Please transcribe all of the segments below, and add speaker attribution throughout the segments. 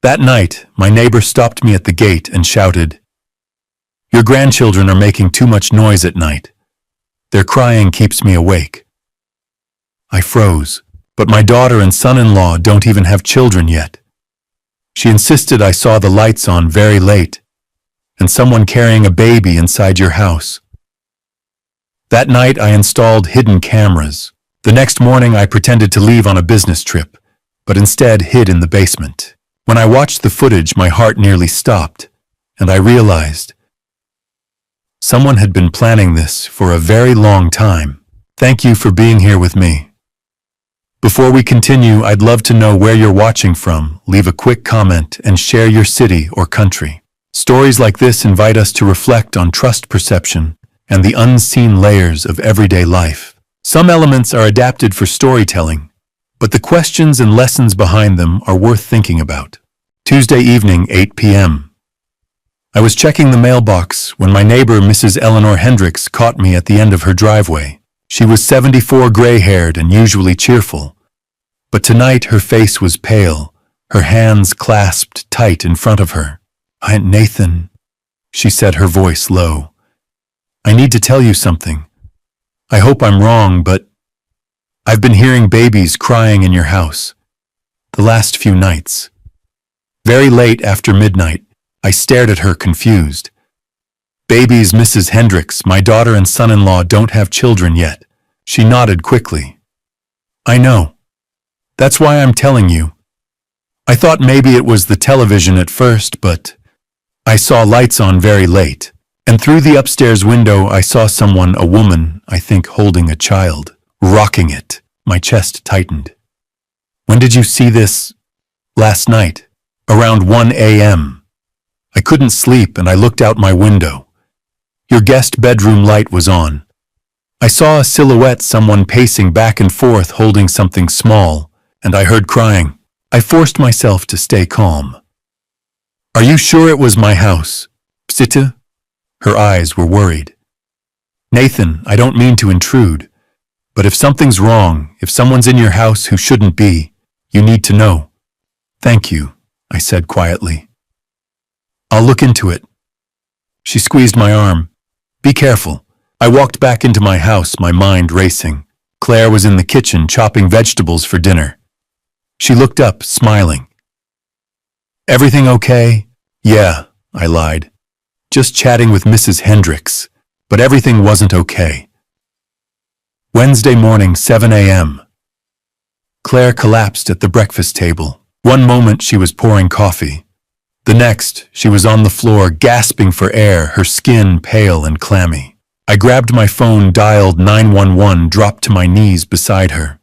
Speaker 1: That night, my neighbor stopped me at the gate and shouted, "Your grandchildren are making too much noise at night. Their crying keeps me awake." I froze, but my daughter and son-in-law don't even have children yet. She insisted I saw the lights on very late, and someone carrying a baby inside your house. That night I installed hidden cameras. The next morning I pretended to leave on a business trip, but instead hid in the basement. When I watched the footage, my heart nearly stopped, and I realized someone had been planning this for a very long time. Thank you for being here with me. Before we continue, I'd love to know where you're watching from. Leave a quick comment and share your city or country. Stories like this invite us to reflect on trust perception and the unseen layers of everyday life. Some elements are adapted for storytelling, but the questions and lessons behind them are worth thinking about. Tuesday evening, 8 p.m. I was checking the mailbox when my neighbor, Mrs. Eleanor Hendricks, caught me at the end of her driveway. She was 74, gray-haired and usually cheerful, but tonight her face was pale, her hands clasped tight in front of her. "Aunt Nathan," she said, her voice low. "I need to tell you something. I hope I'm wrong, but I've been hearing babies crying in your house the last few nights." Very late after midnight, I stared at her confused. "Babies, Mrs. Hendricks, my daughter and son-in-law don't have children yet." She nodded quickly. "I know. That's why I'm telling you. I thought maybe it was the television at first, but I saw lights on very late. And through the upstairs window I saw someone, a woman, I think holding a child, rocking it." My chest tightened. "When did you see this?" "Last night, around 1 a.m. I couldn't sleep and I looked out my window. Your guest bedroom light was on. I saw a silhouette, someone pacing back and forth holding something small, and I heard crying. I forced myself to stay calm." "Are you sure it was my house? Psita?" Her eyes were worried. "Nathan, I don't mean to intrude, but if something's wrong, if someone's in your house who shouldn't be, you need to know." "Thank you," I said quietly. "I'll look into it." She squeezed my arm. "Be careful." I walked back into my house, my mind racing. Claire was in the kitchen chopping vegetables for dinner. She looked up, smiling. "Everything okay?" "Yeah," I lied. "Just chatting with Mrs. Hendricks." But everything wasn't okay. Wednesday morning, 7 a.m. Claire collapsed at the breakfast table. One moment she was pouring coffee. The next, she was on the floor, gasping for air, her skin pale and clammy. I grabbed my phone, dialed 911, dropped to my knees beside her.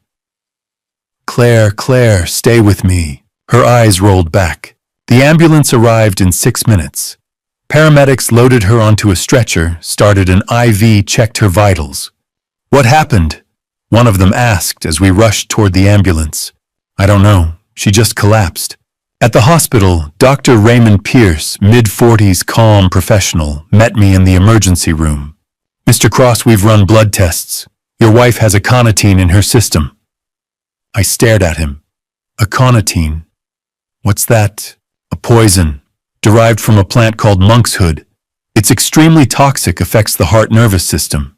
Speaker 1: "Claire, Claire, stay with me." Her eyes rolled back. The ambulance arrived in 6 minutes. Paramedics loaded her onto a stretcher, started an IV, checked her vitals. "What happened?" one of them asked as we rushed toward the ambulance. "I don't know. She just collapsed." At the hospital, Dr. Raymond Pierce, mid-40s, calm professional, met me in the emergency room. "Mr. Cross, we've run blood tests. Your wife has aconitine in her system." I stared at him. "Aconitine? What's that?" "A poison, derived from a plant called monkshood. It's extremely toxic, affects the heart nervous system.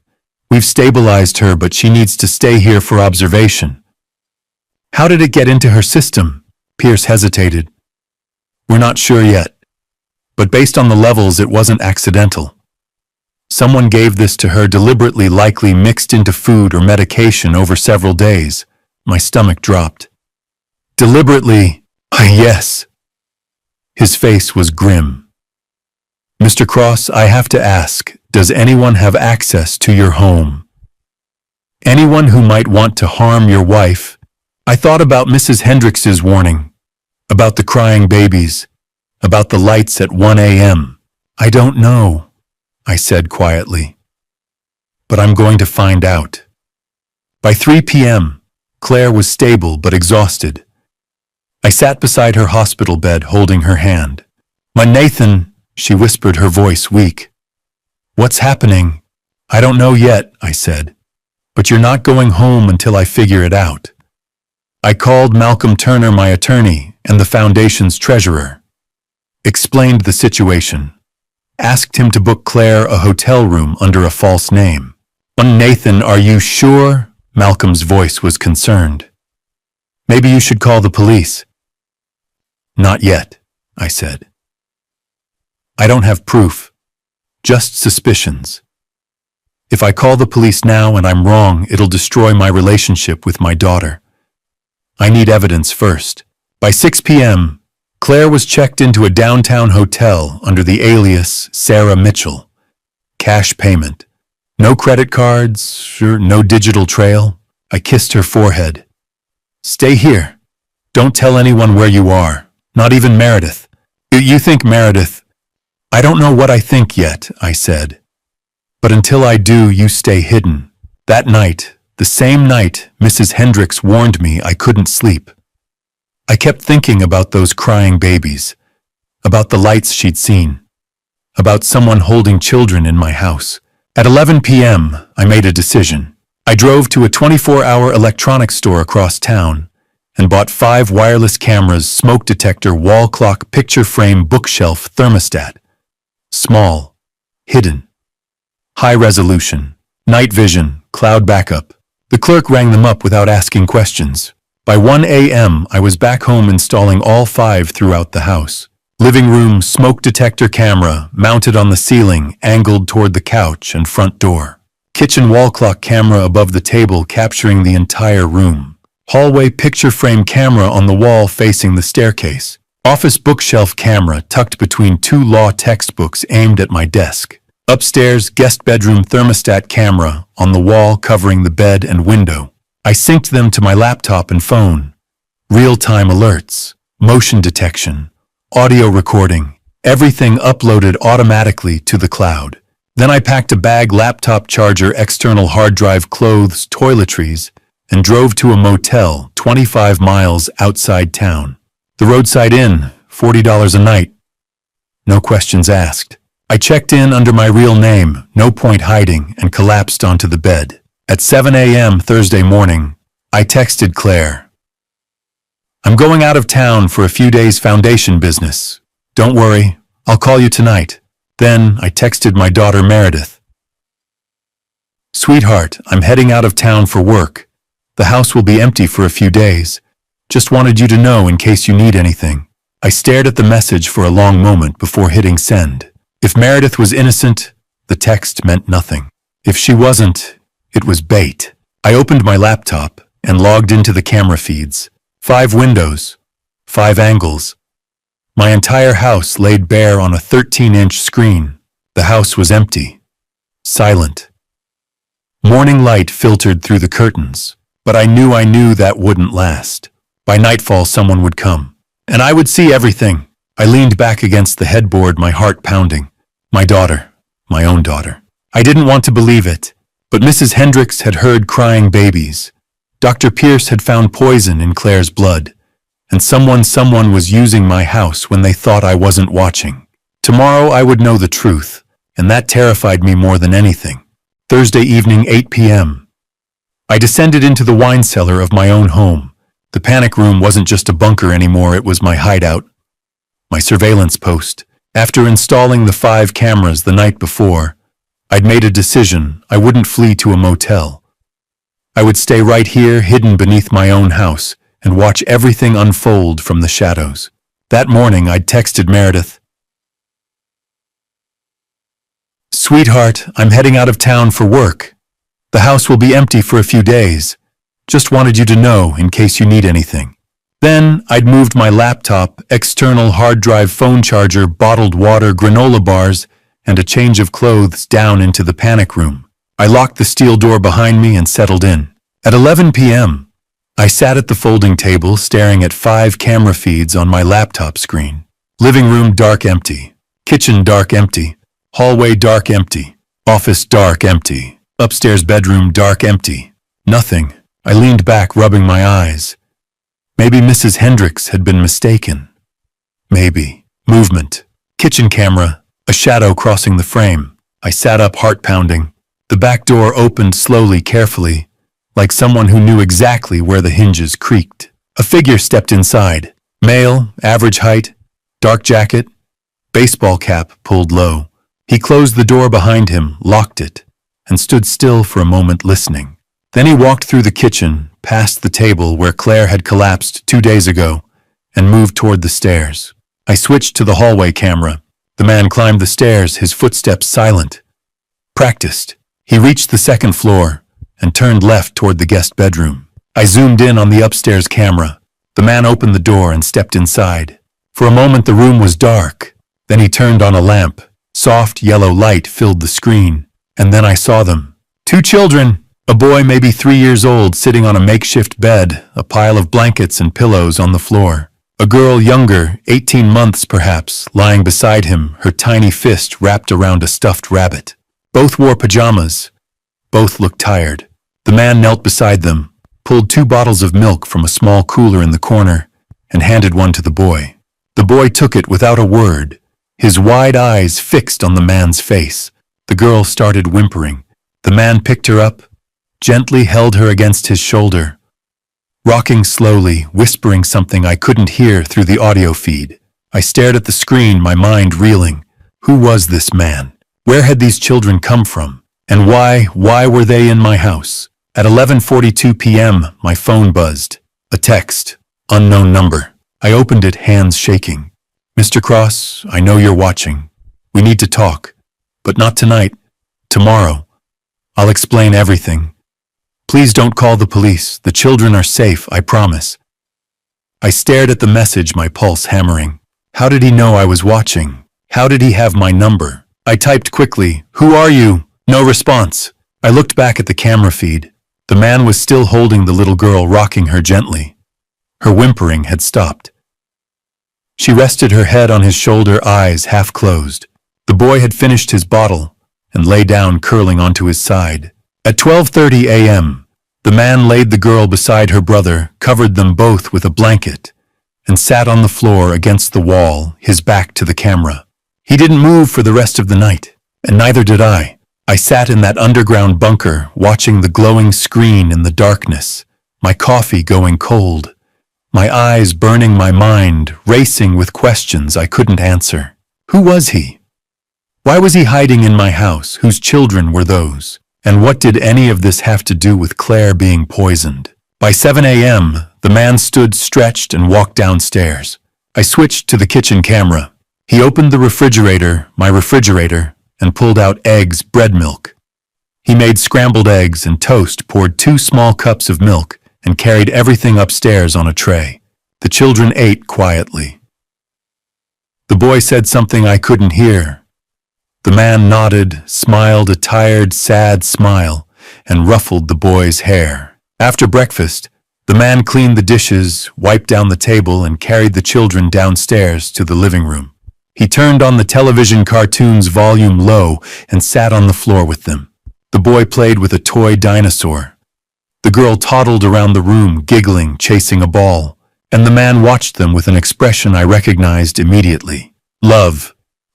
Speaker 1: We've stabilized her, but she needs to stay here for observation." "How did it get into her system?" Pierce hesitated. "We're not sure yet. But based on the levels, it wasn't accidental. Someone gave this to her deliberately, likely mixed into food or medication over several days." My stomach dropped. "Deliberately?" "Yes." His face was grim. "Mr. Cross, I have to ask, does anyone have access to your home? Anyone who might want to harm your wife?" I thought about Mrs. Hendricks's warning, about the crying babies, about the lights at 1 a.m. "I don't know," I said quietly. "But I'm going to find out." By 3 p.m., Claire was stable but exhausted. I sat beside her hospital bed, holding her hand. "My Nathan," she whispered, her voice weak. "What's happening?" "I don't know yet," I said. "But you're not going home until I figure it out." I called Malcolm Turner, my attorney, and the foundation's treasurer. Explained the situation. Asked him to book Claire a hotel room under a false name. Nathan, are you sure? Malcolm's voice was concerned. Maybe you should call the police. Not yet, I said. I don't have proof, just suspicions. If I call the police now and I'm wrong, it'll destroy my relationship with my daughter. I need evidence first. By 6 p.m., Claire was checked into a downtown hotel under the alias Sarah Mitchell. Cash payment. No credit cards, no digital trail. I kissed her forehead. Stay here. Don't tell anyone where you are, not even Meredith. You think Meredith? I don't know what I think yet, I said. But until I do, you stay hidden. That night, the same night Mrs. Hendricks warned me I couldn't sleep. I kept thinking about those crying babies, about the lights she'd seen, about someone holding children in my house. At 11 p.m., I made a decision. I drove to a 24-hour electronics store across town and bought 5 wireless cameras, smoke detector, wall clock, picture frame, bookshelf, thermostat. Small, hidden, high resolution, night vision, cloud backup. The clerk rang them up without asking questions. By 1 a.m., I was back home installing all 5 throughout the house. Living room, smoke detector camera, mounted on the ceiling, angled toward the couch and front door. Kitchen wall clock camera above the table, capturing the entire room. Hallway picture frame camera on the wall facing the staircase. Office bookshelf camera tucked between 2 law textbooks aimed at my desk. Upstairs, guest bedroom thermostat camera on the wall covering the bed and window. I synced them to my laptop and phone. Real-time alerts, motion detection, audio recording, everything uploaded automatically to the cloud. Then I packed a bag, laptop charger, external hard drive, clothes, toiletries, and drove to a motel 25 miles outside town. The roadside inn, $40 a night. No questions asked. I checked in under my real name, no point hiding, and collapsed onto the bed. At 7 a.m. Thursday morning, I texted Claire. I'm going out of town for a few days foundation business. Don't worry, I'll call you tonight. Then I texted my daughter Meredith. Sweetheart, I'm heading out of town for work. The house will be empty for a few days. Just wanted you to know in case you need anything. I stared at the message for a long moment before hitting send. If Meredith was innocent, the text meant nothing. If she wasn't, it was bait. I opened my laptop and logged into the camera feeds. 5 windows, 5 angles. My entire house laid bare on a 13-inch screen. The house was empty, silent. Morning light filtered through the curtains, but I knew that wouldn't last. By nightfall, someone would come, and I would see everything. I leaned back against the headboard, my heart pounding. My daughter, my own daughter. I didn't want to believe it. But Mrs. Hendricks had heard crying babies. Dr. Pierce had found poison in Claire's blood. And someone was using my house when they thought I wasn't watching. Tomorrow I would know the truth, and that terrified me more than anything. Thursday evening, 8 p.m. I descended into the wine cellar of my own home. The panic room wasn't just a bunker anymore, it was my hideout. My surveillance post. After installing the 5 cameras the night before, I'd made a decision. I wouldn't flee to a motel. I would stay right here, hidden beneath my own house, and watch everything unfold from the shadows. That morning, I'd texted Meredith. Sweetheart, I'm heading out of town for work. The house will be empty for a few days. Just wanted you to know in case you need anything. Then I'd moved my laptop, external hard drive, phone charger, bottled water, granola bars, and a change of clothes down into the panic room. I locked the steel door behind me and settled in. At 11 p.m., I sat at the folding table staring at 5 camera feeds on my laptop screen. Living room dark empty. Kitchen dark empty. Hallway dark empty. Office dark empty. Upstairs bedroom dark empty. Nothing. I leaned back, rubbing my eyes. Maybe Mrs. Hendricks had been mistaken. Maybe. Movement. Kitchen camera. A shadow crossing the frame. I sat up, heart pounding. The back door opened slowly, carefully, like someone who knew exactly where the hinges creaked. A figure stepped inside. Male, average height, dark jacket, baseball cap pulled low. He closed the door behind him, locked it, and stood still for a moment listening. Then he walked through the kitchen, past the table where Claire had collapsed 2 days ago, and moved toward the stairs. I switched to the hallway camera. The man climbed the stairs, his footsteps silent. Practiced. He reached the second floor and turned left toward the guest bedroom. I zoomed in on the upstairs camera. The man opened the door and stepped inside. For a moment the room was dark. Then he turned on a lamp. Soft yellow light filled the screen. And then I saw them. 2 children. A boy maybe 3 years old sitting on a makeshift bed, a pile of blankets and pillows on the floor. A girl younger, 18 months perhaps, lying beside him, her tiny fist wrapped around a stuffed rabbit. Both wore pajamas. Both looked tired. The man knelt beside them, pulled 2 bottles of milk from a small cooler in the corner, and handed one to the boy. The boy took it without a word, his wide eyes fixed on the man's face. The girl started whimpering. The man picked her up, gently held her against his shoulder, rocking slowly, whispering something I couldn't hear through the audio feed. I stared at the screen, my mind reeling. Who was this man? Where had these children come from? And why were they in my house? At 11:42 p.m., my phone buzzed. A text. Unknown number. I opened it, hands shaking. Mr. Cross, I know you're watching. We need to talk. But not tonight. Tomorrow. I'll explain everything. Please don't call the police. The children are safe, I promise. I stared at the message, my pulse hammering. How did he know I was watching? How did he have my number? I typed quickly, "Who are you?" No response. I looked back at the camera feed. The man was still holding the little girl, rocking her gently. Her whimpering had stopped. She rested her head on his shoulder, eyes half closed. The boy had finished his bottle and lay down, curling onto his side. At 12:30 a.m., the man laid the girl beside her brother, covered them both with a blanket, and sat on the floor against the wall, his back to the camera. He didn't move for the rest of the night, and neither did I. I sat in that underground bunker, watching the glowing screen in the darkness, my coffee going cold, my eyes burning, my mind racing with questions I couldn't answer. Who was he? Why was he hiding in my house? Whose children were those? And what did any of this have to do with Claire being poisoned? By 7 a.m., the man stood stretched and walked downstairs. I switched to the kitchen camera. He opened the refrigerator, my refrigerator, and pulled out eggs, bread milk. He made scrambled eggs and toast, poured 2 small cups of milk, and carried everything upstairs on a tray. The children ate quietly. The boy said something I couldn't hear. The man nodded, smiled a tired, sad smile, and ruffled the boy's hair. After breakfast, the man cleaned the dishes, wiped down the table, and carried the children downstairs to the living room. He turned on the television cartoons volume low and sat on the floor with them. The boy played with a toy dinosaur. The girl toddled around the room, giggling, chasing a ball, and the man watched them with an expression I recognized immediately. Love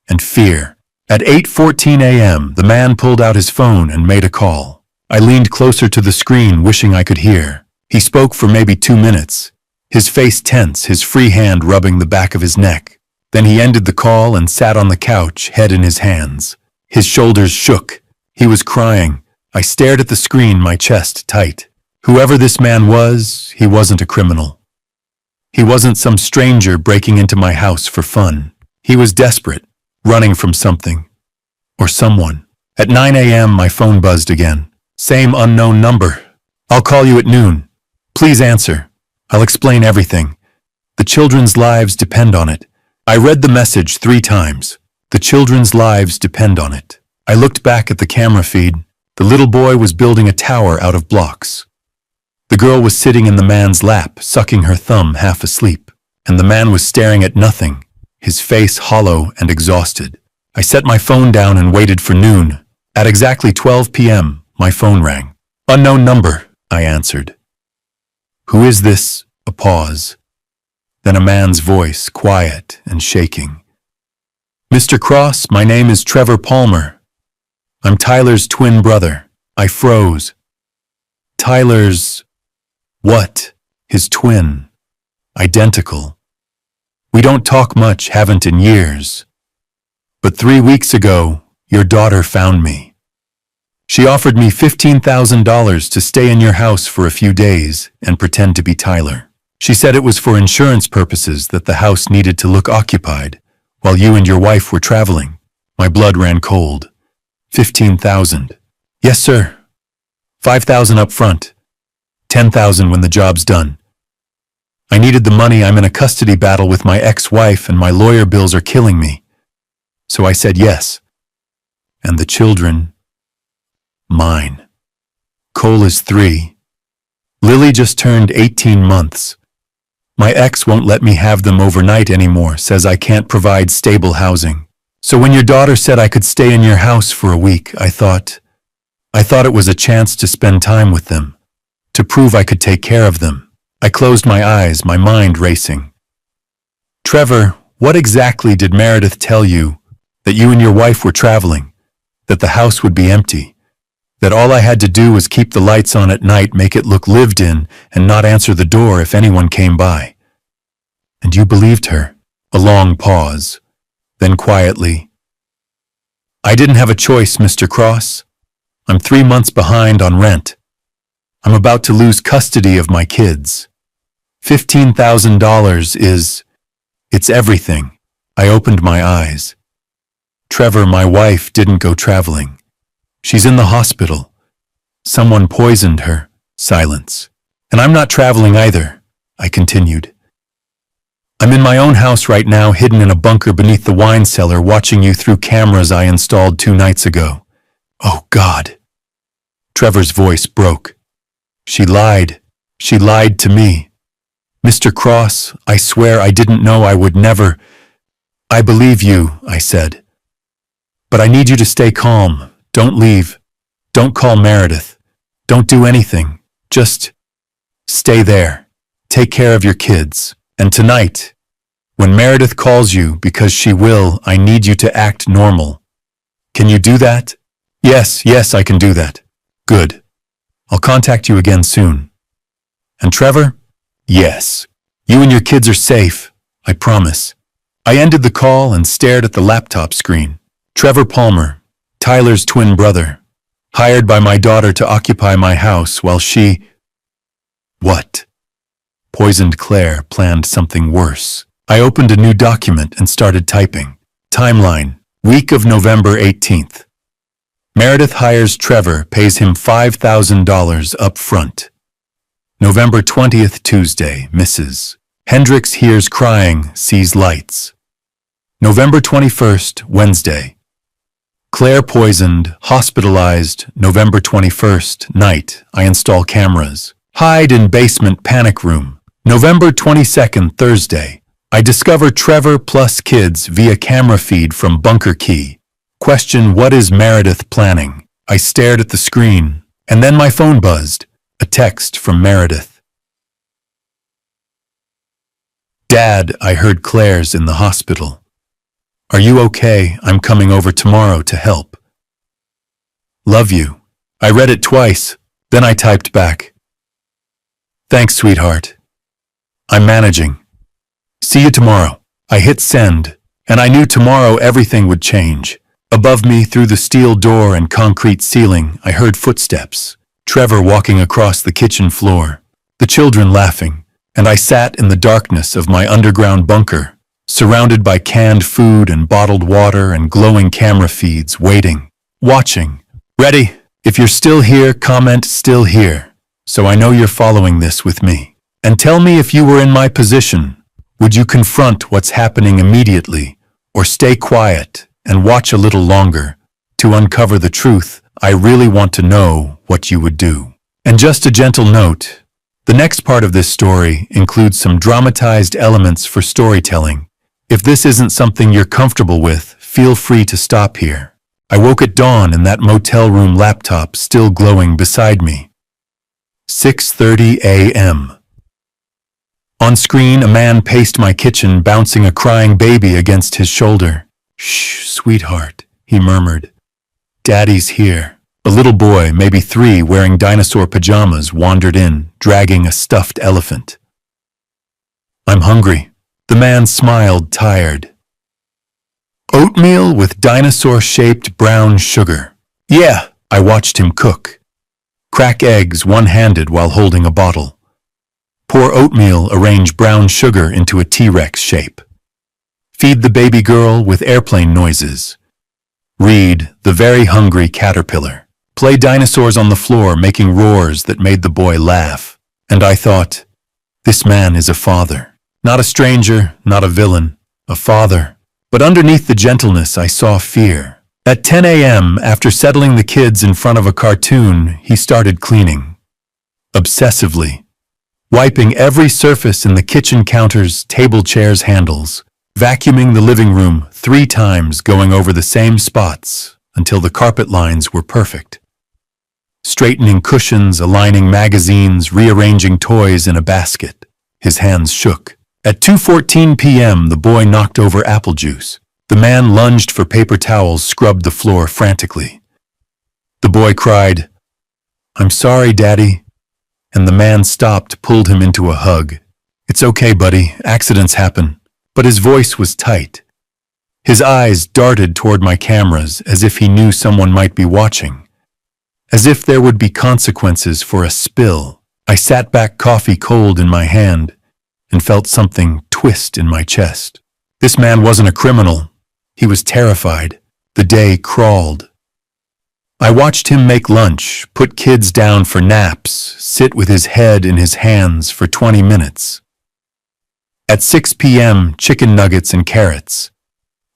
Speaker 1: and fear. At 8:14 a.m., the man pulled out his phone and made a call. I leaned closer to the screen, wishing I could hear. He spoke for maybe 2 minutes, his face tense, his free hand rubbing the back of his neck. Then he ended the call and sat on the couch, head in his hands. His shoulders shook. He was crying. I stared at the screen, my chest tight. Whoever this man was, he wasn't a criminal. He wasn't some stranger breaking into my house for fun. He was desperate, running from something or someone. At 9 a.m., my phone buzzed again. Same unknown number. I'll call you at noon. Please answer. I'll explain everything. The children's lives depend on it. I read the message 3 times. The children's lives depend on it. I looked back at the camera feed. The little boy was building a tower out of blocks. The girl was sitting in the man's lap, sucking her thumb, half asleep. And the man was staring at nothing, his face hollow and exhausted. I set my phone down and waited for noon. At exactly 12 p.m., my phone rang. Unknown number, I answered. Who is this? A pause. Then a man's voice, quiet and shaking. Mr. Cross, my name is Trevor Palmer. I'm Tyler's twin brother. I froze. Tyler's... What? His twin. Identical. We don't talk much, haven't in years. But 3 weeks ago, your daughter found me. She offered me $15,000 to stay in your house for a few days and pretend to be Tyler. She said it was for insurance purposes that the house needed to look occupied while you and your wife were traveling. My blood ran cold. 15,000. Yes, sir. 5,000 up front. 10,000 when the job's done. I needed the money. I'm in a custody battle with my ex-wife and my lawyer bills are killing me. So I said yes. And the children? Mine. Cole is 3. Lily just turned 18 months. My ex won't let me have them overnight anymore, says I can't provide stable housing. So when your daughter said I could stay in your house for a week, I thought it was a chance to spend time with them, to prove I could take care of them. I closed my eyes, my mind racing. Trevor, what exactly did Meredith tell you? That you and your wife were traveling, that the house would be empty, that all I had to do was keep the lights on at night, make it look lived in, and not answer the door if anyone came by. And you believed her? A long pause. Then quietly, I didn't have a choice, Mr. Cross. I'm 3 months behind on rent. I'm about to lose custody of my kids. $15,000 it's everything. I opened my eyes. Trevor, my wife, didn't go traveling. She's in the hospital. Someone poisoned her. Silence. And I'm not traveling either, I continued. I'm in my own house right now, hidden in a bunker beneath the wine cellar, watching you through cameras I installed 2 nights ago. Oh, God. Trevor's voice broke. She lied. She lied to me. Mr. Cross, I swear I didn't know. I would never. I believe you, I said. But I need you to stay calm. Don't leave. Don't call Meredith. Don't do anything. Just stay there. Take care of your kids. And tonight, when Meredith calls you, because she will, I need you to act normal. Can you do that? Yes, I can do that. Good. I'll contact you again soon. And Trevor? Yes. You and your kids are safe. I promise. I ended the call and stared at the laptop screen. Trevor Palmer, Tyler's twin brother, hired by my daughter to occupy my house while she... What? Poisoned Claire planned something worse. I opened a new document and started typing. Timeline, week of November 18th. Meredith hires Trevor, pays him $5,000 up front. November 20th, Tuesday, Mrs. Hendricks hears crying, sees lights. November 21st, Wednesday. Claire poisoned, hospitalized, November 21st, night, I install cameras. Hide in basement panic room. November 22nd, Thursday. I discover Trevor plus kids via camera feed from Bunker Key. Question, what is Meredith planning? I stared at the screen, and then my phone buzzed. A text from Meredith. Dad, I heard Claire's in the hospital. Are you okay? I'm coming over tomorrow to help. Love you. I read it twice, then I typed back. Thanks, sweetheart. I'm managing. See you tomorrow. I hit send, and I knew tomorrow everything would change. Above me, through the steel door and concrete ceiling, I heard footsteps. Trevor walking across the kitchen floor, the children laughing, and I sat in the darkness of my underground bunker, surrounded by canned food and bottled water and glowing camera feeds, waiting, watching. Ready? If you're still here, comment still here, so I know you're following this with me. And tell me if you were in my position, would you confront what's happening immediately, or stay quiet and watch a little longer to uncover the truth? I really want to know what you would do. And just a gentle note, the next part of this story includes some dramatized elements for storytelling. If this isn't something you're comfortable with, feel free to stop here. I woke at dawn in that motel room, laptop still glowing beside me. 6:30 a.m. On screen, a man paced my kitchen, bouncing a crying baby against his shoulder. Shh, sweetheart, he murmured. Daddy's here. A little boy, maybe 3, wearing dinosaur pajamas, wandered in, dragging a stuffed elephant. I'm hungry. The man smiled, tired. Oatmeal with dinosaur-shaped brown sugar. Yeah, I watched him cook. Crack eggs one-handed while holding a bottle. Pour oatmeal, arrange brown sugar into a T-Rex shape. Feed the baby girl with airplane noises. Read The Very Hungry Caterpillar. Play dinosaurs on the floor making roars that made the boy laugh. And I thought, this man is a father. Not a stranger, not a villain, a father. But underneath the gentleness I saw fear. At 10 a.m., after settling the kids in front of a cartoon, he started cleaning. Obsessively. Wiping every surface in the kitchen counters, table chairs, handles. Vacuuming the living room 3 times, going over the same spots until the carpet lines were perfect. Straightening cushions, aligning magazines, rearranging toys in a basket. His hands shook. At 2:14 p.m., the boy knocked over apple juice. The man lunged for paper towels, scrubbed the floor frantically. The boy cried, "I'm sorry, Daddy." And the man stopped, pulled him into a hug. "It's okay, buddy. Accidents happen." But his voice was tight. His eyes darted toward my cameras as if he knew someone might be watching. As if there would be consequences for a spill. I sat back, coffee cold in my hand, and felt something twist in my chest. This man wasn't a criminal. He was terrified. The day crawled. I watched him make lunch, put kids down for naps, sit with his head in his hands for 20 minutes. At 6 p.m., chicken nuggets and carrots.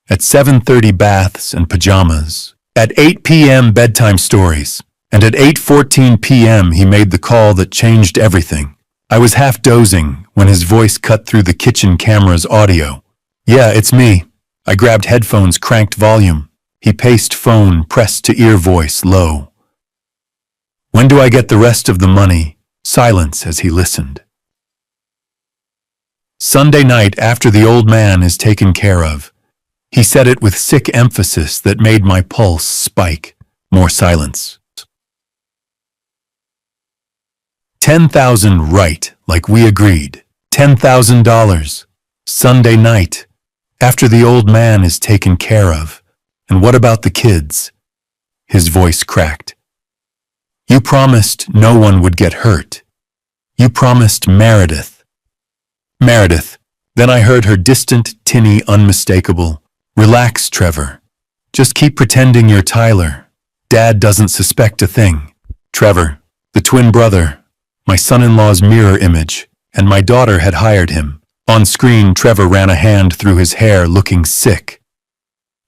Speaker 1: At 7:30, baths and pajamas. At 8 p.m., bedtime stories. And at 8:14 p.m., he made the call that changed everything. I was half dozing when his voice cut through the kitchen camera's audio. "Yeah, it's me." I grabbed headphones, cranked volume. He paced phone, pressed to ear, voice low. "When do I get the rest of the money?" Silence as he listened. "Sunday night after the old man is taken care of." He said it with sick emphasis that made my pulse spike. More silence. 10,000 right, like we agreed. $10,000. Sunday night, after the old man is taken care of. And what about the kids? His voice cracked. You promised no one would get hurt. You promised Meredith. Meredith. Then I heard her distant, tinny, unmistakable. Relax, Trevor. Just keep pretending you're Tyler. Dad doesn't suspect a thing. Trevor, the twin brother, my son-in-law's mirror image, and my daughter had hired him. On screen, Trevor ran a hand through his hair, looking sick.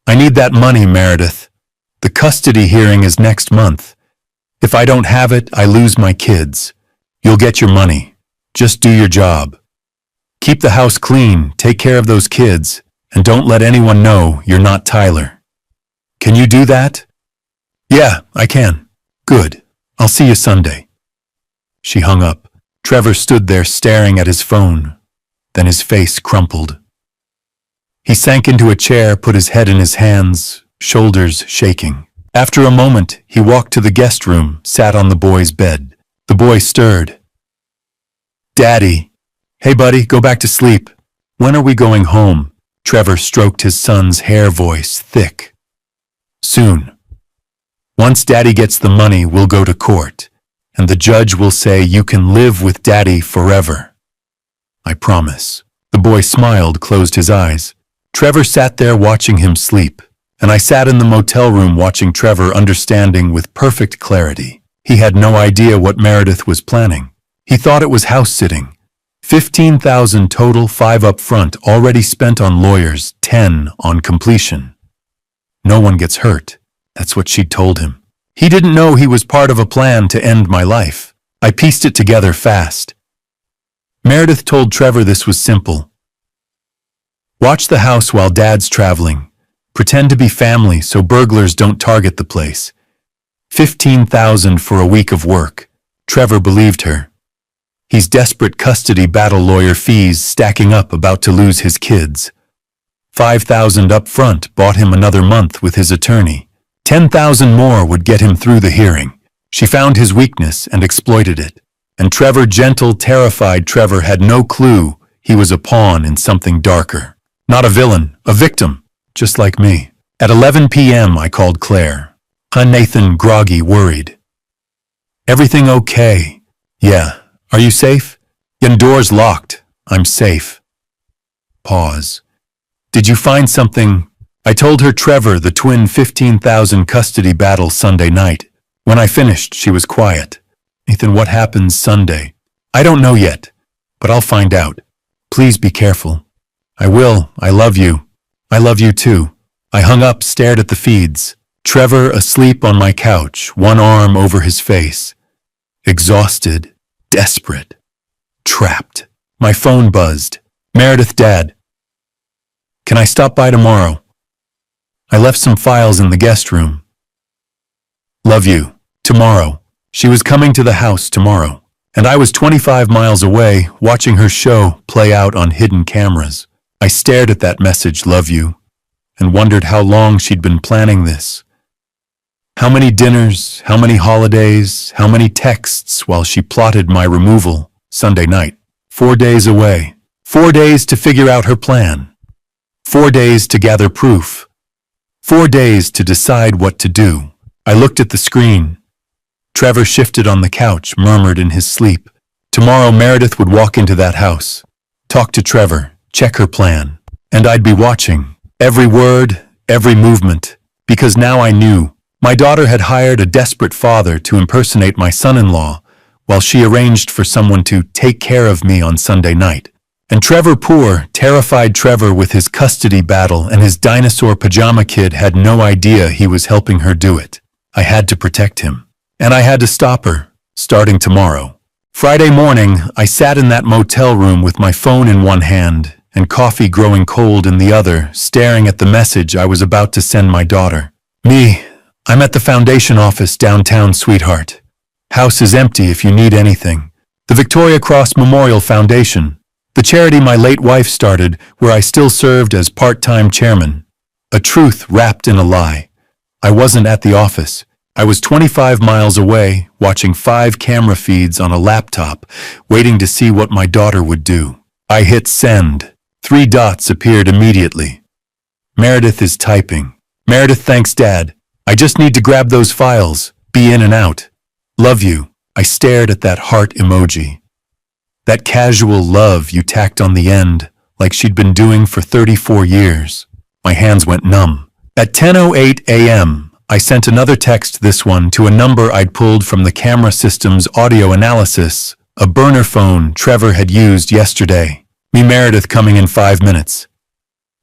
Speaker 1: I need that money, Meredith. The custody hearing is next month. If I don't have it, I lose my kids. You'll get your money. Just do your job. Keep the house clean, take care of those kids, and don't let anyone know you're not Tyler. Can you do that? Yeah, I can. Good. I'll see you Sunday. She hung up. Trevor stood there staring at his phone. Then his face crumpled. He sank into a chair, put his head in his hands, shoulders shaking. After a moment, he walked to the guest room, sat on the boy's bed. The boy stirred. Daddy. Hey, buddy, go back to sleep. When are we going home? Trevor stroked his son's hair, voice thick. Soon. Once Daddy gets the money, we'll go to court, and the judge will say you can live with Daddy forever. I promise. The boy smiled, closed his eyes. Trevor sat there watching him sleep, and I sat in the motel room watching Trevor, understanding with perfect clarity. He had no idea what Meredith was planning. He thought it was house-sitting. 15,000 total, 5 up front, already spent on lawyers, 10 on completion. No one gets hurt. That's what she'd told him. He didn't know he was part of a plan to end my life. I pieced it together fast. Meredith told Trevor this was simple. Watch the house while Dad's traveling. Pretend to be family so burglars don't target the place. 15,000 for a week of work. Trevor believed her. He's desperate, custody battle lawyer, fees stacking up, about to lose his kids. 5,000 up front bought him another month with his attorney. 10,000 more would get him through the hearing. She found his weakness and exploited it. And Trevor, gentle, terrified Trevor, had no clue He was a pawn in something darker. Not a villain, a victim, just like me. At 11 p.m. I called Claire. Huh, Nathan, groggy, worried. Everything okay? Yeah. Are you safe? Your door's locked. I'm safe. Pause. Did you find something? I told her Trevor the twin 15,000 custody battle Sunday night. When I finished, she was quiet. Nathan, what happens Sunday? I don't know yet, but I'll find out. Please be careful. I will. I love you. I love you too. I hung up, stared at the feeds. Trevor asleep on my couch, one arm over his face. Exhausted, desperate, trapped. My phone buzzed. Meredith, Dad. Can I stop by tomorrow? I left some files in the guest room. Love you. Tomorrow. She was coming to the house tomorrow, and I was 25 miles away watching her show play out on hidden cameras. I stared at that message, love you, and wondered how long she'd been planning this. How many dinners, how many holidays, how many texts while she plotted my removal Sunday night. 4 days away. 4 days to figure out her plan. 4 days to gather proof. 4 days to decide what to do. I looked at the screen. Trevor shifted on the couch, murmured in his sleep. Tomorrow Meredith would walk into that house, talk to Trevor, check her plan, and I'd be watching. Every word, every movement, because now I knew. My daughter had hired a desperate father to impersonate my son-in-law, while she arranged for someone to take care of me on Sunday night. And Trevor, poor, terrified Trevor with his custody battle and his dinosaur pajama kid, had no idea he was helping her do it. I had to protect him. And I had to stop her, starting tomorrow. Friday morning, I sat in that motel room with my phone in one hand and coffee growing cold in the other, staring at the message I was about to send my daughter. Me, I'm at the foundation office downtown, sweetheart. House is empty if you need anything. The Victoria Cross Memorial Foundation, the charity my late wife started, where I still served as part-time chairman. A truth wrapped in a lie. I wasn't at the office. I was 25 miles away, watching 5 camera feeds on a laptop, waiting to see what my daughter would do. I hit send. 3 dots appeared immediately. Meredith is typing. Meredith, thanks, Dad. I just need to grab those files. Be in and out. Love you. I stared at that heart emoji. That casual love you tacked on the end, like she'd been doing for 34 years. My hands went numb. At 10:08 a.m., I sent another text, this one, to a number I'd pulled from the camera system's audio analysis, a burner phone Trevor had used yesterday. Me, Meredith, coming in 5 minutes.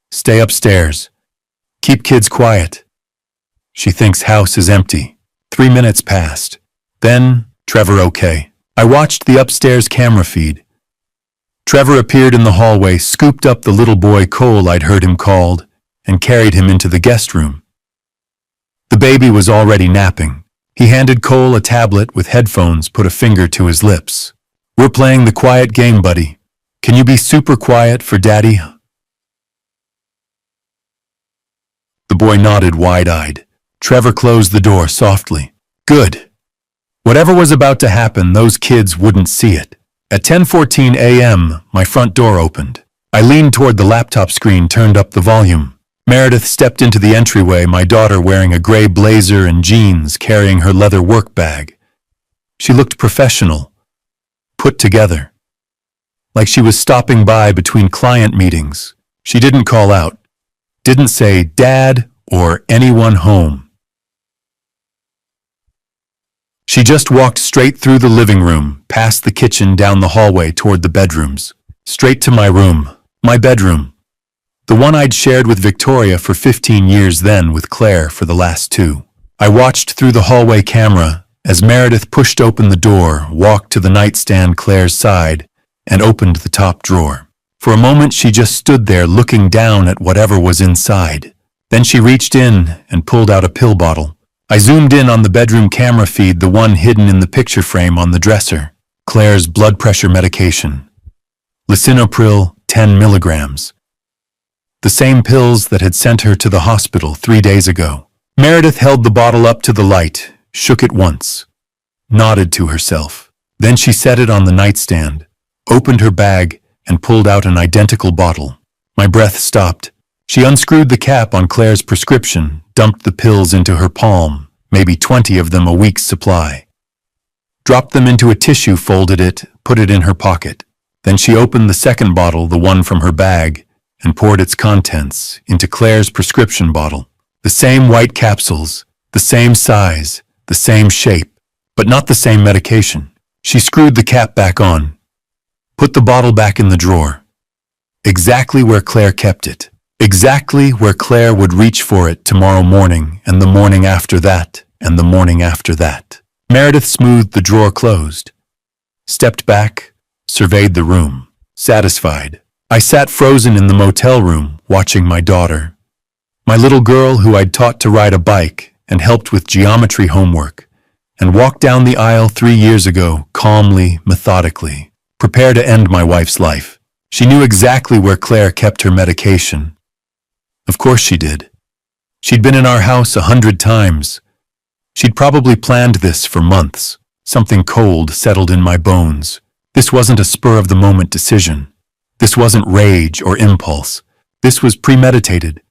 Speaker 1: Stay upstairs. Keep kids quiet. She thinks house is empty. 3 minutes passed. Then, Trevor, okay. I watched the upstairs camera feed. Trevor appeared in the hallway, scooped up the little boy Cole I'd heard him called, and carried him into the guest room. The baby was already napping. He handed Cole a tablet with headphones, put a finger to his lips. We're playing the quiet game, buddy. Can you be super quiet for Daddy? The boy nodded wide-eyed. Trevor closed the door softly. Good. Whatever was about to happen, those kids wouldn't see it. At 10:14 a.m., my front door opened. I leaned toward the laptop screen, turned up the volume. Meredith stepped into the entryway, my daughter wearing a gray blazer and jeans, carrying her leather work bag. She looked professional, put together, like she was stopping by between client meetings. She didn't call out, didn't say Dad or anyone home. She just walked straight through the living room, past the kitchen, down the hallway toward the bedrooms, straight to my room, my bedroom. The one I'd shared with Victoria for 15 years, then with Claire for the last 2. I watched through the hallway camera as Meredith pushed open the door, walked to the nightstand Claire's side, and opened the top drawer. For a moment she just stood there looking down at whatever was inside. Then she reached in and pulled out a pill bottle. I zoomed in on the bedroom camera feed, the one hidden in the picture frame on the dresser. Claire's blood pressure medication. Lisinopril, 10 milligrams. The same pills that had sent her to the hospital 3 days ago. Meredith held the bottle up to the light, shook it once, nodded to herself. Then she set it on the nightstand, opened her bag, and pulled out an identical bottle. My breath stopped. She unscrewed the cap on Claire's prescription, dumped the pills into her palm, maybe 20 of them a week's supply. Dropped them into a tissue, folded it, put it in her pocket. Then she opened the second bottle, the one from her bag, and poured its contents into Claire's prescription bottle. The same white capsules, the same size, the same shape, but not the same medication. She screwed the cap back on, put the bottle back in the drawer. Exactly where Claire kept it. Exactly where Claire would reach for it tomorrow morning, and the morning after that, and the morning after that. Meredith smoothed the drawer closed, stepped back, surveyed the room, satisfied. I sat frozen in the motel room, watching my daughter, my little girl who I'd taught to ride a bike and helped with geometry homework, and walked down the aisle 3 years ago, calmly, methodically, prepare to end my wife's life. She knew exactly where Claire kept her medication. Of course she did. She'd been in our house 100 times. She'd probably planned this for months. Something cold settled in my bones. This wasn't a spur-of-the-moment decision. This wasn't rage or impulse. This was premeditated,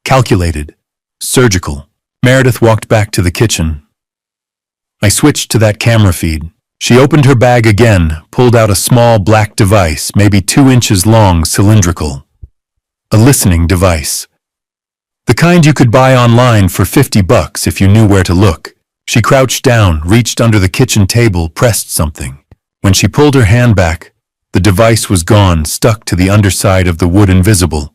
Speaker 1: calculated, surgical. Meredith walked back to the kitchen. I switched to that camera feed. She opened her bag again, pulled out a small black device, maybe 2 inches long, cylindrical. A listening device. The kind you could buy online for $50 if you knew where to look. She crouched down, reached under the kitchen table, pressed something. When she pulled her hand back, the device was gone, stuck to the underside of the wood, invisible,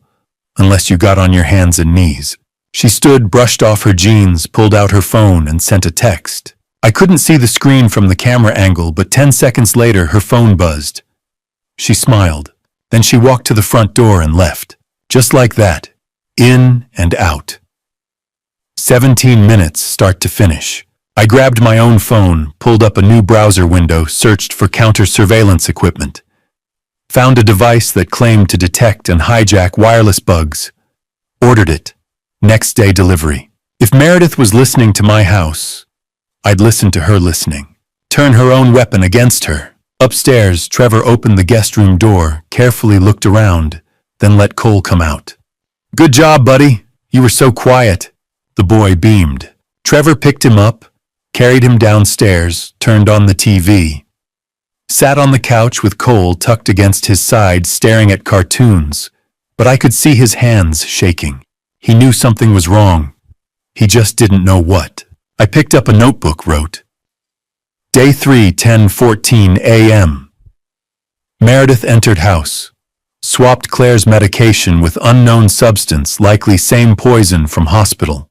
Speaker 1: unless you got on your hands and knees. She stood, brushed off her jeans, pulled out her phone, and sent a text. I couldn't see the screen from the camera angle, but 10 seconds later her phone buzzed. She smiled. Then she walked to the front door and left. Just like that. In and out. 17 minutes, start to finish. I grabbed my own phone, pulled up a new browser window, searched for counter-surveillance equipment. Found a device that claimed to detect and hijack wireless bugs. Ordered it. Next day delivery. If Meredith was listening to my house, I'd listen to her listening. Turn her own weapon against her. Upstairs, Trevor opened the guest room door, carefully looked around, then let Cole come out. "Good job, buddy. You were so quiet." The boy beamed. Trevor picked him up, carried him downstairs, turned on the TV. Sat on the couch with Cole tucked against his side, staring at cartoons, but I could see his hands shaking. He knew something was wrong. He just didn't know what. I picked up a notebook, wrote. Day 3, 10:14 a.m. Meredith entered house. Swapped Claire's medication with unknown substance, likely same poison from hospital.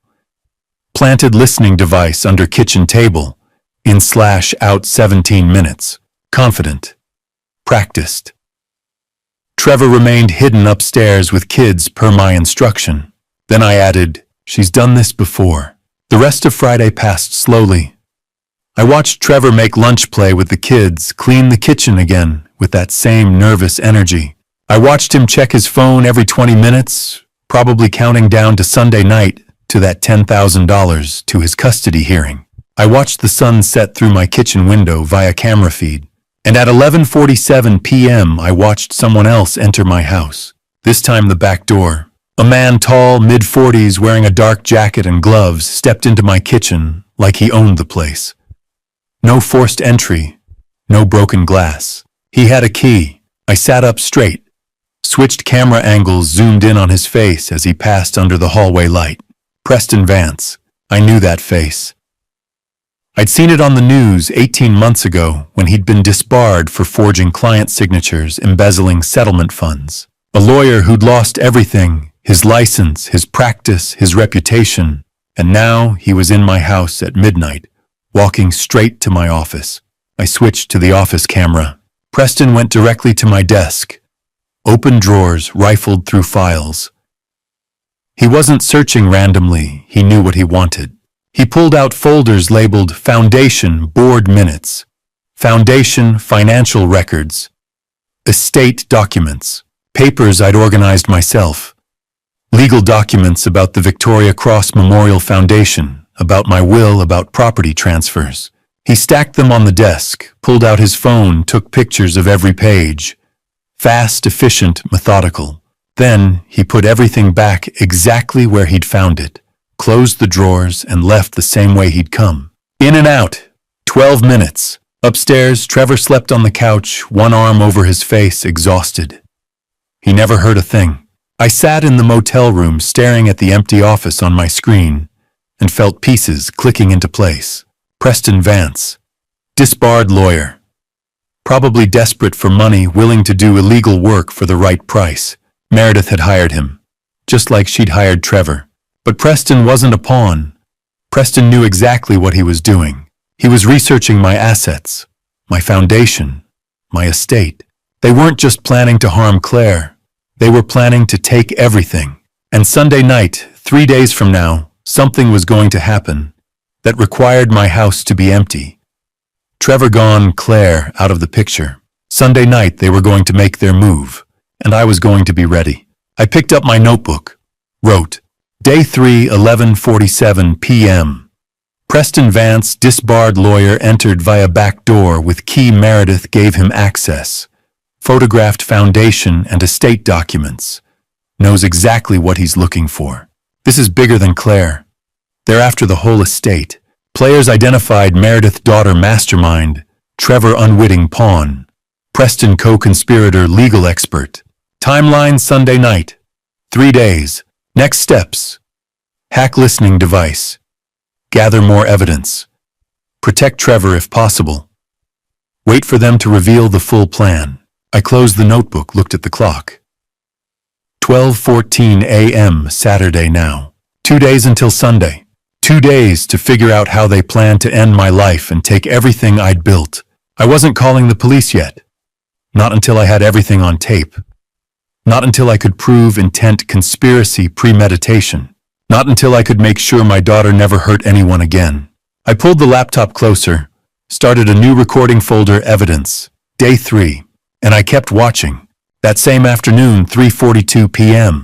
Speaker 1: Planted listening device under kitchen table. In/out 17 minutes. Confident. Practiced. Trevor remained hidden upstairs with kids per my instruction. Then I added, she's done this before. The rest of Friday passed slowly. I watched Trevor make lunch play with the kids, clean the kitchen again with that same nervous energy. I watched him check his phone every 20 minutes, probably counting down to Sunday night, to that $10,000, to his custody hearing. I watched the sun set through my kitchen window via camera feed. And at 11:47 p.m. I watched someone else enter my house. This time the back door. A man tall, mid-40s, wearing a dark jacket and gloves, stepped into my kitchen like he owned the place. No forced entry, no broken glass. He had a key. I sat up straight. Switched camera angles, zoomed in on his face as he passed under the hallway light. Preston Vance. I knew that face. I'd seen it on the news 18 months ago when he'd been disbarred for forging client signatures, embezzling settlement funds. A lawyer who'd lost everything, his license, his practice, his reputation. And now he was in my house at midnight, walking straight to my office. I switched to the office camera. Preston went directly to my desk. Opened drawers, rifled through files. He wasn't searching randomly. He knew what he wanted. He pulled out folders labeled Foundation Board Minutes, Foundation Financial Records, Estate Documents, papers I'd organized myself, legal documents about the Victoria Cross Memorial Foundation, about my will, about property transfers. He stacked them on the desk, pulled out his phone, took pictures of every page. Fast, efficient, methodical. Then he put everything back exactly where he'd found it, closed the drawers, and left the same way he'd come. In and out. 12 minutes. Upstairs, Trevor slept on the couch, one arm over his face, exhausted. He never heard a thing. I sat in the motel room staring at the empty office on my screen and felt pieces clicking into place. Preston Vance. Disbarred lawyer. Probably desperate for money, willing to do illegal work for the right price. Meredith had hired him, just like she'd hired Trevor. But Preston wasn't a pawn. Preston knew exactly what he was doing. He was researching my assets, my foundation, my estate. They weren't just planning to harm Claire. They were planning to take everything. And Sunday night, 3 days from now, something was going to happen that required my house to be empty. Trevor gone, Claire out of the picture. Sunday night they were going to make their move, and I was going to be ready. I picked up my notebook, wrote, Day 3, 11:47 p.m. Preston Vance, disbarred lawyer, entered via back door with key. Meredith gave him access. Photographed foundation and estate documents. Knows exactly what he's looking for. This is bigger than Claire. They're after the whole estate. Players identified: Meredith daughter mastermind, Trevor unwitting pawn, Preston co-conspirator legal expert. Timeline Sunday night. 3 days. Next steps. Hack listening device. Gather more evidence. Protect Trevor if possible. Wait for them to reveal the full plan. I closed the notebook, looked at the clock. 12:14 a.m. Saturday now. 2 days until Sunday. 2 days to figure out how they plan to end my life and take everything I'd built. I wasn't calling the police yet. Not until I had everything on tape. Not until I could prove intent, conspiracy, premeditation. Not until I could make sure my daughter never hurt anyone again. I pulled the laptop closer, started a new recording folder, evidence, day 3, and I kept watching. That same afternoon, 3:42 p.m.,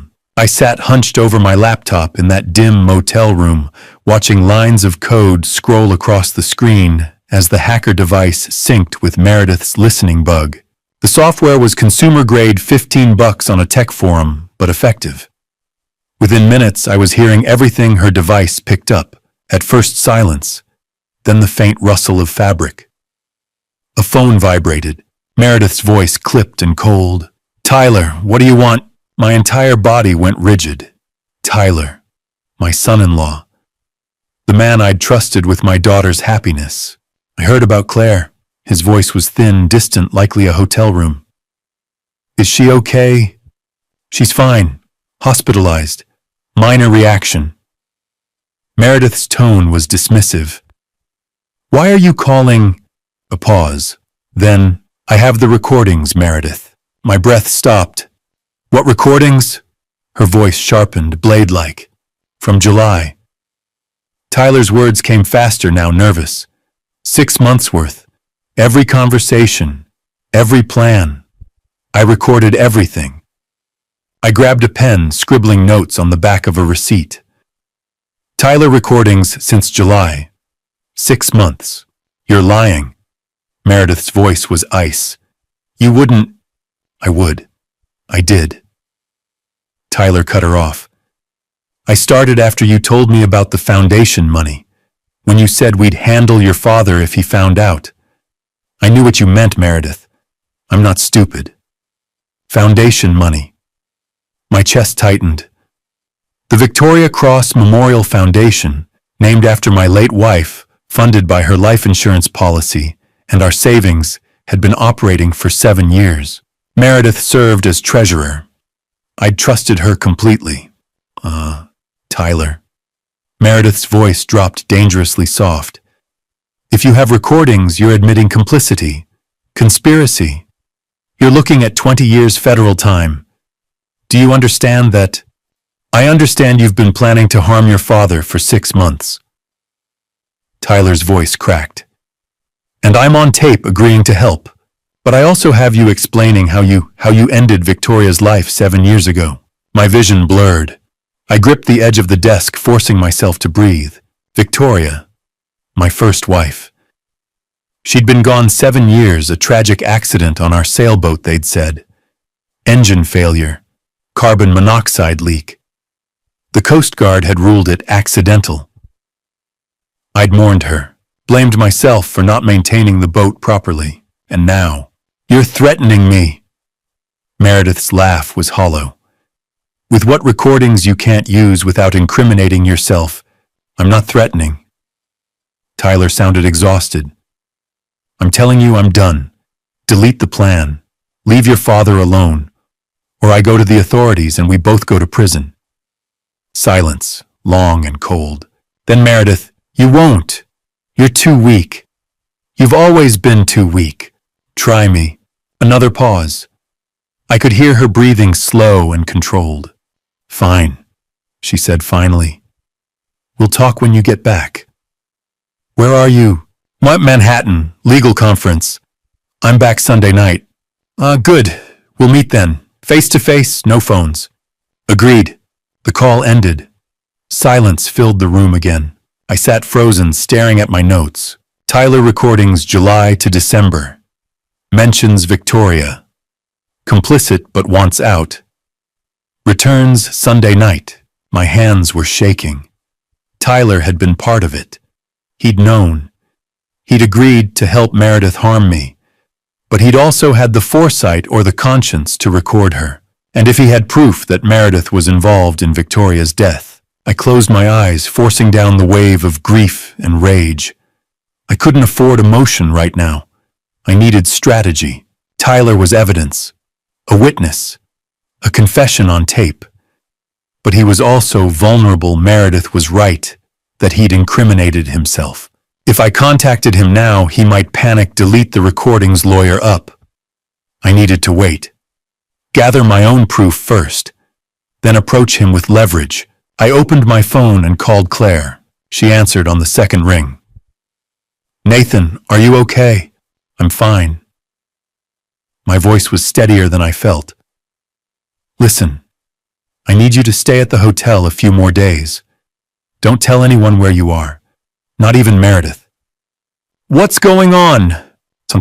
Speaker 1: I sat hunched over my laptop in that dim motel room, watching lines of code scroll across the screen as the hacker device synced with Meredith's listening bug. The software was consumer grade, $15 on a tech forum, but effective. Within minutes, I was hearing everything her device picked up. At first silence, then the faint rustle of fabric. A phone vibrated. Meredith's voice clipped and cold. Tyler, what do you want? My entire body went rigid. Tyler, my son-in-law. The man I'd trusted with my daughter's happiness. I heard about Claire. His voice was thin, distant, likely a hotel room. Is she okay? She's fine. Hospitalized. Minor reaction. Meredith's tone was dismissive. Why are you calling? A pause. Then, I have the recordings, Meredith. My breath stopped. What recordings? Her voice sharpened, blade-like. From July. Tyler's words came faster now, nervous. 6 months worth. Every conversation. Every plan. I recorded everything. I grabbed a pen, scribbling notes on the back of a receipt. Tyler recordings since July. 6 months. You're lying. Meredith's voice was ice. You wouldn't. I would. I did. Tyler cut her off. I started after you told me about the foundation money, when you said we'd handle your father if he found out. I knew what you meant, Meredith. I'm not stupid. Foundation money. My chest tightened. The Victoria Cross Memorial Foundation, named after my late wife, funded by her life insurance policy and our savings, had been operating for 7 years. Meredith served as treasurer. I'd trusted her completely. Tyler. Meredith's voice dropped dangerously soft. If you have recordings, you're admitting complicity. Conspiracy. You're looking at 20 years federal time. Do you understand that? I understand you've been planning to harm your father for 6 months. Tyler's voice cracked. And I'm on tape agreeing to help. But I also have you explaining how you ended Victoria's life 7 years ago. My vision blurred. I gripped the edge of the desk, forcing myself to breathe. Victoria, my first wife. She'd been gone 7 years, a tragic accident on our sailboat, they'd said. Engine failure. Carbon monoxide leak. The Coast Guard had ruled it accidental. I'd mourned her, blamed myself for not maintaining the boat properly, and now, "You're threatening me." Meredith's laugh was hollow. "With what recordings you can't use without incriminating yourself, I'm not threatening." Tyler sounded exhausted. "I'm telling you I'm done. Delete the plan. Leave your father alone. Or I go to the authorities and we both go to prison." Silence, long and cold. Then Meredith, "You won't. You're too weak. You've always been too weak. Try me." Another pause. I could hear her breathing slow and controlled. "Fine," she said finally. "We'll talk when you get back." "Where are you?" "Manhattan, legal conference. I'm back Sunday night." Good. We'll meet then. Face to face, no phones." "Agreed." The call ended. Silence filled the room again. I sat frozen, staring at my notes. Tyler recordings July to December. Mentions Victoria. Complicit but wants out. Returns Sunday night. My hands were shaking. Tyler had been part of it. He'd known. He'd agreed to help Meredith harm me. But he'd also had the foresight or the conscience to record her. And if he had proof that Meredith was involved in Victoria's death, I closed my eyes, forcing down the wave of grief and rage. I couldn't afford emotion right now. I needed strategy. Tyler was evidence, a witness, a confession on tape. But he was also vulnerable. Meredith was right that he'd incriminated himself. If I contacted him now, he might panic, delete the recordings, lawyer up. I needed to wait. Gather my own proof first, then approach him with leverage. I opened my phone and called Claire. She answered on the second ring. "Nathan, are you okay?" "I'm fine." My voice was steadier than I felt. "Listen, I need you to stay at the hotel a few more days. Don't tell anyone where you are. Not even Meredith." "What's going on?"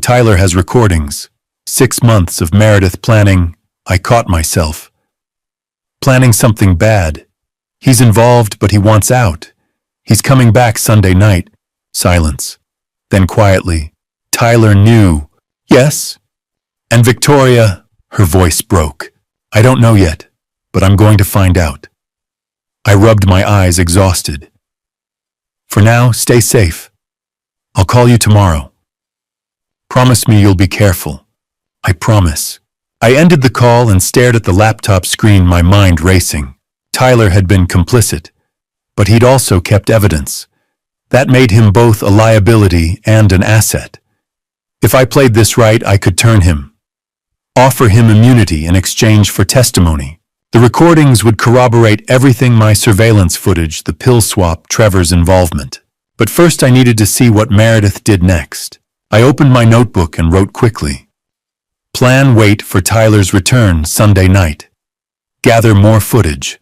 Speaker 1: Tyler has recordings. 6 months of Meredith planning. I caught myself. Planning something bad. He's involved, but he wants out. He's coming back Sunday night. Silence. Then quietly, "Tyler knew." "Yes." "And Victoria," her voice broke. "I don't know yet, but I'm going to find out." I rubbed my eyes, exhausted. "For now, stay safe. I'll call you tomorrow. Promise me you'll be careful." "I promise." I ended the call and stared at the laptop screen, my mind racing. Tyler had been complicit, but he'd also kept evidence. That made him both a liability and an asset. If I played this right, I could turn him. Offer him immunity in exchange for testimony. The recordings would corroborate everything: my surveillance footage, the pill swap, Trevor's involvement. But first I needed to see what Meredith did next. I opened my notebook and wrote quickly. Plan: wait for Tyler's return Sunday night. Gather more footage.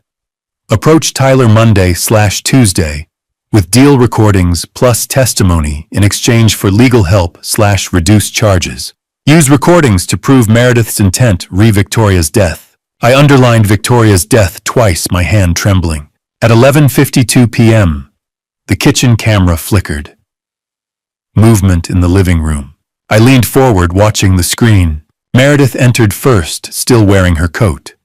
Speaker 1: Approach Tyler Monday/Tuesday with deal recordings plus testimony in exchange for legal help/reduced charges. Use recordings to prove Meredith's intent re Victoria's death. I underlined Victoria's death twice, my hand trembling. At 11:52 p.m., the kitchen camera flickered. Movement in the living room. I leaned forward, watching the screen. Meredith entered first, still wearing her coat.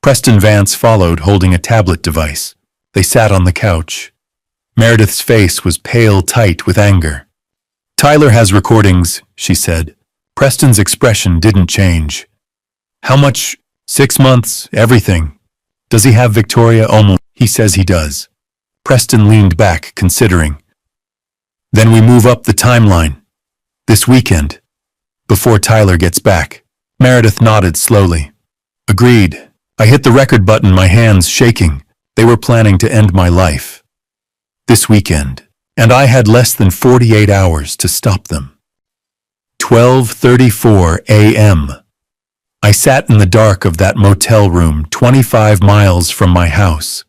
Speaker 1: Preston Vance followed, holding a tablet device. They sat on the couch. Meredith's face was pale, tight with anger. Tyler has recordings, she said. Preston's expression didn't change. How much? 6 months, everything. Does he have Victoria? Almost. He says he does. Preston leaned back, considering. Then we move up the timeline. This weekend. Before Tyler gets back. Meredith nodded slowly. Agreed. I hit the record button, my hands shaking. They were planning to end my life. This weekend. And I had less than 48 hours to stop them. 12:34 a.m. I sat in the dark of that motel room 25 miles from my house.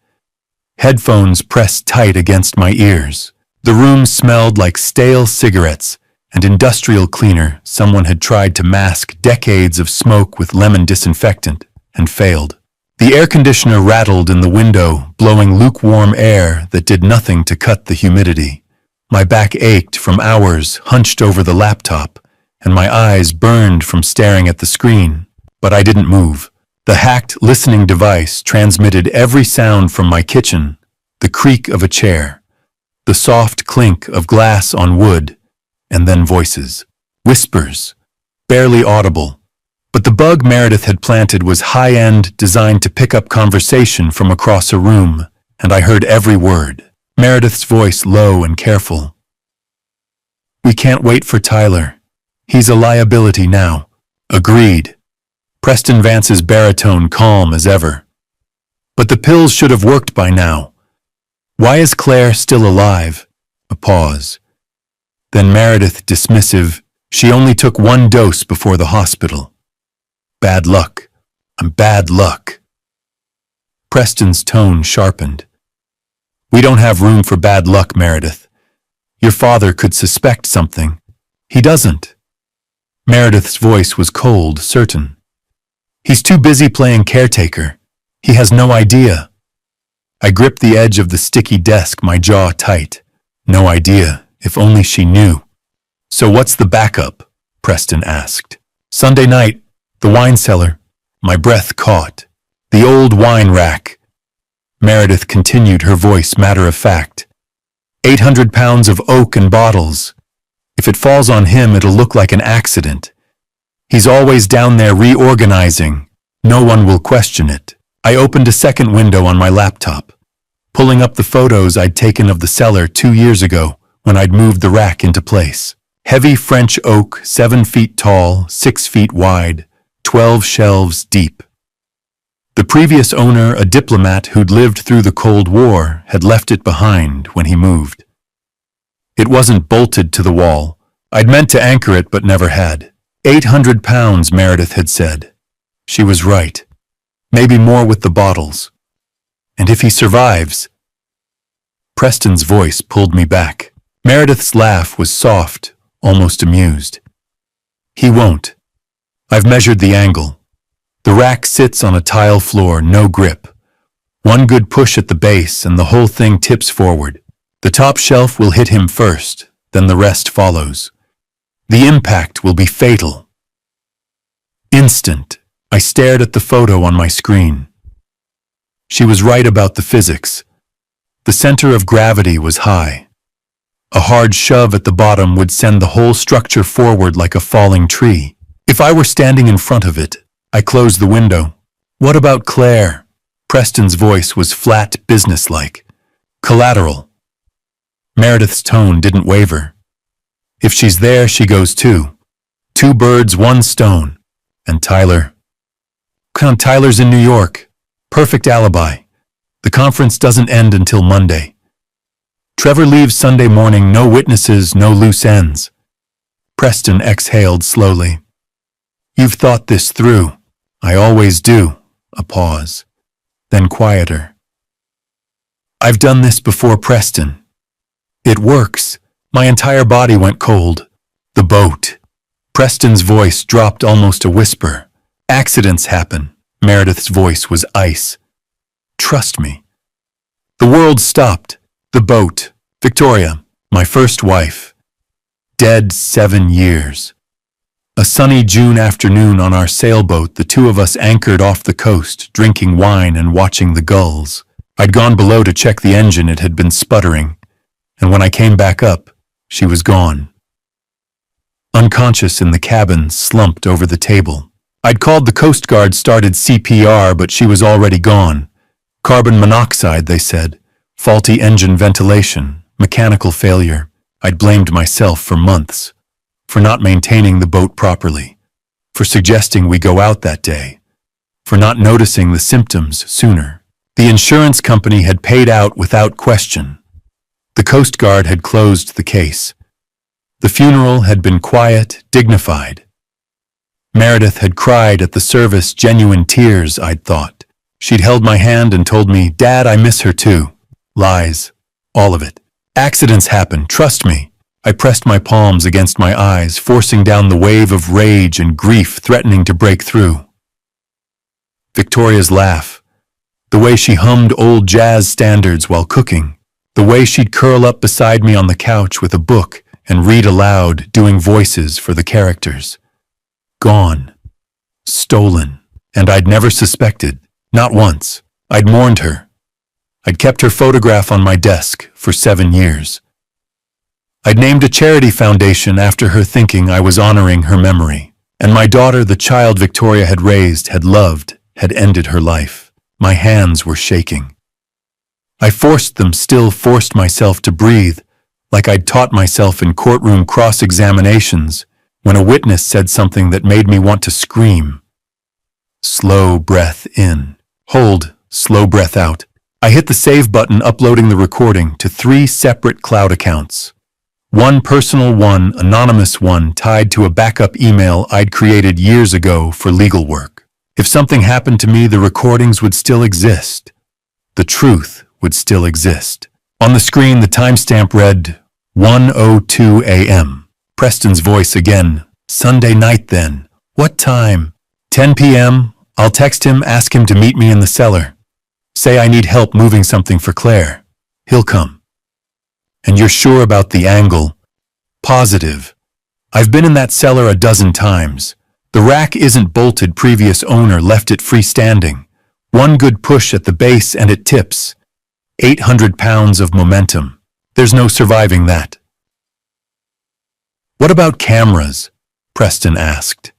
Speaker 1: Headphones pressed tight against my ears. The room smelled like stale cigarettes, and industrial cleaner someone had tried to mask decades of smoke with lemon disinfectant and failed. The air conditioner rattled in the window, blowing lukewarm air that did nothing to cut the humidity. My back ached from hours hunched over the laptop, and my eyes burned from staring at the screen. But I didn't move. The hacked listening device transmitted every sound from my kitchen: the creak of a chair, the soft clink of glass on wood, and then voices. Whispers, barely audible. But the bug Meredith had planted was high-end, designed to pick up conversation from across a room, and I heard every word. Meredith's voice low and careful. "We can't wait for Tyler. He's a liability now." Agreed. Preston Vance's baritone calm as ever. "But the pills should have worked by now. Why is Claire still alive?" A pause. Then Meredith dismissive, "She only took one dose before the hospital." "Bad luck. I'm bad luck." Preston's tone sharpened. "We don't have room for bad luck, Meredith. Your father could suspect something. He doesn't." Meredith's voice was cold, certain. "He's too busy playing caretaker. He has no idea." I gripped the edge of the sticky desk, my jaw tight. No idea, if only she knew. "So what's the backup?" Preston asked. "Sunday night, the wine cellar." My breath caught. "The old wine rack." Meredith continued, her voice matter-of-fact. 800 pounds of oak and bottles. If it falls on him, it'll look like an accident. He's always down there reorganizing. No one will question it. I opened a second window on my laptop, pulling up the photos I'd taken of the cellar 2 years ago when I'd moved the rack into place. Heavy French oak, 7 feet tall, 6 feet wide, 12 shelves deep. The previous owner, a diplomat who'd lived through the Cold War, had left it behind when he moved. It wasn't bolted to the wall. I'd meant to anchor it but never had. 800 pounds, Meredith had said. She was right. Maybe more with the bottles. And if he survives... Preston's voice pulled me back. Meredith's laugh was soft, almost amused. "He won't. I've measured the angle. The rack sits on a tile floor, no grip. One good push at the base and the whole thing tips forward. The top shelf will hit him first, then the rest follows. The impact will be fatal." Instant. I stared at the photo on my screen. She was right about the physics. The center of gravity was high. A hard shove at the bottom would send the whole structure forward like a falling tree. If I were standing in front of it, I closed the window. "What about Claire?" Preston's voice was flat, businesslike. "Collateral." Meredith's tone didn't waver. "If she's there, she goes too. 2 birds, 1 stone. And Tyler? Tyler's in New York. Perfect alibi. The conference doesn't end until Monday. Trevor leaves Sunday morning, no witnesses, no loose ends." Preston exhaled slowly. "You've thought this through." "I always do." A pause. Then quieter. "I've done this before, Preston. It works." My entire body went cold. "The boat." Preston's voice dropped almost a whisper. "Accidents happen." Meredith's voice was ice. "Trust me." The world stopped. The boat. Victoria, my first wife. Dead 7 years. A sunny June afternoon on our sailboat, the 2 of us anchored off the coast, drinking wine and watching the gulls. I'd gone below to check the engine. It had been sputtering. And when I came back up, she was gone. Unconscious in the cabin, slumped over the table. I'd called the Coast Guard, started CPR, but she was already gone. Carbon monoxide, they said. Faulty engine ventilation. Mechanical failure. I'd blamed myself for months. For not maintaining the boat properly. For suggesting we go out that day. For not noticing the symptoms sooner. The insurance company had paid out without question. The Coast Guard had closed the case. The funeral had been quiet, dignified. Meredith had cried at the service, genuine tears, I'd thought. She'd held my hand and told me, "Dad, I miss her too." Lies. All of it. "Accidents happen, trust me." I pressed my palms against my eyes, forcing down the wave of rage and grief threatening to break through. Victoria's laugh, the way she hummed old jazz standards while cooking, the way she'd curl up beside me on the couch with a book and read aloud, doing voices for the characters. Gone. Stolen. And I'd never suspected, not once. I'd mourned her. I'd kept her photograph on my desk for 7 years. I'd named a charity foundation after her, thinking I was honoring her memory. And my daughter, the child Victoria had raised, had loved, had ended her life. My hands were shaking. I forced myself to breathe, like I'd taught myself in courtroom cross-examinations, when a witness said something that made me want to scream. Slow breath in. Hold. Slow breath out. I hit the save button, uploading the recording to 3 separate cloud accounts. One personal, one anonymous, one tied to a backup email I'd created years ago for legal work. If something happened to me, the recordings would still exist. The truth would still exist. On the screen, the timestamp read 1:02 a.m. Preston's voice again. Sunday night then. What time? 10 p.m. I'll text him, ask him to meet me in the cellar. Say I need help moving something for Claire. He'll come. And you're sure about the angle? Positive. I've been in that cellar a dozen times. The rack isn't bolted, previous owner left it freestanding. One good push at the base and it tips. 800 pounds of momentum. There's no surviving that. What about cameras? Preston asked.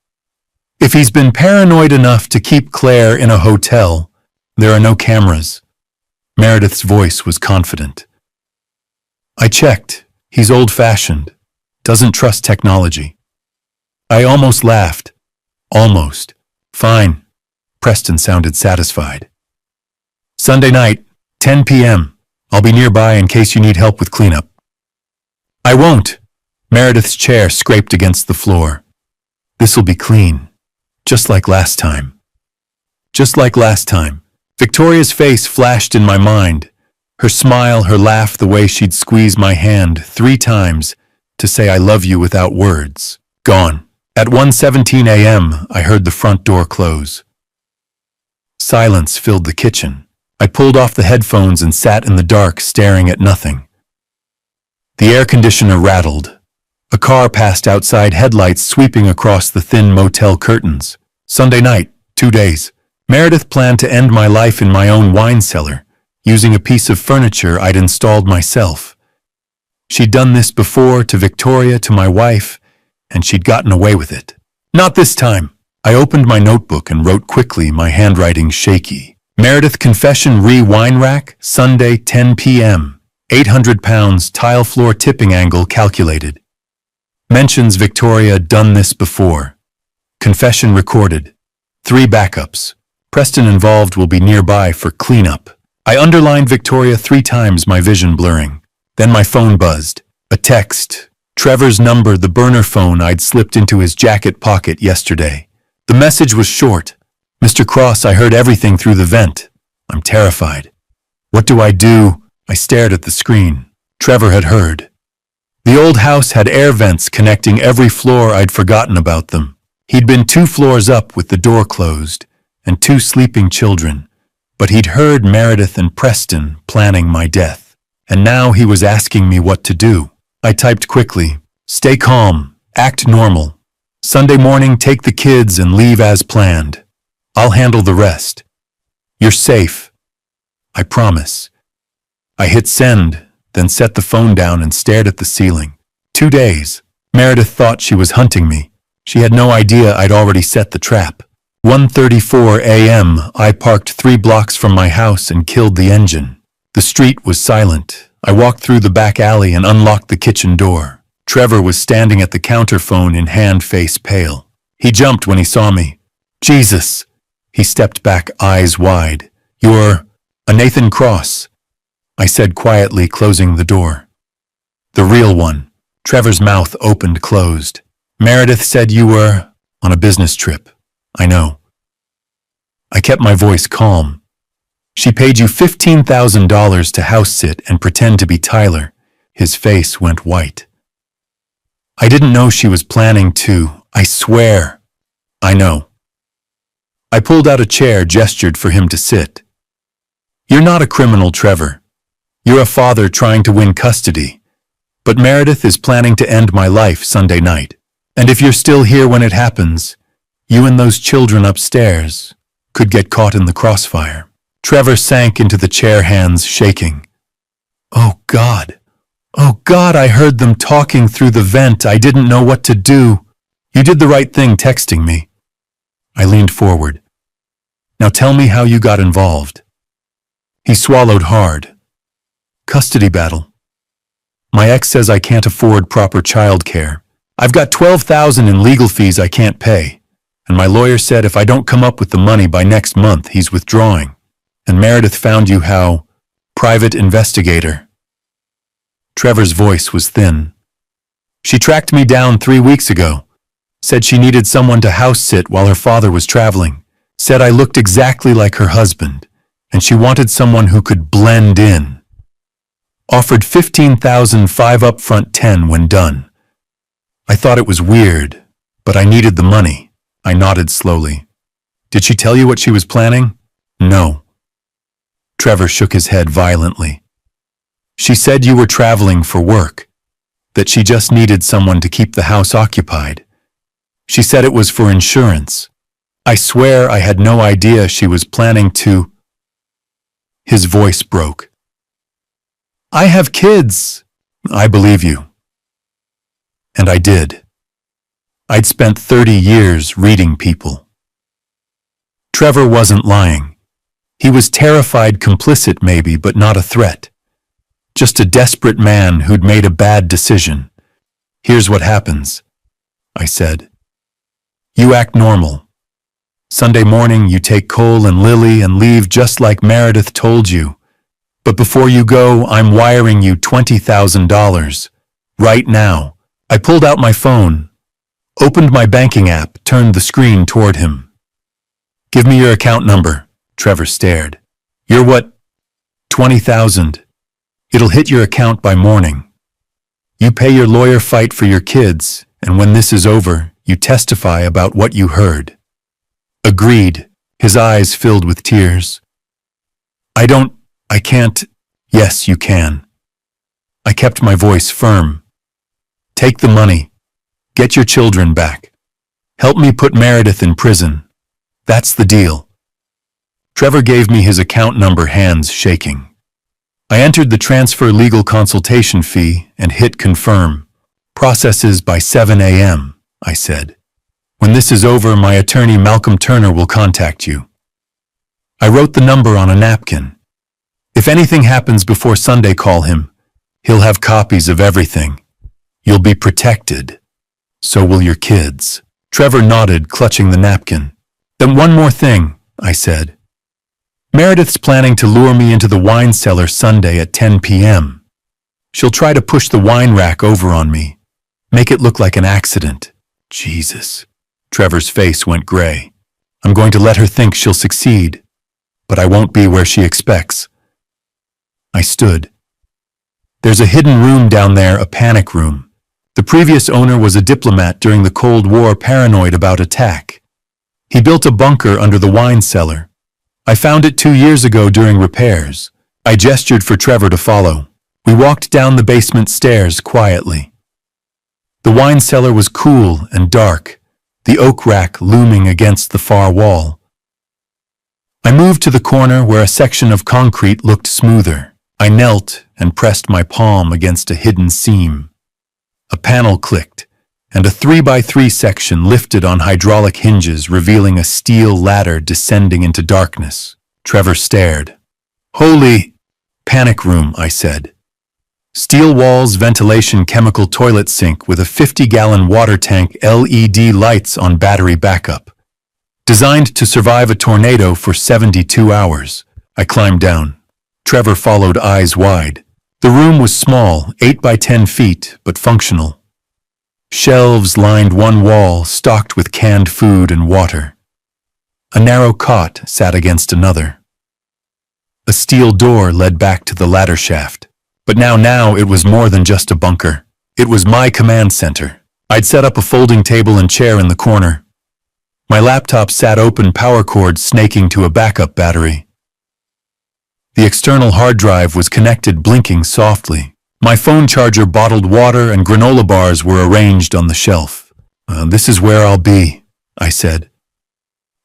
Speaker 1: If he's been paranoid enough to keep Claire in a hotel, there are no cameras. Meredith's voice was confident. I checked. He's old-fashioned. Doesn't trust technology. I almost laughed. Almost. Fine. Preston sounded satisfied. Sunday night, 10 p.m. I'll be nearby in case you need help with cleanup. I won't. Meredith's chair scraped against the floor. This'll be clean. Just like last time. Just like last time. Victoria's face flashed in my mind. Her smile, her laugh, the way she'd squeeze my hand 3 times to say I love you without words. Gone. At 1:17 a.m., I heard the front door close. Silence filled the kitchen. I pulled off the headphones and sat in the dark, staring at nothing. The air conditioner rattled. A car passed outside, headlights sweeping across the thin motel curtains. Sunday night, 2 days. Meredith planned to end my life in my own wine cellar, using a piece of furniture I'd installed myself. She'd done this before to Victoria, to my wife, and she'd gotten away with it. Not this time. I opened my notebook and wrote quickly, my handwriting shaky. Meredith confession wine rack, Sunday 10 p.m. 800 pounds, tile floor tipping angle calculated. Mentions Victoria done this before. Confession recorded. 3 backups. Preston involved will be nearby for cleanup. I underlined Victoria 3 times, my vision blurring. Then my phone buzzed. A text. Trevor's number, the burner phone I'd slipped into his jacket pocket yesterday. The message was short. Mr. Cross, I heard everything through the vent. I'm terrified. What do? I stared at the screen. Trevor had heard. The old house had air vents connecting every floor. I'd forgotten about them. He'd been 2 floors up with the door closed, and 2 sleeping children. But he'd heard Meredith and Preston planning my death. And now he was asking me what to do. I typed quickly. Stay calm. Act normal. Sunday morning, take the kids and leave as planned. I'll handle the rest. You're safe. I promise. I hit send, then set the phone down and stared at the ceiling. 2 days. Meredith thought she was hunting me. She had no idea I'd already set the trap. 1:34 a.m. I parked 3 blocks from my house and killed the engine. The street was silent. I walked through the back alley and unlocked the kitchen door. Trevor was standing at the counter, phone in hand, face pale. He jumped when he saw me. Jesus! He stepped back, eyes wide. You're a Nathan Cross, I said quietly, closing the door. The real one. Trevor's mouth opened, closed. Meredith said you were on a business trip. I know. I kept my voice calm. She paid you $15,000 to house sit and pretend to be Tyler. His face went white. I didn't know she was planning to. I swear. I know. I pulled out a chair, gestured for him to sit. You're not a criminal, Trevor. You're a father trying to win custody. But Meredith is planning to end my life Sunday night. And if you're still here when it happens, you and those children upstairs could get caught in the crossfire. Trevor sank into the chair, hands shaking. Oh God. Oh God, I heard them talking through the vent. I didn't know what to do. You did the right thing texting me. I leaned forward. Now tell me how you got involved. He swallowed hard. Custody battle. My ex says I can't afford proper childcare. I've got $12,000 in legal fees I can't pay. And my lawyer said if I don't come up with the money by next month, he's withdrawing. And Meredith found you how? Private investigator. Trevor's voice was thin. She tracked me down 3 weeks ago. Said she needed someone to house sit while her father was traveling. Said I looked exactly like her husband. And she wanted someone who could blend in. Offered $15,000, 5 upfront, 10 when done. I thought it was weird, but I needed the money. I nodded slowly. Did she tell you what she was planning? No. Trevor shook his head violently. She said you were traveling for work, that she just needed someone to keep the house occupied. She said it was for insurance. I swear I had no idea she was planning to... His voice broke. I have kids. I believe you. And I did. I'd spent 30 years reading people. Trevor wasn't lying. He was terrified, complicit maybe, but not a threat. Just a desperate man who'd made a bad decision. Here's what happens, I said. You act normal. Sunday morning you take Cole and Lily and leave just like Meredith told you. But before you go, I'm wiring you $20,000. Right now. I pulled out my phone, opened my banking app, turned the screen toward him. Give me your account number. Trevor stared. You're what? 20,000. It'll hit your account by morning. You pay your lawyer, fight for your kids, and when this is over, you testify about what you heard. Agreed. His eyes filled with tears. I can't. Yes, you can. I kept my voice firm. Take the money. Get your children back. Help me put Meredith in prison. That's the deal. Trevor gave me his account number, hands shaking. I entered the transfer legal consultation fee and hit confirm. Processes by 7 a.m., I said. When this is over, my attorney Malcolm Turner will contact you. I wrote the number on a napkin. If anything happens before Sunday, call him. He'll have copies of everything. You'll be protected. So will your kids. Trevor nodded, clutching the napkin. Then one more thing, I said. Meredith's planning to lure me into the wine cellar Sunday at 10 p.m. She'll try to push the wine rack over on me. Make it look like an accident. Jesus. Trevor's face went gray. I'm going to let her think she'll succeed, but I won't be where she expects. I stood. There's a hidden room down there, a panic room. The previous owner was a diplomat during the Cold War, paranoid about attack. He built a bunker under the wine cellar. I found it 2 years ago during repairs. I gestured for Trevor to follow. We walked down the basement stairs quietly. The wine cellar was cool and dark, the oak rack looming against the far wall. I moved to the corner where a section of concrete looked smoother. I knelt and pressed my palm against a hidden seam. A panel clicked, and a 3x3 section lifted on hydraulic hinges, revealing a steel ladder descending into darkness. Trevor stared. Holy... Panic room, I said. Steel walls, ventilation, chemical toilet sink with a 50-gallon water tank, LED lights on battery backup. Designed to survive a tornado for 72 hours. I climbed down. Trevor followed, eyes wide. The room was small, 8 by 10 feet, but functional. Shelves lined one wall, stocked with canned food and water. A narrow cot sat against another. A steel door led back to the ladder shaft. But now it was more than just a bunker. It was my command center. I'd set up a folding table and chair in the corner. My laptop sat open, power cord snaking to a backup battery. The external hard drive was connected, blinking softly. My phone charger, bottled water, and granola bars were arranged on the shelf. This is where I'll be, I said.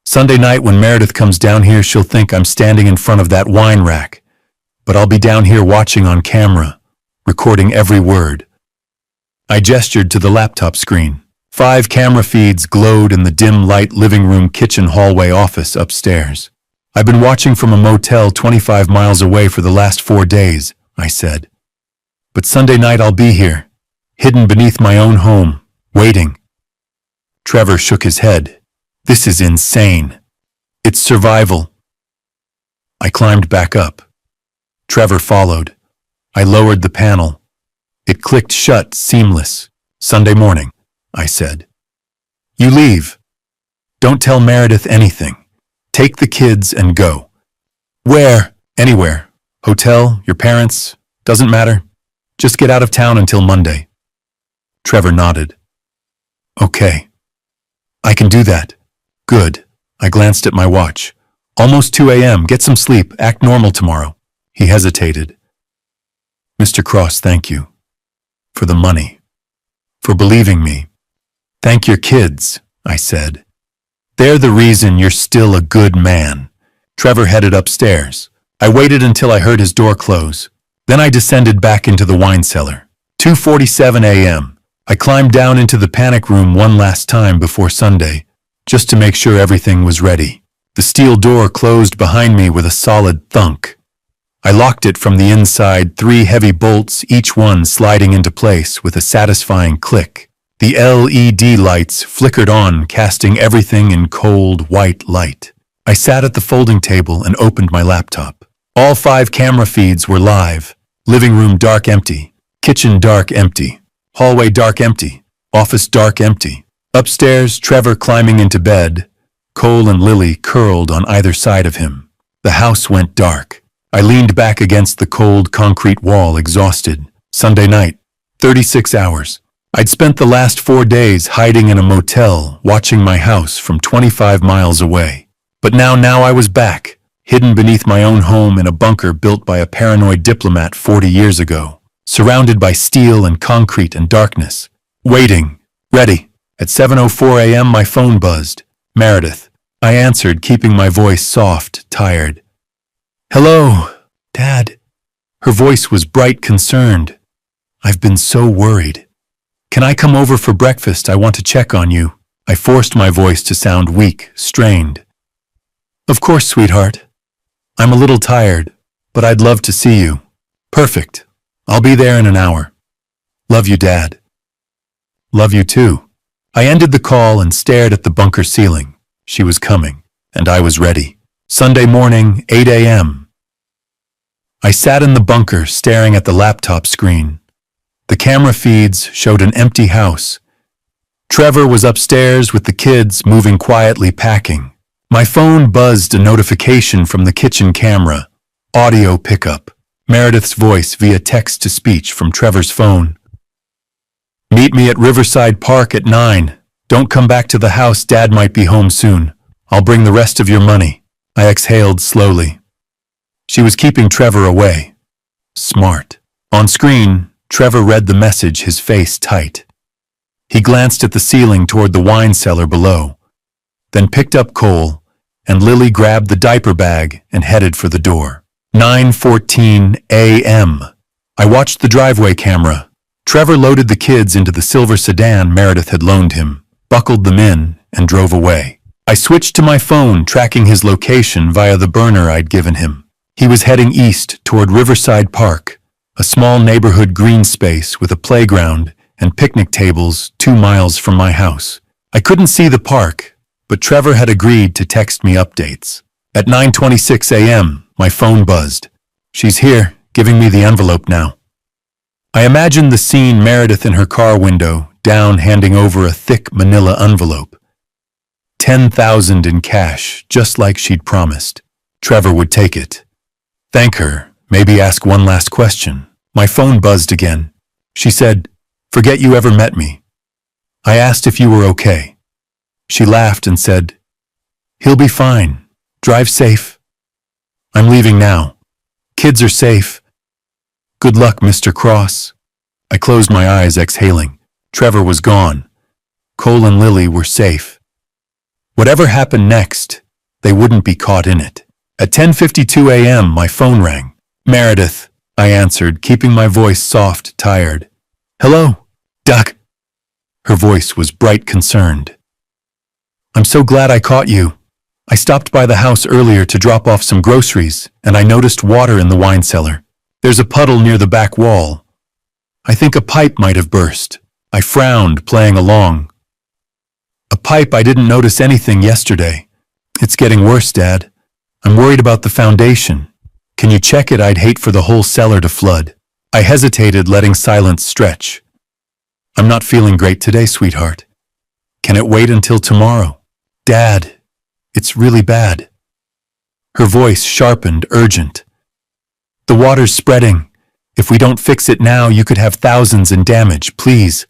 Speaker 1: Sunday night when Meredith comes down here, she'll think I'm standing in front of that wine rack. But I'll be down here watching on camera, recording every word. I gestured to the laptop screen. 5 camera feeds glowed in the dim light living room, kitchen, hallway, office upstairs. I've been watching from a motel 25 miles away for the last 4 days, I said. But Sunday night I'll be here, hidden beneath my own home, waiting. Trevor shook his head. This is insane. It's survival. I climbed back up. Trevor followed. I lowered the panel. It clicked shut, seamless. Sunday morning, I said. You leave. Don't tell Meredith anything. Take the kids and go. Where? Anywhere. Hotel, your parents, doesn't matter. Just get out of town until Monday. Trevor nodded. Okay. I can do that. Good. I glanced at my watch. Almost 2 a.m. Get some sleep. Act normal tomorrow. He hesitated. Mr. Cross, thank you. For the money. For believing me. Thank your kids, I said. They're the reason you're still a good man. Trevor headed upstairs. I waited until I heard his door close. Then I descended back into the wine cellar. 2:47 a.m. I climbed down into the panic room one last time before Sunday, just to make sure everything was ready. The steel door closed behind me with a solid thunk. I locked it from the inside, 3 heavy bolts, each one sliding into place with a satisfying click. The LED lights flickered on, casting everything in cold, white light. I sat at the folding table and opened my laptop. All 5 camera feeds were live. Living room dark, empty. Kitchen dark, empty. Hallway dark, empty. Office dark, empty. Upstairs, Trevor climbing into bed. Cole and Lily curled on either side of him. The house went dark. I leaned back against the cold concrete wall, exhausted. Sunday night, 36 hours. I'd spent the last 4 days hiding in a motel, watching my house from 25 miles away. But now I was back, hidden beneath my own home in a bunker built by a paranoid diplomat 40 years ago, surrounded by steel and concrete and darkness. Waiting. Ready. At 7:04 a.m. my phone buzzed. Meredith. I answered, keeping my voice soft, tired. Hello, Dad. Her voice was bright, concerned. I've been so worried. Can I come over for breakfast? I want to check on you. I forced my voice to sound weak, strained. Of course, sweetheart. I'm a little tired, but I'd love to see you. Perfect. I'll be there in an hour. Love you, Dad. Love you too. I ended the call and stared at the bunker ceiling. She was coming, and I was ready. Sunday morning, 8 a.m. I sat in the bunker staring at the laptop screen. The camera feeds showed an empty house. Trevor was upstairs with the kids, moving quietly, packing. My phone buzzed a notification from the kitchen camera. Audio pickup. Meredith's voice via text-to-speech from Trevor's phone. Meet me at Riverside Park at 9. Don't come back to the house. Dad might be home soon. I'll bring the rest of your money. I exhaled slowly. She was keeping Trevor away. Smart. On screen, Trevor read the message, his face tight. He glanced at the ceiling toward the wine cellar below, then picked up Cole, and Lily grabbed the diaper bag and headed for the door. 9:14 a.m. I watched the driveway camera. Trevor loaded the kids into the silver sedan Meredith had loaned him, buckled them in, and drove away. I switched to my phone, tracking his location via the burner I'd given him. He was heading east toward Riverside Park, a small neighborhood green space with a playground and picnic tables 2 miles from my house. I couldn't see the park, but Trevor had agreed to text me updates. At 9:26 a.m., my phone buzzed. She's here, giving me the envelope now. I imagined the scene, Meredith in her car window, down handing over a thick manila envelope. 10,000 in cash, just like she'd promised. Trevor would take it. Thank her, maybe ask one last question. My phone buzzed again. She said, forget you ever met me. I asked if you were okay. She laughed and said, "He'll be fine. Drive safe." "I'm leaving now. Kids are safe." "Good luck, Mr. Cross." I closed my eyes, exhaling. Trevor was gone. Cole and Lily were safe. Whatever happened next, they wouldn't be caught in it. At 10:52 a.m., my phone rang. "Meredith," I answered, keeping my voice soft, tired. "Hello, Duck." Her voice was bright, concerned. "I'm so glad I caught you. I stopped by the house earlier to drop off some groceries, and I noticed water in the wine cellar. There's a puddle near the back wall. I think a pipe might have burst." I frowned, playing along. "A pipe? I didn't notice anything yesterday." "It's getting worse, Dad. I'm worried about the foundation. Can you check it? I'd hate for the whole cellar to flood." I hesitated, letting silence stretch. "I'm not feeling great today, sweetheart. Can it wait until tomorrow?" "Dad, it's really bad." Her voice sharpened, urgent. "The water's spreading. If we don't fix it now, you could have thousands in damage. Please.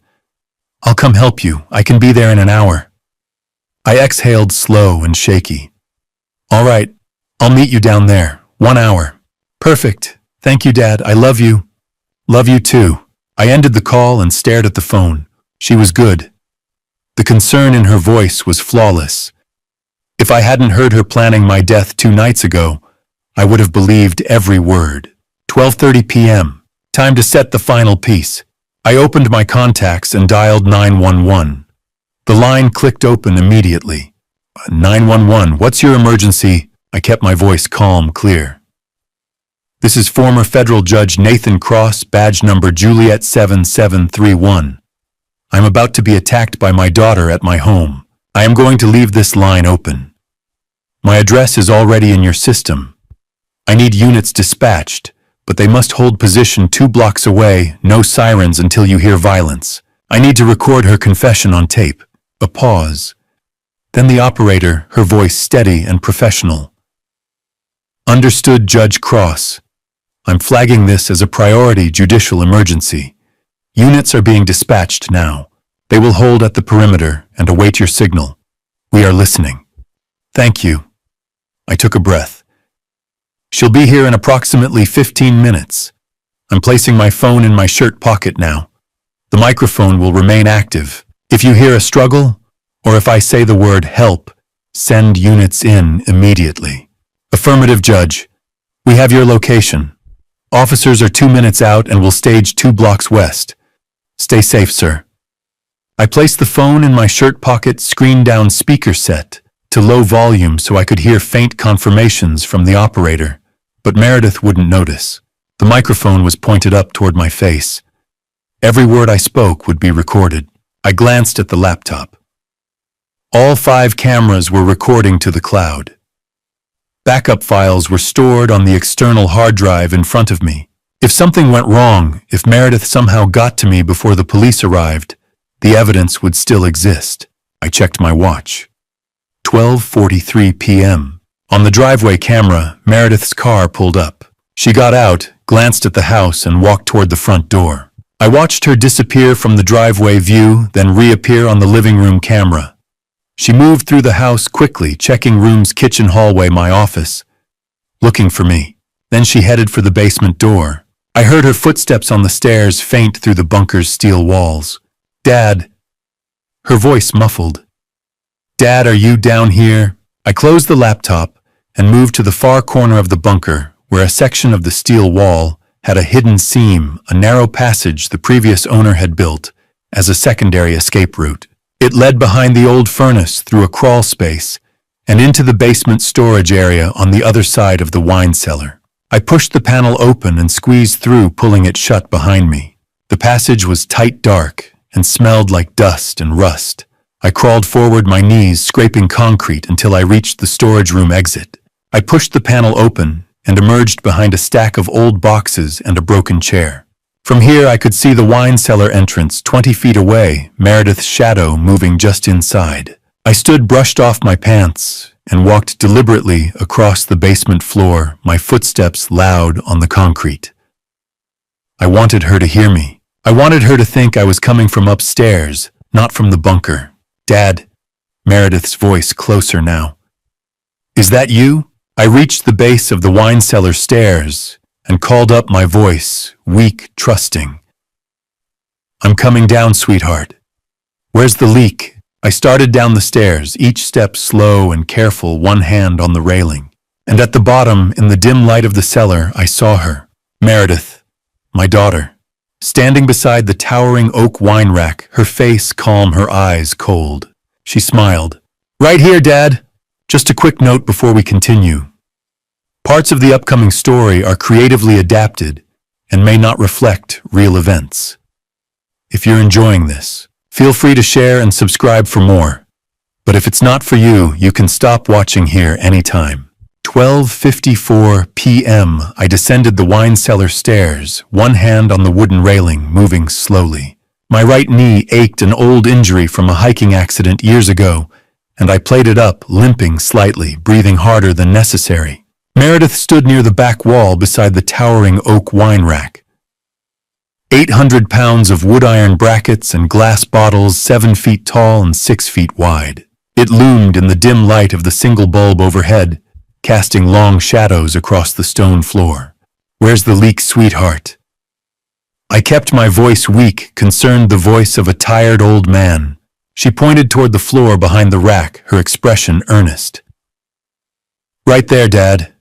Speaker 1: I'll come help you. I can be there in an hour." I exhaled, slow and shaky. "All right, I'll meet you down there. 1 hour. "Perfect. Thank you, Dad. I love you." "Love you too." I ended the call and stared at the phone. She was good. The concern in her voice was flawless. If I hadn't heard her planning my death 2 nights ago, I would have believed every word. 12:30 p.m. Time to set the final piece. I opened my contacts and dialed 911. The line clicked open immediately. 911, what's your emergency?" I kept my voice calm, clear. "This is former federal judge Nathan Cross, badge number Juliet 7731. I'm about to be attacked by my daughter at my home. I am going to leave this line open. My address is already in your system. I need units dispatched, but they must hold position 2 blocks away, no sirens until you hear violence. I need to record her confession on tape." A pause. Then the operator, her voice steady and professional. "Understood, Judge Cross. I'm flagging this as a priority judicial emergency. Units are being dispatched now. They will hold at the perimeter and await your signal. We are listening." "Thank you." I took a breath. "She'll be here in approximately 15 minutes. I'm placing my phone in my shirt pocket now. The microphone will remain active. If you hear a struggle, or if I say the word help, send units in immediately." "Affirmative, Judge. We have your location. Officers are 2 minutes out and will stage 2 blocks west. Stay safe, sir." I placed the phone in my shirt pocket, screen down speaker set to low volume so I could hear faint confirmations from the operator, but Meredith wouldn't notice. The microphone was pointed up toward my face. Every word I spoke would be recorded. I glanced at the laptop. All 5 cameras were recording to the cloud. Backup files were stored on the external hard drive in front of me. If something went wrong, if Meredith somehow got to me before the police arrived, the evidence would still exist. I checked my watch. 12:43 p.m. On the driveway camera, Meredith's car pulled up. She got out, glanced at the house, and walked toward the front door. I watched her disappear from the driveway view, then reappear on the living room camera. She moved through the house quickly, checking rooms, kitchen, hallway, my office, looking for me. Then she headed for the basement door. I heard her footsteps on the stairs faint through the bunker's steel walls. "Dad." Her voice muffled. "Dad, are you down here?" I closed the laptop and moved to the far corner of the bunker, where a section of the steel wall had a hidden seam, a narrow passage the previous owner had built as a secondary escape route. It led behind the old furnace through a crawl space and into the basement storage area on the other side of the wine cellar. I pushed the panel open and squeezed through, pulling it shut behind me. The passage was tight, dark, and smelled like dust and rust. I crawled forward, my knees scraping concrete, until I reached the storage room exit. I pushed the panel open and emerged behind a stack of old boxes and a broken chair. From here I could see the wine cellar entrance 20 feet away, Meredith's shadow moving just inside. I stood, brushed off my pants, and walked deliberately across the basement floor, my footsteps loud on the concrete. I wanted her to hear me. I wanted her to think I was coming from upstairs, not from the bunker. Dad, Meredith's voice closer now. Is that you? I reached the base of the wine cellar stairs and called up my voice, weak, trusting. I'm coming down, sweetheart. Where's the leak? I started down the stairs, each step slow and careful, one hand on the railing. And at the bottom, in the dim light of the cellar, I saw her, Meredith, my daughter, standing beside the towering oak wine rack, her face calm, her eyes cold. She smiled. Right here, Dad. Just a quick note before we continue. Parts of the upcoming story are creatively adapted and may not reflect real events. If you're enjoying this, feel free to share and subscribe for more. But if it's not for you, you can stop watching here anytime. 12:54 p.m. I descended the wine cellar stairs, one hand on the wooden railing, moving slowly. My right knee ached, an old injury from a hiking accident years ago, and I played it up, limping slightly, breathing harder than necessary. Meredith stood near the back wall beside the towering oak wine rack. 800 pounds of wood iron brackets and glass bottles 7 feet tall and 6 feet wide. It loomed in the dim light of the single bulb overhead, casting long shadows across the stone floor. Where's the leak, sweetheart? I kept my voice weak, concerned, the voice of a tired old man. She pointed toward the floor behind the rack, her expression earnest. Right there, Dad.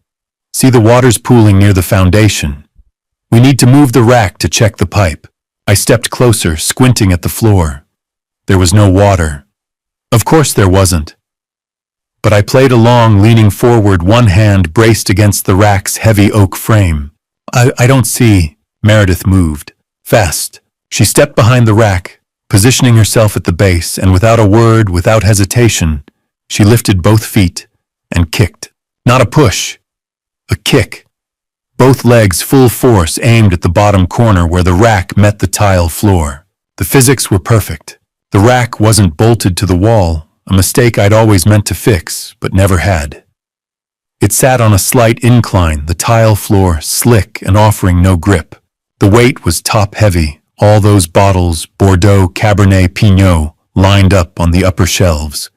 Speaker 1: See the water's pooling near the foundation. We need to move the rack to check the pipe. I stepped closer, squinting at the floor. There was no water. Of course there wasn't. But I played along, leaning forward, one hand braced against the rack's heavy oak frame. I don't see. Meredith moved. Fast. She stepped behind the rack, positioning herself at the base, and without a word, without hesitation, she lifted both feet and kicked. Not a push. A kick. Both legs full force aimed at the bottom corner where the rack met the tile floor. The physics were perfect. The rack wasn't bolted to the wall, a mistake I'd always meant to fix, but never had. It sat on a slight incline, the tile floor slick and offering no grip. The weight was top-heavy, all those bottles, Bordeaux, Cabernet, Pinot, lined up on the upper shelves.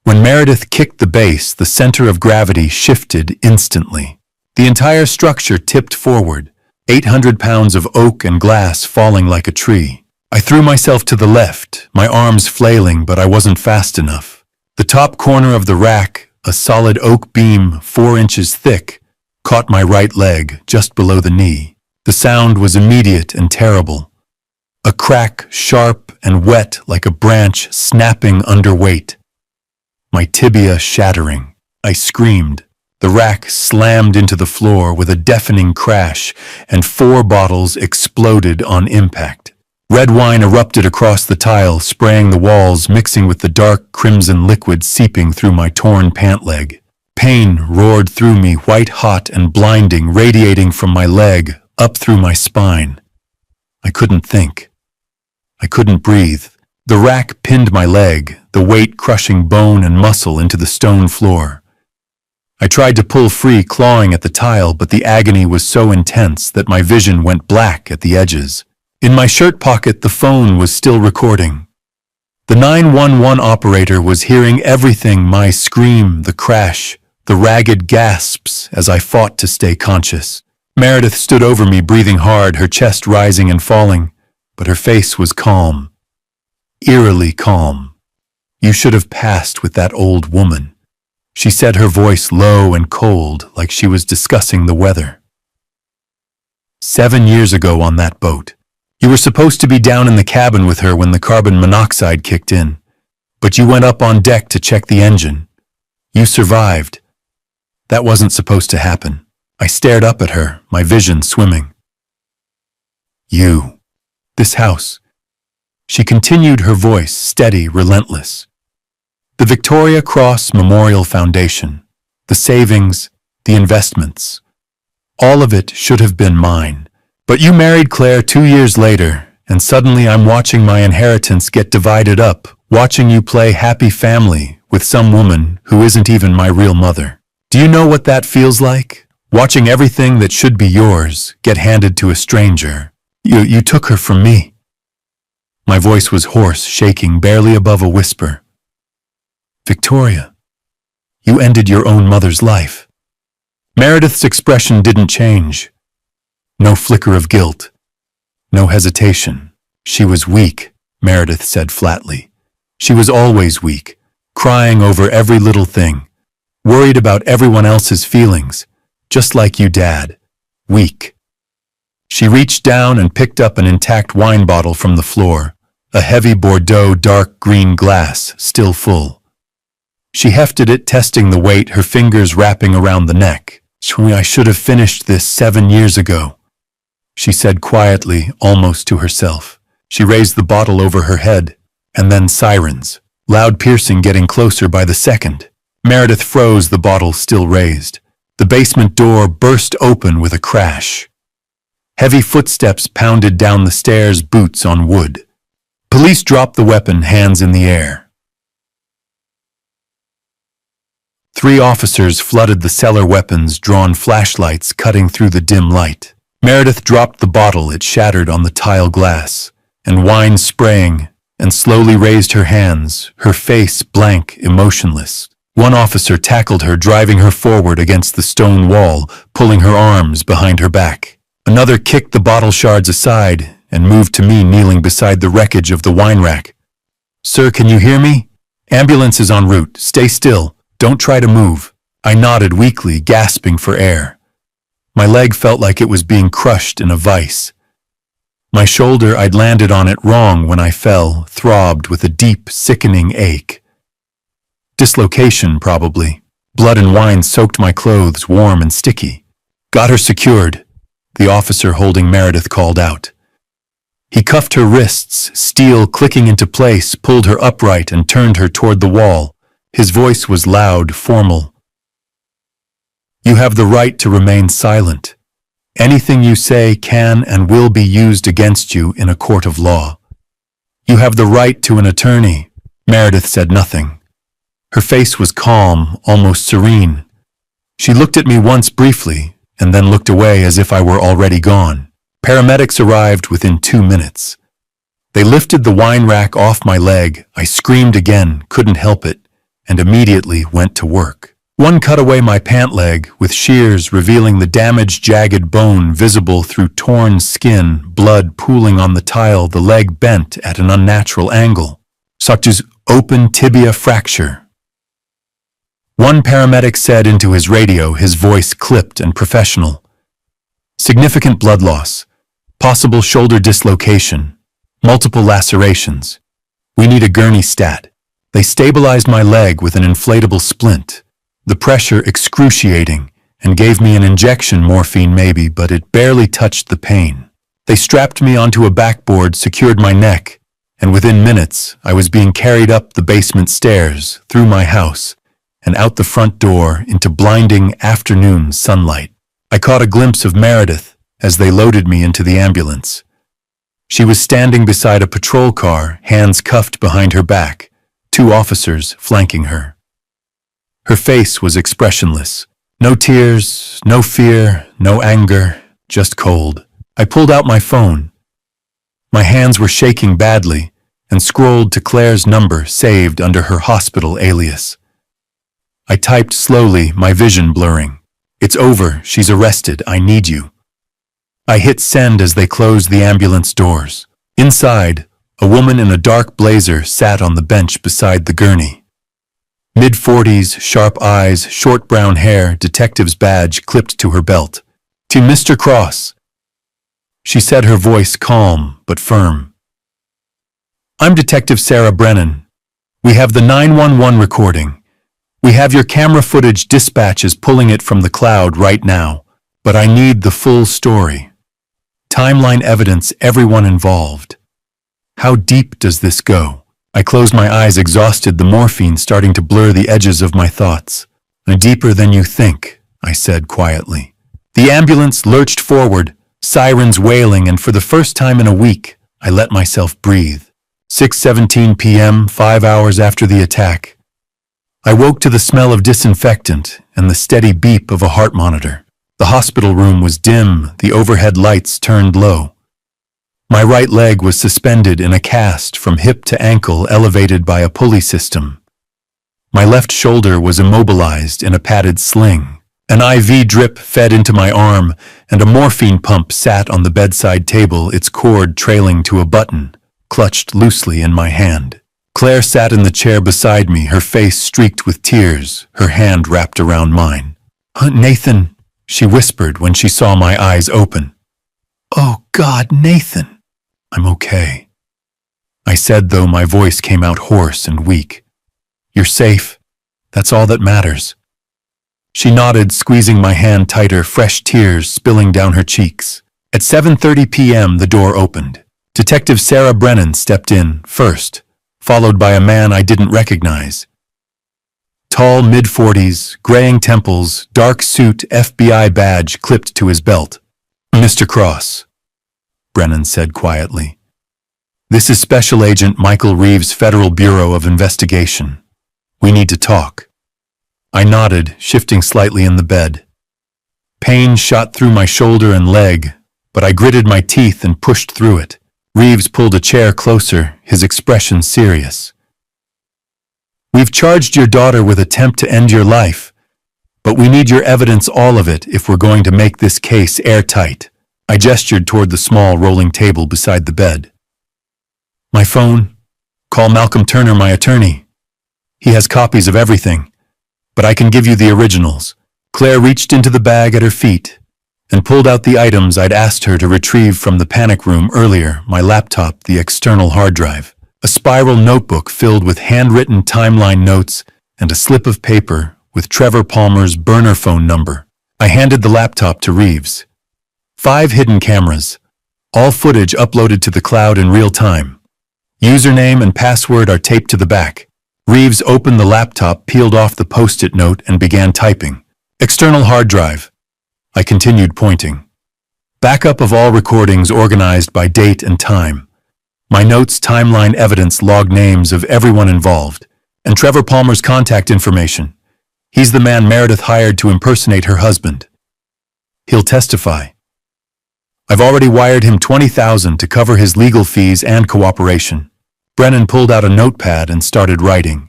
Speaker 1: When Meredith kicked the base, the center of gravity shifted instantly. The entire structure tipped forward, 800 pounds of oak and glass falling like a tree. I threw myself to the left, my arms flailing, but I wasn't fast enough. The top corner of the rack, a solid oak beam 4 inches thick, caught my right leg just below the knee. The sound was immediate and terrible. A crack, sharp and wet like a branch snapping under weight. My tibia shattering. I screamed. The rack slammed into the floor with a deafening crash, and 4 bottles exploded on impact. Red wine erupted across the tile, spraying the walls, mixing with the dark crimson liquid seeping through my torn pant leg. Pain roared through me, white-hot and blinding, radiating from my leg, up through my spine. I couldn't think. I couldn't breathe. The rack pinned my leg, the weight crushing bone and muscle into the stone floor. I tried to pull free, clawing at the tile, but the agony was so intense that my vision went black at the edges. In my shirt pocket, the phone was still recording. The 911 operator was hearing everything, my scream, the crash, the ragged gasps as I fought to stay conscious. Meredith stood over me, breathing hard, her chest rising and falling, but her face was calm. Eerily calm. You should have passed with that old woman. She said, her voice low and cold, like she was discussing the weather. 7 years ago on that boat. You were supposed to be down in the cabin with her when the carbon monoxide kicked in, but you went up on deck to check the engine. You survived. That wasn't supposed to happen. I stared up at her, my vision swimming. You. This house. She continued, her voice steady, relentless. The Victoria Cross Memorial Foundation, the savings, the investments, all of it should have been mine. But you married Claire 2 years later, and suddenly I'm watching my inheritance get divided up, watching you play happy family with some woman who isn't even my real mother. Do you know what that feels like? Watching everything that should be yours get handed to a stranger. You took her from me. My voice was hoarse, shaking barely above a whisper. Victoria, you ended your own mother's life. Meredith's expression didn't change. No flicker of guilt. No hesitation. She was weak, Meredith said flatly. She was always weak, crying over every little thing, worried about everyone else's feelings, just like you, Dad. Weak. She reached down and picked up an intact wine bottle from the floor, a heavy Bordeaux dark green glass, still full. She hefted it, testing the weight, her fingers wrapping around the neck. I should have finished this 7 years ago, she said quietly, almost to herself. She raised the bottle over her head, and then sirens, loud piercing, getting closer by the second. Meredith froze, the bottle still raised. The basement door burst open with a crash. Heavy footsteps pounded down the stairs, boots on wood. Police dropped the weapon, hands in the air. 3 officers flooded the cellar, weapons drawn, flashlights cutting through the dim light. Meredith dropped the bottle, it shattered on the tile glass, and wine spraying, and slowly raised her hands, her face blank, emotionless. One officer tackled her, driving her forward against the stone wall, pulling her arms behind her back. Another kicked the bottle shards aside and moved to me, kneeling beside the wreckage of the wine rack. Sir, can you hear me? Ambulance is en route. Stay still. Don't try to move. I nodded weakly, gasping for air. My leg felt like it was being crushed in a vice. My shoulder, I'd landed on it wrong when I fell, throbbed with a deep, sickening ache. Dislocation, probably. Blood and wine soaked my clothes, warm and sticky. Got her secured, the officer holding Meredith called out. He cuffed her wrists, steel clicking into place, pulled her upright and turned her toward the wall. His voice was loud, formal. You have the right to remain silent. Anything you say can and will be used against you in a court of law. You have the right to an attorney. Meredith said nothing. Her face was calm, almost serene. She looked at me once briefly, and then looked away as if I were already gone. Paramedics arrived within 2 minutes. They lifted the wine rack off my leg. I screamed again, couldn't help it, and immediately went to work. One cut away my pant leg, with shears revealing the damaged, jagged bone visible through torn skin, blood pooling on the tile, the leg bent at an unnatural angle, such as open tibia fracture. One paramedic said into his radio, his voice clipped and professional. Significant blood loss, possible shoulder dislocation, multiple lacerations. We need a gurney stat. They stabilized my leg with an inflatable splint. The pressure excruciating, and gave me an injection, morphine maybe, but it barely touched the pain. They strapped me onto a backboard, secured my neck, and within minutes I was being carried up the basement stairs, through my house, and out the front door into blinding afternoon sunlight. I caught a glimpse of Meredith as they loaded me into the ambulance. She was standing beside a patrol car, hands cuffed behind her back, 2 officers flanking her. Her face was expressionless. No tears, no fear, no anger, just cold. I pulled out my phone. My hands were shaking badly and scrolled to Claire's number saved under her hospital alias. I typed slowly, my vision blurring. It's over, she's arrested, I need you. I hit send as they closed the ambulance doors. Inside, a woman in a dark blazer sat on the bench beside the gurney. Mid-40s, sharp eyes, short brown hair, detective's badge clipped to her belt. To Mr. Cross, she said, her voice calm but firm. I'm Detective Sarah Brennan. We have the 911 recording. We have your camera footage, dispatch is pulling it from the cloud right now, but I need the full story. Timeline, evidence, everyone involved. How deep does this go? I closed my eyes, exhausted, the morphine starting to blur the edges of my thoughts. Deeper than you think, I said quietly. The ambulance lurched forward, sirens wailing, and for the first time in a week, I let myself breathe. 6:17 p.m., 5 hours after the attack. I woke to the smell of disinfectant and the steady beep of a heart monitor. The hospital room was dim, the overhead lights turned low. My right leg was suspended in a cast from hip to ankle, elevated by a pulley system. My left shoulder was immobilized in a padded sling. An IV drip fed into my arm, and a morphine pump sat on the bedside table, its cord trailing to a button, clutched loosely in my hand. Claire sat in the chair beside me, her face streaked with tears, her hand wrapped around mine. "Nathan," she whispered when she saw my eyes open. "Oh God, Nathan." "I'm okay," I said, though my voice came out hoarse and weak. "You're safe. That's all that matters." She nodded, squeezing my hand tighter, fresh tears spilling down her cheeks. At 7:30 p.m., the door opened. Detective Sarah Brennan stepped in first, followed by a man I didn't recognize. Tall, mid-40s, graying temples, dark suit, FBI badge clipped to his belt. "Mr. Cross," Brennan said quietly. "This is Special Agent Michael Reeves, Federal Bureau of Investigation. We need to talk." I nodded, shifting slightly in the bed. Pain shot through my shoulder and leg, but I gritted my teeth and pushed through it. Reeves pulled a chair closer, his expression serious. "We've charged your daughter with attempt to end your life, but we need your evidence, all of it, if we're going to make this case airtight." I gestured toward the small rolling table beside the bed. "My phone. Call Malcolm Turner, my attorney. He has copies of everything, but I can give you the originals." Claire reached into the bag at her feet and pulled out the items I'd asked her to retrieve from the panic room earlier: my laptop, the external hard drive, a spiral notebook filled with handwritten timeline notes, and a slip of paper with Trevor Palmer's burner phone number. I handed the laptop to Reeves. 5 hidden cameras, all footage uploaded to the cloud in real time. Username and password are taped to the back. Reeves opened the laptop, peeled off the post-it note, and began typing. "External hard drive," I continued, pointing. "Backup of all recordings organized by date and time. My notes, timeline, evidence, log names of everyone involved, and Trevor Palmer's contact information. He's the man Meredith hired to impersonate her husband. He'll testify. I've already wired him $20,000 to cover his legal fees and cooperation." Brennan pulled out a notepad and started writing.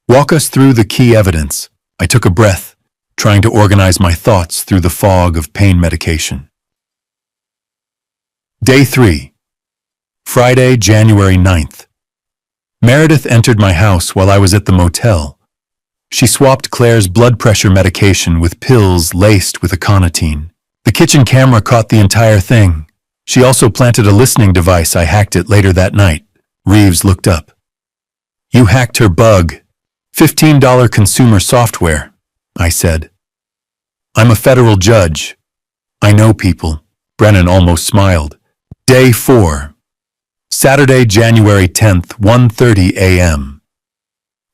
Speaker 1: "Walk us through the key evidence." I took a breath, trying to organize my thoughts through the fog of pain medication. Day 3. Friday, January 9th. Meredith entered my house while I was at the motel. She swapped Claire's blood pressure medication with pills laced with aconitine. The kitchen camera caught the entire thing. She also planted a listening device. I hacked it later that night. Reeves looked up. "You hacked her bug. $15 consumer software," I said. "I'm a federal judge. I know people." Brennan almost smiled. Day 4. Saturday, January 10th, 1:30 a.m.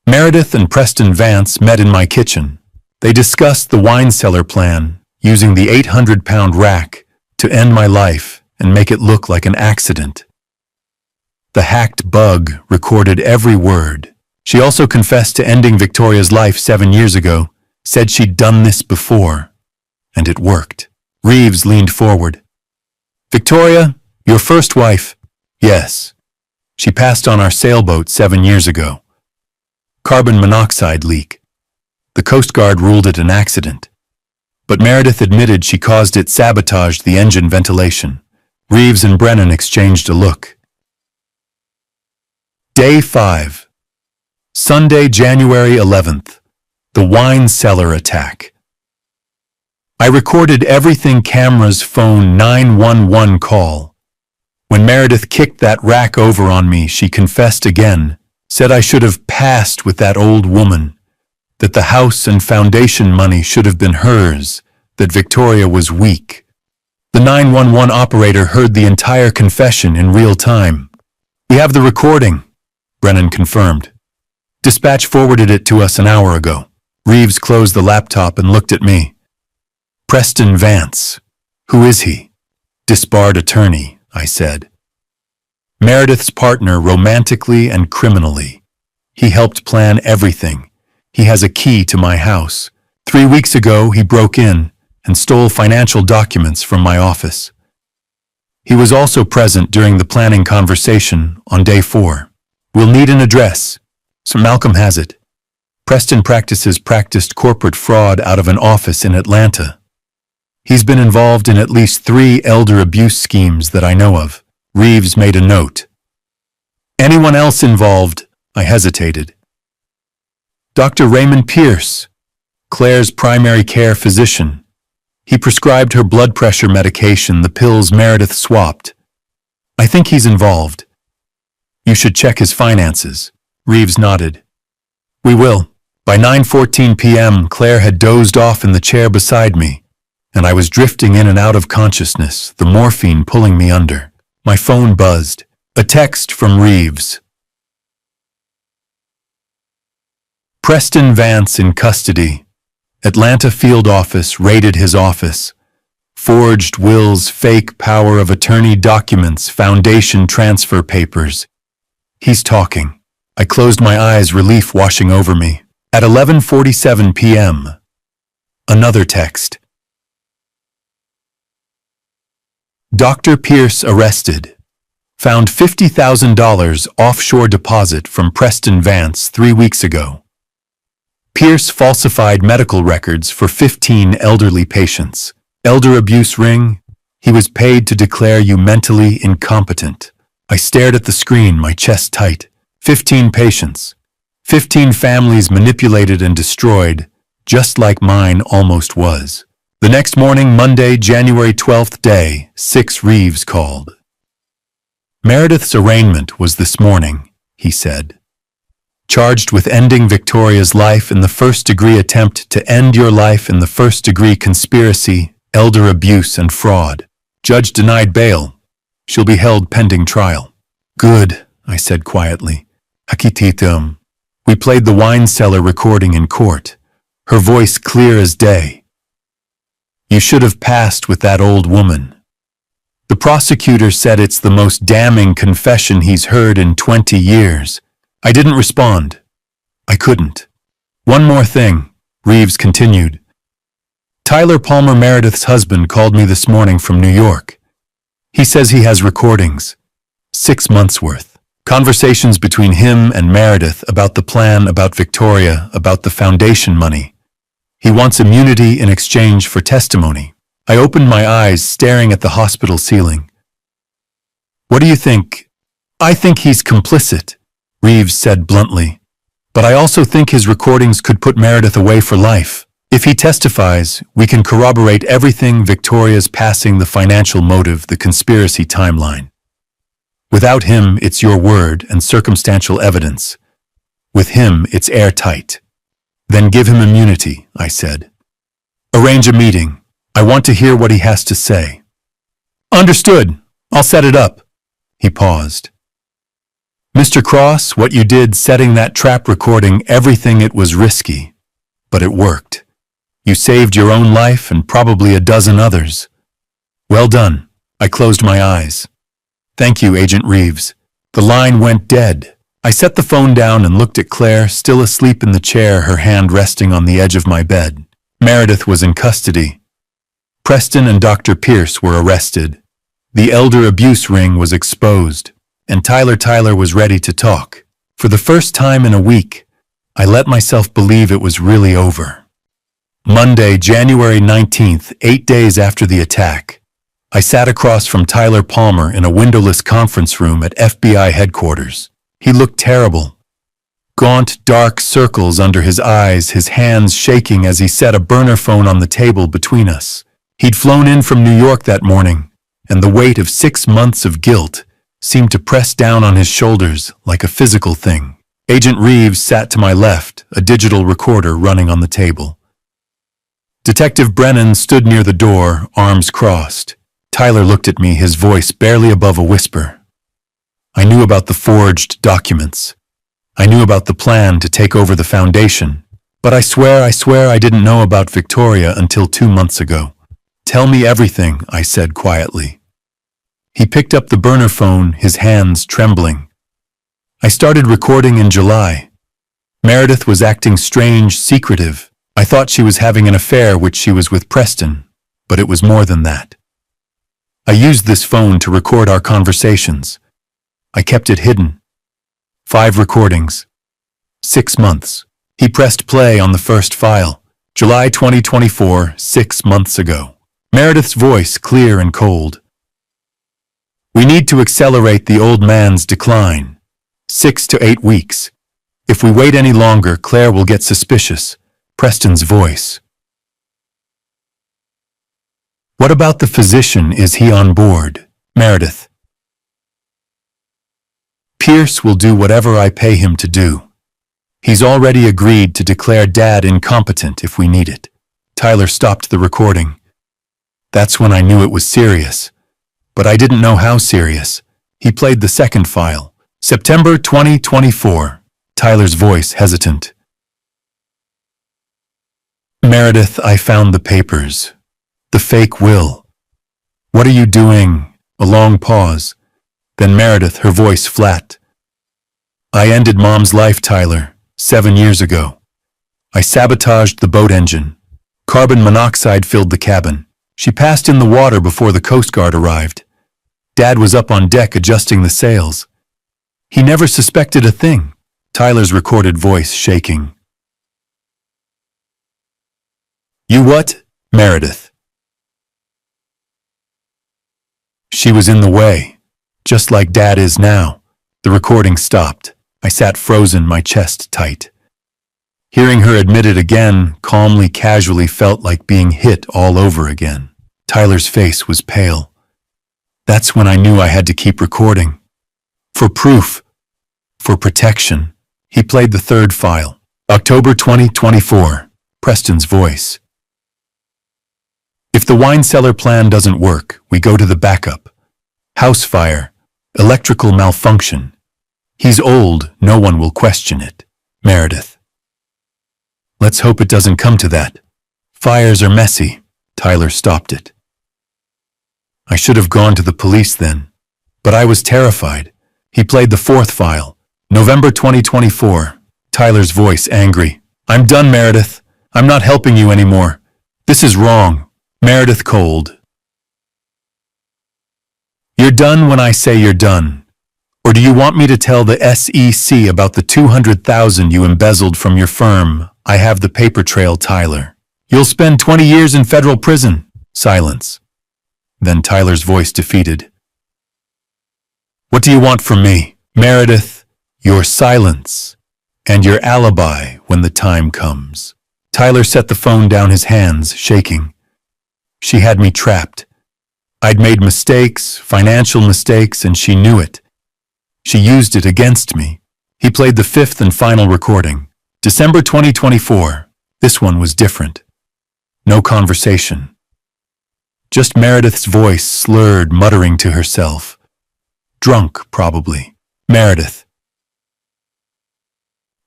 Speaker 1: Meredith and Preston Vance met in my kitchen. They discussed the wine cellar plan, using the 800-pound rack to end my life and make it look like an accident. The hacked bug recorded every word. She also confessed to ending Victoria's life 7 years ago, said she'd done this before, and it worked. Reeves leaned forward. "Victoria, your first wife?" "Yes. She passed on our sailboat 7 years ago. Carbon monoxide leak. The Coast Guard ruled it an accident. But Meredith admitted she caused it, sabotaged the engine ventilation." Reeves and Brennan exchanged a look. Day 5. Sunday, January 11th. The wine cellar attack. I recorded everything: cameras, phone, 911 call. When Meredith kicked that rack over on me, she confessed again, said I should have passed with that old woman, that the house and foundation money should have been hers, that Victoria was weak. The 911 operator heard the entire confession in real time. "We have the recording," Brennan confirmed. "Dispatch forwarded it to us an hour ago." Reeves closed the laptop and looked at me. "Preston Vance. Who is he?" "Disbarred attorney," I said. "Meredith's partner romantically and criminally. He helped plan everything. He has a key to my house. 3 weeks ago, he broke in and stole financial documents from my office." He was also present during the planning conversation on day 4. We'll need an address. So Malcolm has it. Preston practiced corporate fraud out of an office in Atlanta. He's been involved in at least 3 elder abuse schemes that I know of. Reeves made a note. Anyone else involved? I hesitated. Dr. Raymond Pierce, Claire's primary care physician. He prescribed her blood pressure medication, the pills Meredith swapped. I think he's involved. You should check his finances. Reeves nodded. We will. By 9:14 p.m., Claire had dozed off in the chair beside me, and I was drifting in and out of consciousness, the morphine pulling me under. My phone buzzed. A text from Reeves. Preston Vance in custody. Atlanta field office raided his office. Forged wills, fake power of attorney documents, foundation transfer papers. He's talking. I closed my eyes, relief washing over me. At 11:47 p.m. Another text. Dr. Pierce arrested. Found $50,000 offshore deposit from Preston Vance 3 weeks ago. Pierce falsified medical records for 15 elderly patients. Elder abuse ring. He was paid to declare you mentally incompetent. I stared at the screen, my chest tight. 15 patients. 15 families manipulated and destroyed, just like mine almost was. The next morning, Monday, January 12th day, 6 Reeves called. Meredith's arraignment was this morning, he said. Charged with ending Victoria's life in the first-degree attempt to end your life in the first-degree conspiracy, elder abuse, and fraud. Judge denied bail. She'll be held pending trial. Good, I said quietly. Hakititum. We played the wine cellar recording in court. Her voice clear as day. You should have passed with that old woman. The prosecutor said it's the most damning confession he's heard in 20 years. I didn't respond. I couldn't. One more thing, Reeves continued. Tyler Palmer, Meredith's husband, called me this morning from New York. He says he has recordings. 6 months worth. Conversations between him and Meredith about the plan, about Victoria, about the foundation money. He wants immunity in exchange for testimony. I opened my eyes, staring at the hospital ceiling. What do you think? I think he's complicit, Reeves said bluntly. But I also think his recordings could put Meredith away for life. If he testifies, we can corroborate everything: Victoria's passing, the financial motive, the conspiracy timeline. Without him, it's your word and circumstantial evidence. With him, it's airtight. Then give him immunity, I said. Arrange a meeting. I want to hear what he has to say. Understood. I'll set it up. He paused. Mr. Cross, what you did setting that trap recording, everything, it was risky. But it worked. You saved your own life and probably a dozen others. Well done. I closed my eyes. Thank you, Agent Reeves. The line went dead. I set the phone down and looked at Claire, still asleep in the chair, her hand resting on the edge of my bed. Meredith was in custody. Preston and Dr. Pierce were arrested. The elder abuse ring was exposed, and Tyler was ready to talk. For the first time in a week, I let myself believe it was really over. Monday, January 19th, 8 days after the attack, I sat across from Tyler Palmer in a windowless conference room at FBI headquarters. He looked terrible. Gaunt, dark circles under his eyes, his hands shaking as he set a burner phone on the table between us. He'd flown in from New York that morning, and the weight of 6 months of guilt seemed to press down on his shoulders like a physical thing. Agent Reeves sat to my left, a digital recorder running on the table. Detective Brennan stood near the door, arms crossed. Tyler looked at me, his voice barely above a whisper. I knew about the forged documents. I knew about the plan to take over the foundation. But I swear I didn't know about Victoria until 2 months ago. Tell me everything, I said quietly. He picked up the burner phone, his hands trembling. I started recording in July. Meredith was acting strange, secretive. I thought she was having an affair, which she was with Preston, but it was more than that. I used this phone to record our conversations. I kept it hidden. 5 recordings. 6 months. He pressed play on the first file. July 2024, 6 months ago. Meredith's voice clear and cold. We need to accelerate the old man's decline. 6 to 8 weeks. If we wait any longer, Claire will get suspicious. Preston's voice. What about the physician? Is he on board? Meredith. Pierce will do whatever I pay him to do. He's already agreed to declare Dad incompetent if we need it. Tyler stopped the recording. That's when I knew it was serious. But I didn't know how serious. He played the second file. September 2024. Tyler's voice hesitant. Meredith, I found the papers. The fake will. What are you doing? A long pause. Then Meredith, her voice flat. I ended Mom's life, Tyler, 7 years ago. I sabotaged the boat engine. Carbon monoxide filled the cabin. She passed in the water before the Coast Guard arrived. Dad was up on deck adjusting the sails. He never suspected a thing. Tyler's recorded voice shaking. You what? Meredith. She was in the way, just like Dad is now. The recording stopped. I sat frozen, my chest tight. Hearing her admit it again, calmly, casually, felt like being hit all over again. Tyler's face was pale. That's when I knew I had to keep recording. For proof. For protection. He played the third file. October 2024. Preston's voice. If the wine cellar plan doesn't work, we go to the backup. House fire. Electrical malfunction. He's old, no one will question it. Meredith. Let's hope it doesn't come to that. Fires are messy. Tyler stopped it. I should have gone to the police then. But I was terrified. He played the fourth file. November 2024. Tyler's voice angry. I'm done, Meredith. I'm not helping you anymore. This is wrong. Meredith cold. You're done when I say you're done. Or do you want me to tell the SEC about the $200,000 you embezzled from your firm? I have the paper trail, Tyler. You'll spend 20 years in federal prison. Silence. Then Tyler's voice defeated. What do you want from me? Meredith, your silence and your alibi when the time comes. Tyler set the phone down, his hands shaking. She had me trapped. I'd made mistakes, financial mistakes, and she knew it. She used it against me. He played the fifth and final recording. December 2024. This one was different. No conversation. Just Meredith's voice slurred, muttering to herself. Drunk, probably. Meredith.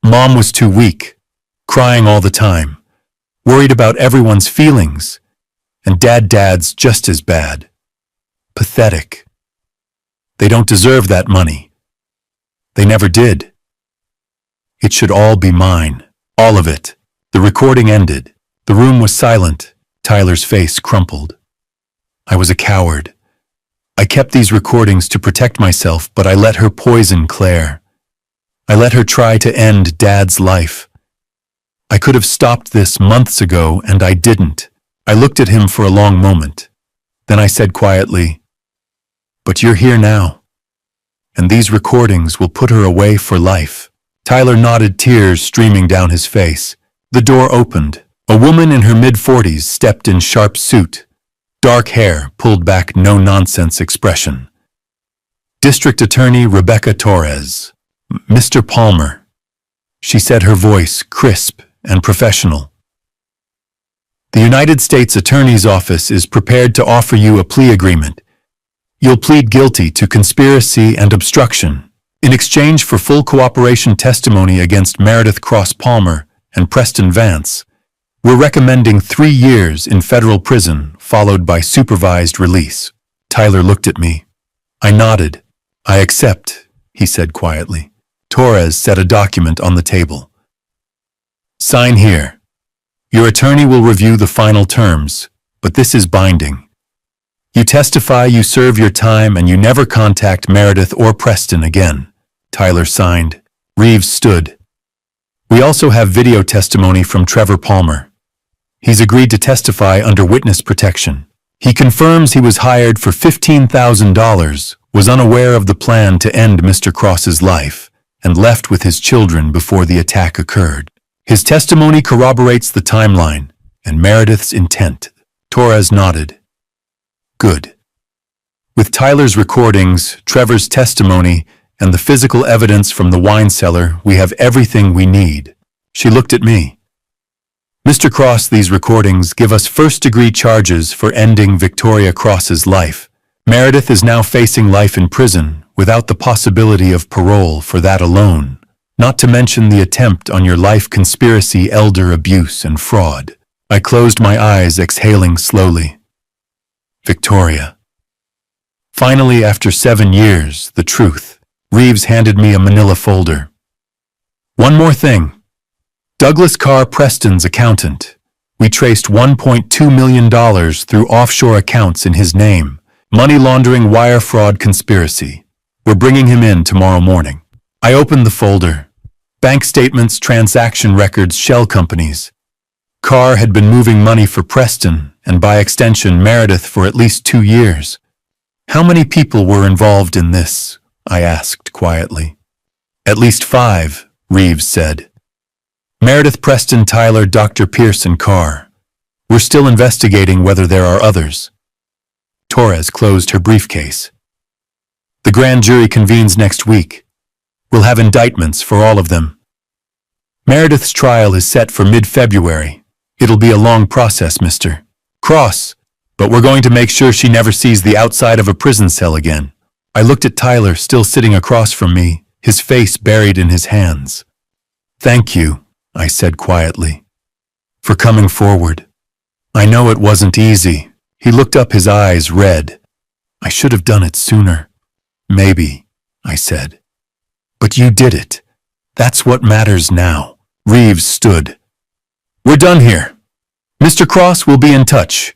Speaker 1: Mom was too weak, crying all the time, worried about everyone's feelings, and Dad's just as bad. Pathetic. They don't deserve that money. They never did. It should all be mine. All of it. The recording ended. The room was silent. Tyler's face crumpled. I was a coward. I kept these recordings to protect myself, but I let her poison Claire. I let her try to end Dad's life. I could have stopped this months ago, and I didn't. I looked at him for a long moment. Then I said quietly, "But you're here now, and these recordings will put her away for life." Tyler nodded, tears streaming down his face. The door opened. A woman in her mid-40s stepped in, sharp suit, dark hair, pulled back, no-nonsense expression. District Attorney Rebecca Torres. "Mr. Palmer," she said, her voice crisp and professional. "The United States Attorney's Office is prepared to offer you a plea agreement. You'll plead guilty to conspiracy and obstruction in exchange for full cooperation testimony against Meredith Cross Palmer and Preston Vance. We're recommending 3 years in federal prison, followed by supervised release." Tyler looked at me. I nodded. "I accept," he said quietly. Torres set a document on the table. "Sign here. Your attorney will review the final terms, but this is binding. You testify, you serve your time, and you never contact Meredith or Preston again. Tyler signed. Reeves stood. We also have video testimony from Trevor Palmer. He's agreed to testify under witness protection. He confirms he was hired for $15,000, was unaware of the plan to end Mr. Cross's life, and left with his children before the attack occurred. His testimony corroborates the timeline and Meredith's intent. Torres nodded. Good. With Tyler's recordings, Trevor's testimony, and the physical evidence from the wine cellar, we have everything we need. She looked at me. Mr. Cross, these recordings give us first-degree charges for ending Victoria Cross's life. Meredith is now facing life in prison without the possibility of parole for that alone, not to mention the attempt on your life, conspiracy, elder abuse, and fraud. I closed my eyes, exhaling slowly. Victoria. Finally, after 7 years, the truth. Reeves handed me a manila folder. One more thing. Douglas Carr, Preston's accountant. We traced $1.2 million through offshore accounts in his name. Money laundering, wire fraud, conspiracy. We're bringing him in tomorrow morning. I opened the folder. Bank statements, transaction records, shell companies. Carr had been moving money for Preston, and by extension Meredith, for at least 2 years. How many people were involved in this? I asked quietly. At least 5, Reeves said. Meredith, Preston, Tyler, Dr. Pierce, and Carr. We're still investigating whether there are others. Torres closed her briefcase. The grand jury convenes next week. We'll have indictments for all of them. Meredith's trial is set for mid-February. It'll be a long process, Mr. Cross, but we're going to make sure she never sees the outside of a prison cell again. I looked at Tyler, still sitting across from me, his face buried in his hands. Thank you, I said quietly, for coming forward. I know it wasn't easy. He looked up, his eyes red. I should have done it sooner. Maybe, I said. But you did it. That's what matters now. Reeves stood. We're done here. Mr. Cross will be in touch.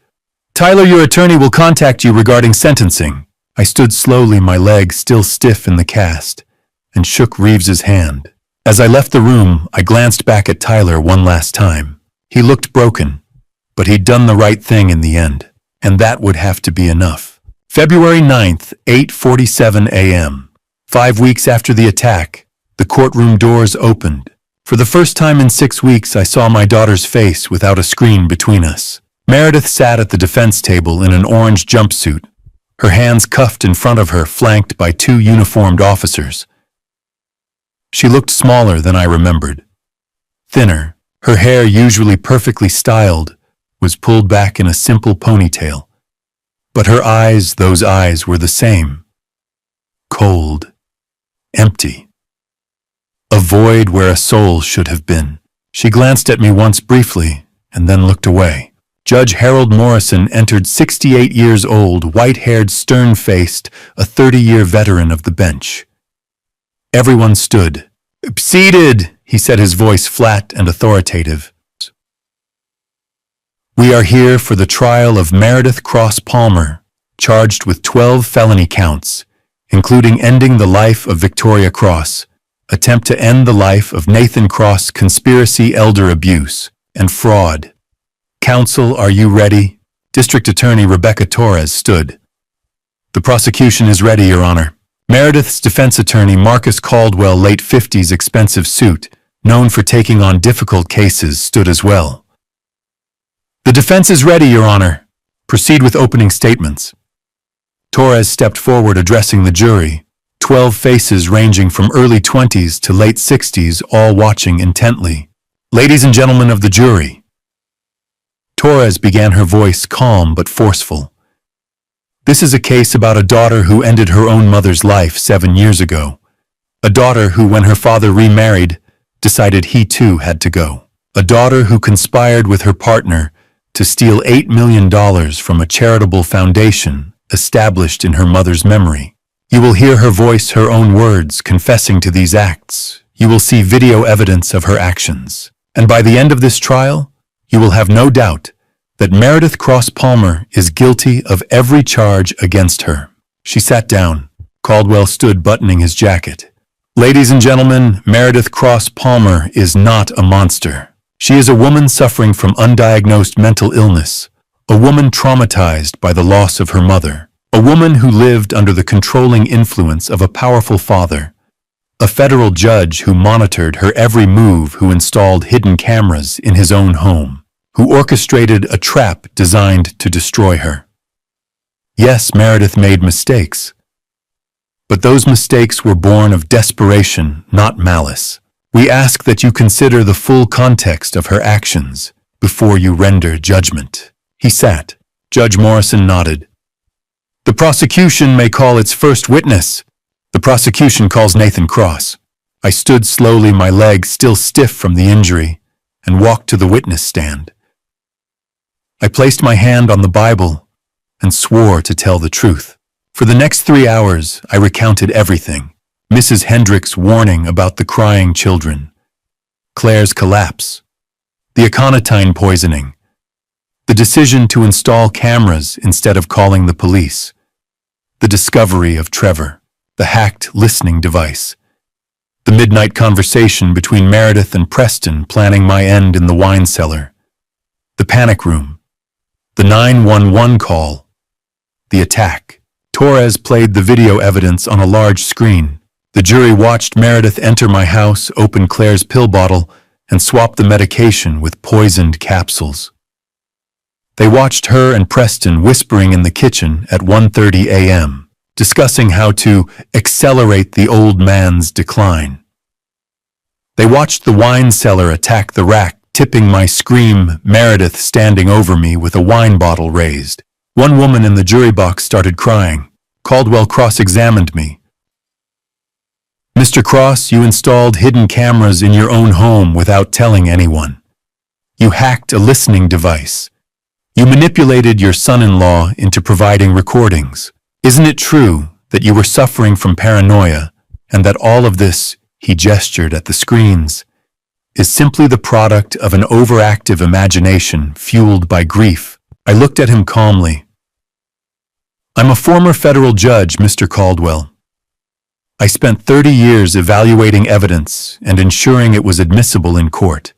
Speaker 1: Tyler, your attorney will contact you regarding sentencing. I stood slowly, my legs still stiff in the cast, and shook Reeves's hand. As I left the room, I glanced back at Tyler one last time. He looked broken, but he'd done the right thing in the end, and that would have to be enough. February 9th, 8:47 a.m. 5 weeks after the attack, the courtroom doors opened. For the first time in 6 weeks, I saw my daughter's face without a screen between us. Meredith sat at the defense table in an orange jumpsuit, her hands cuffed in front of her, flanked by 2 uniformed officers. She looked smaller than I remembered. Thinner, her hair, usually perfectly styled, was pulled back in a simple ponytail. But her eyes, those eyes, were the same. Cold. Empty. A void where a soul should have been. She glanced at me once briefly, and then looked away. Judge Harold Morrison entered, 68 years old, white-haired, stern-faced, a 30-year veteran of the bench. Everyone stood. Seated, he said, his voice flat and authoritative. We are here for the trial of Meredith Cross Palmer, charged with 12 felony counts, including ending the life of Victoria Cross, attempt to end the life of Nathan Cross, conspiracy, elder abuse, and fraud. Counsel, are you ready? District Attorney Rebecca Torres stood. The prosecution is ready, Your Honor. Meredith's defense attorney, Marcus Caldwell, late 50s, expensive suit, known for taking on difficult cases, stood as well. The defense is ready, Your Honor. Proceed with opening statements. Torres stepped forward, addressing the jury, 12 faces ranging from early 20s to late 60s, all watching intently. Ladies and gentlemen of the jury. Torres began, her voice calm but forceful. This is a case about a daughter who ended her own mother's life 7 years ago. A daughter who, when her father remarried, decided he too had to go. A daughter who conspired with her partner to steal $8 million from a charitable foundation established in her mother's memory. You will hear her voice, her own words, confessing to these acts. You will see video evidence of her actions. And by the end of this trial, you will have no doubt that Meredith Cross Palmer is guilty of every charge against her. She sat down. Caldwell stood buttoning his jacket. Ladies and gentlemen, Meredith Cross Palmer is not a monster. She is a woman suffering from undiagnosed mental illness, a woman traumatized by the loss of her mother, a woman who lived under the controlling influence of a powerful father, a federal judge who monitored her every move, who installed hidden cameras in his own home, who orchestrated a trap designed to destroy her. Yes, Meredith made mistakes, but those mistakes were born of desperation, not malice. We ask that you consider the full context of her actions before you render judgment. He sat. Judge Morrison nodded. The prosecution may call its first witness. The prosecution calls Nathan Cross. I stood slowly, my leg still stiff from the injury, and walked to the witness stand. I placed my hand on the Bible and swore to tell the truth. For the next 3 hours, I recounted everything. Mrs. Hendricks' warning about the crying children, Claire's collapse, the aconitine poisoning, the decision to install cameras instead of calling the police, the discovery of Trevor, the hacked listening device, the midnight conversation between Meredith and Preston planning my end in the wine cellar, the panic room, the 911 call, the attack. Torres played the video evidence on a large screen. The jury watched Meredith enter my house, open Claire's pill bottle, and swap the medication with poisoned capsules. They watched her and Preston whispering in the kitchen at 1:30 a.m., discussing how to accelerate the old man's decline. They watched the wine cellar attack the rack, tipping my scream, Meredith standing over me with a wine bottle raised. One woman in the jury box started crying. Caldwell cross-examined me. Mr. Cross, you installed hidden cameras in your own home without telling anyone. You hacked a listening device. You manipulated your son-in-law into providing recordings. Isn't it true that you were suffering from paranoia and that all of this, he gestured at the screens, is simply the product of an overactive imagination fueled by grief? I looked at him calmly. I'm a former federal judge, Mr. Caldwell. I spent 30 years evaluating evidence and ensuring it was admissible in court.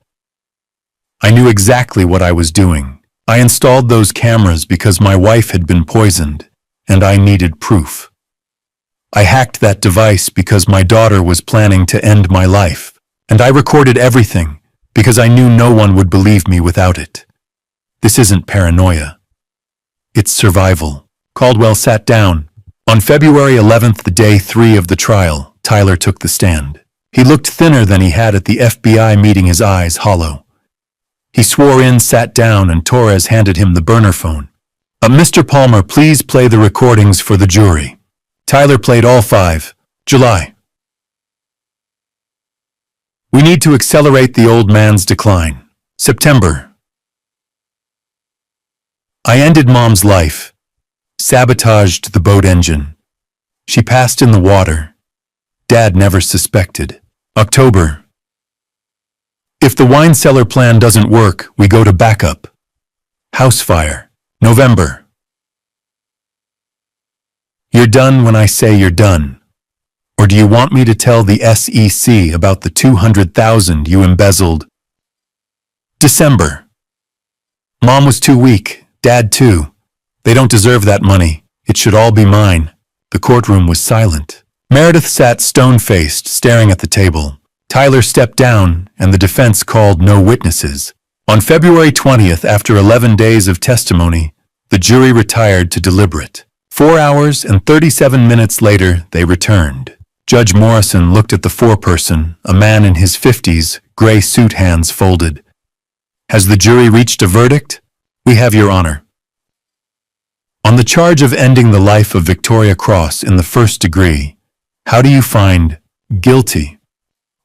Speaker 1: I knew exactly what I was doing. I installed those cameras because my wife had been poisoned, and I needed proof. I hacked that device because my daughter was planning to end my life, and I recorded everything because I knew no one would believe me without it. This isn't paranoia. It's survival. Caldwell sat down. On February 11th, the day 3 of the trial, Tyler took the stand. He looked thinner than he had at the FBI meeting, his eyes hollow. He swore in, sat down, and Torres handed him the burner phone. Mr. Palmer, please play the recordings for the jury. Tyler played all 5. July. We need to accelerate the old man's decline. September. I ended Mom's life. Sabotaged the boat engine. She passed in the water. Dad never suspected. October. If the wine cellar plan doesn't work, we go to backup. House fire. November. You're done when I say you're done. Or do you want me to tell the SEC about the $200,000 you embezzled? December. Mom was too weak. Dad too. They don't deserve that money. It should all be mine. The courtroom was silent. Meredith sat stone-faced, staring at the table. Tyler stepped down, and the defense called no witnesses. On February 20th, after 11 days of testimony, the jury retired to deliberate. 4 hours and 37 minutes later, they returned. Judge Morrison looked at the foreperson, a man in his 50s, gray suit, hands folded. Has the jury reached a verdict? We have, Your Honor. On the charge of ending the life of Victoria Cross in the first degree, how do you find guilty?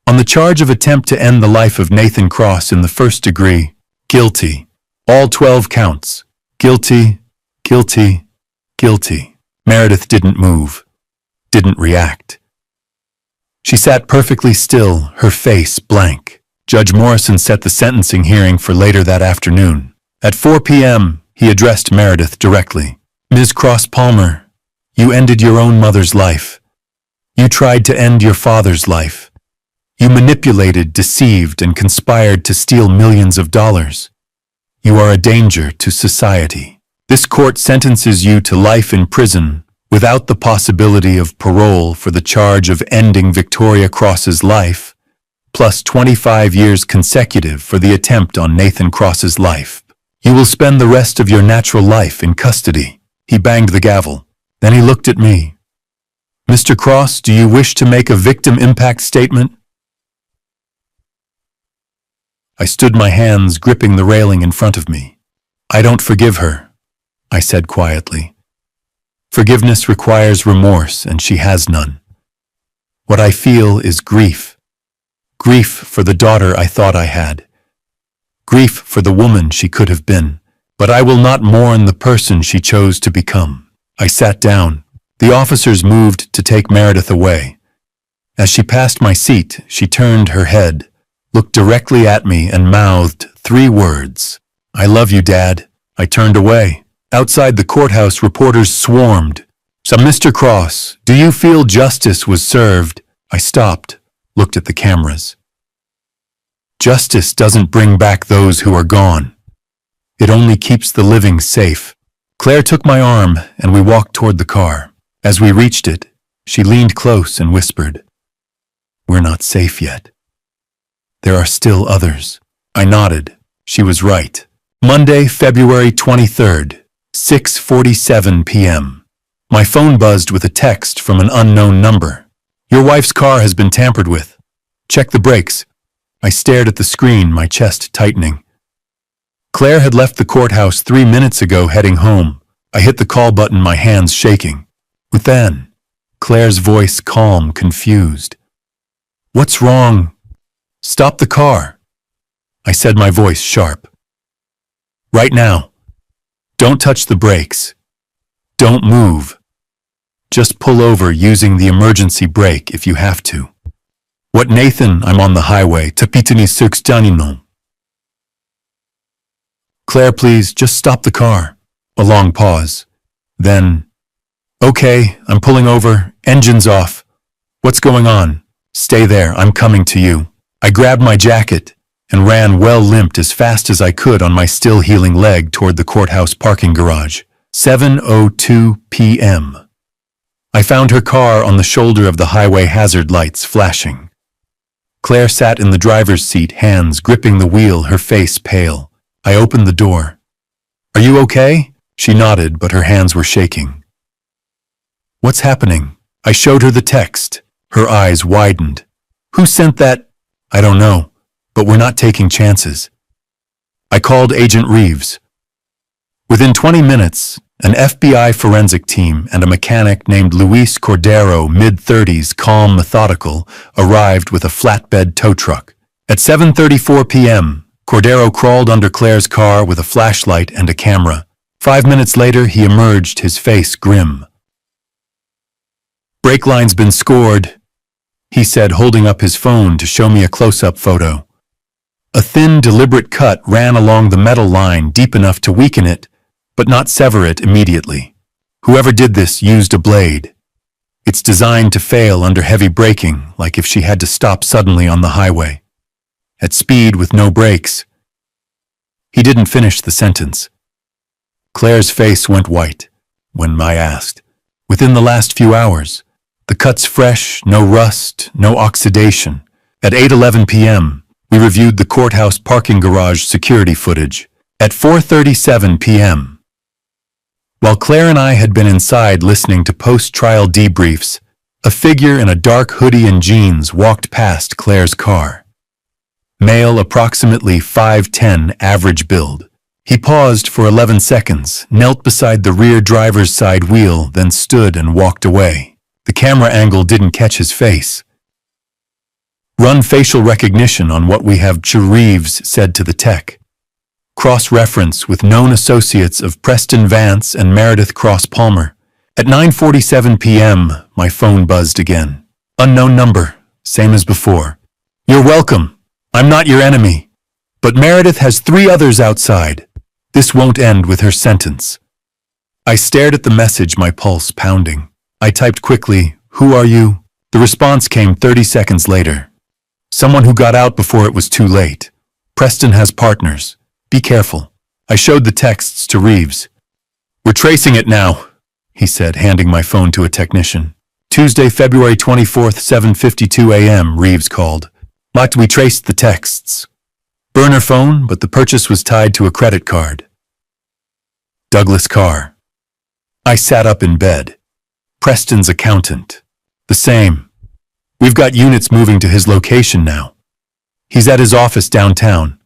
Speaker 1: On the charge of attempt to end the life of Nathan Cross in the first degree, guilty. All 12 counts. Guilty, guilty, guilty. Meredith didn't move, didn't react. She sat perfectly still, her face blank. Judge Morrison set the sentencing hearing for later that afternoon. At 4 p.m., he addressed Meredith directly. Ms. Cross-Palmer, you ended your own mother's life. You tried to end your father's life. You manipulated, deceived, and conspired to steal millions of dollars. You are a danger to society. This court sentences you to life in prison without the possibility of parole for the charge of ending Victoria Cross's life, plus 25 years consecutive for the attempt on Nathan Cross's life. You will spend the rest of your natural life in custody. He banged the gavel. Then he looked at me. Mr. Cross, do you wish to make a victim impact statement? I stood my hands gripping the railing in front of me. I don't forgive her, I said quietly. Forgiveness requires remorse, and she has none. What I feel is grief. Grief for the daughter I thought I had. Grief for the woman she could have been. But I will not mourn the person she chose to become. I sat down. The officers moved to take Meredith away. As she passed my seat, she turned her head, looked directly at me, and mouthed 3 words. I love you, Dad. I turned away. Outside the courthouse, reporters swarmed. So, Mr. Cross, do you feel justice was served? I stopped, looked at the cameras. Justice doesn't bring back those who are gone. It only keeps the living safe. Claire took my arm, and we walked toward the car. As we reached it, she leaned close and whispered, "We're not safe yet. There are still others." I nodded. She was right. Monday, February 23rd, 6:47 p.m. My phone buzzed with a text from an unknown number. Your wife's car has been tampered with. Check the brakes. I stared at the screen, my chest tightening. Claire had left the courthouse 3 minutes ago, heading home. I hit the call button, my hands shaking. But then, Claire's voice calm, confused. What's wrong? Stop the car. I said, my voice sharp. Right now. Don't touch the brakes. Don't move. Just pull over using the emergency brake if you have to. What, Nathan? I'm on the highway. Tapitini Sukstanino. Claire, please, just stop the car. A long pause. Then, okay, I'm pulling over. Engine's off. What's going on? Stay there, I'm coming to you. I grabbed my jacket and ran, well limped, as fast as I could on my still healing leg toward the courthouse parking garage. 7:02 p.m. I found her car on the shoulder of the highway, hazard lights flashing. Claire sat in the driver's seat, hands gripping the wheel, her face pale. I opened the door. Are you okay? She nodded, but her hands were shaking. What's happening? I showed her the text. Her eyes widened. Who sent that? I don't know, but we're not taking chances. I called Agent Reeves. Within 20 minutes, an FBI forensic team and a mechanic named Luis Cordero, mid-30s, calm, methodical, arrived with a flatbed tow truck. At 7:34 p.m., Cordero crawled under Claire's car with a flashlight and a camera. 5 minutes later, he emerged, his face grim. Brake line's been scored, he said, holding up his phone to show me a close-up photo. A thin, deliberate cut ran along the metal line, deep enough to weaken it, but not sever it immediately. Whoever did this used a blade. It's designed to fail under heavy braking, like if she had to stop suddenly on the highway. At speed with no brakes. He didn't finish the sentence. Claire's face went white when I asked, within the last few hours. The cut's fresh, no rust, no oxidation. At 8:11 p.m., we reviewed the courthouse parking garage security footage. At 4:37 p.m., while Claire and I had been inside listening to post-trial debriefs, a figure in a dark hoodie and jeans walked past Claire's car. Male, approximately 5'10", average build. He paused for 11 seconds, knelt beside the rear driver's side wheel, then stood and walked away. The camera angle didn't catch his face. Run facial recognition on what we have, Reeves said to the tech. Cross-reference with known associates of Preston Vance and Meredith Cross-Palmer. At 9:47 p.m., my phone buzzed again. Unknown number, same as before. You're welcome. I'm not your enemy. But Meredith has 3 others outside. This won't end with her sentence. I stared at the message, my pulse pounding. I typed quickly, "Who are you?" The response came 30 seconds later. "Someone who got out before it was too late. Preston has partners. Be careful." I showed the texts to Reeves. "We're tracing it now," he said, handing my phone to a technician. Tuesday, February 24th, 7:52 a.m., Reeves called. We traced the texts. Burner phone, but the purchase was tied to a credit card. Douglas Carr. I sat up in bed. Preston's accountant. The same. We've got units moving to his location now. He's at his office downtown.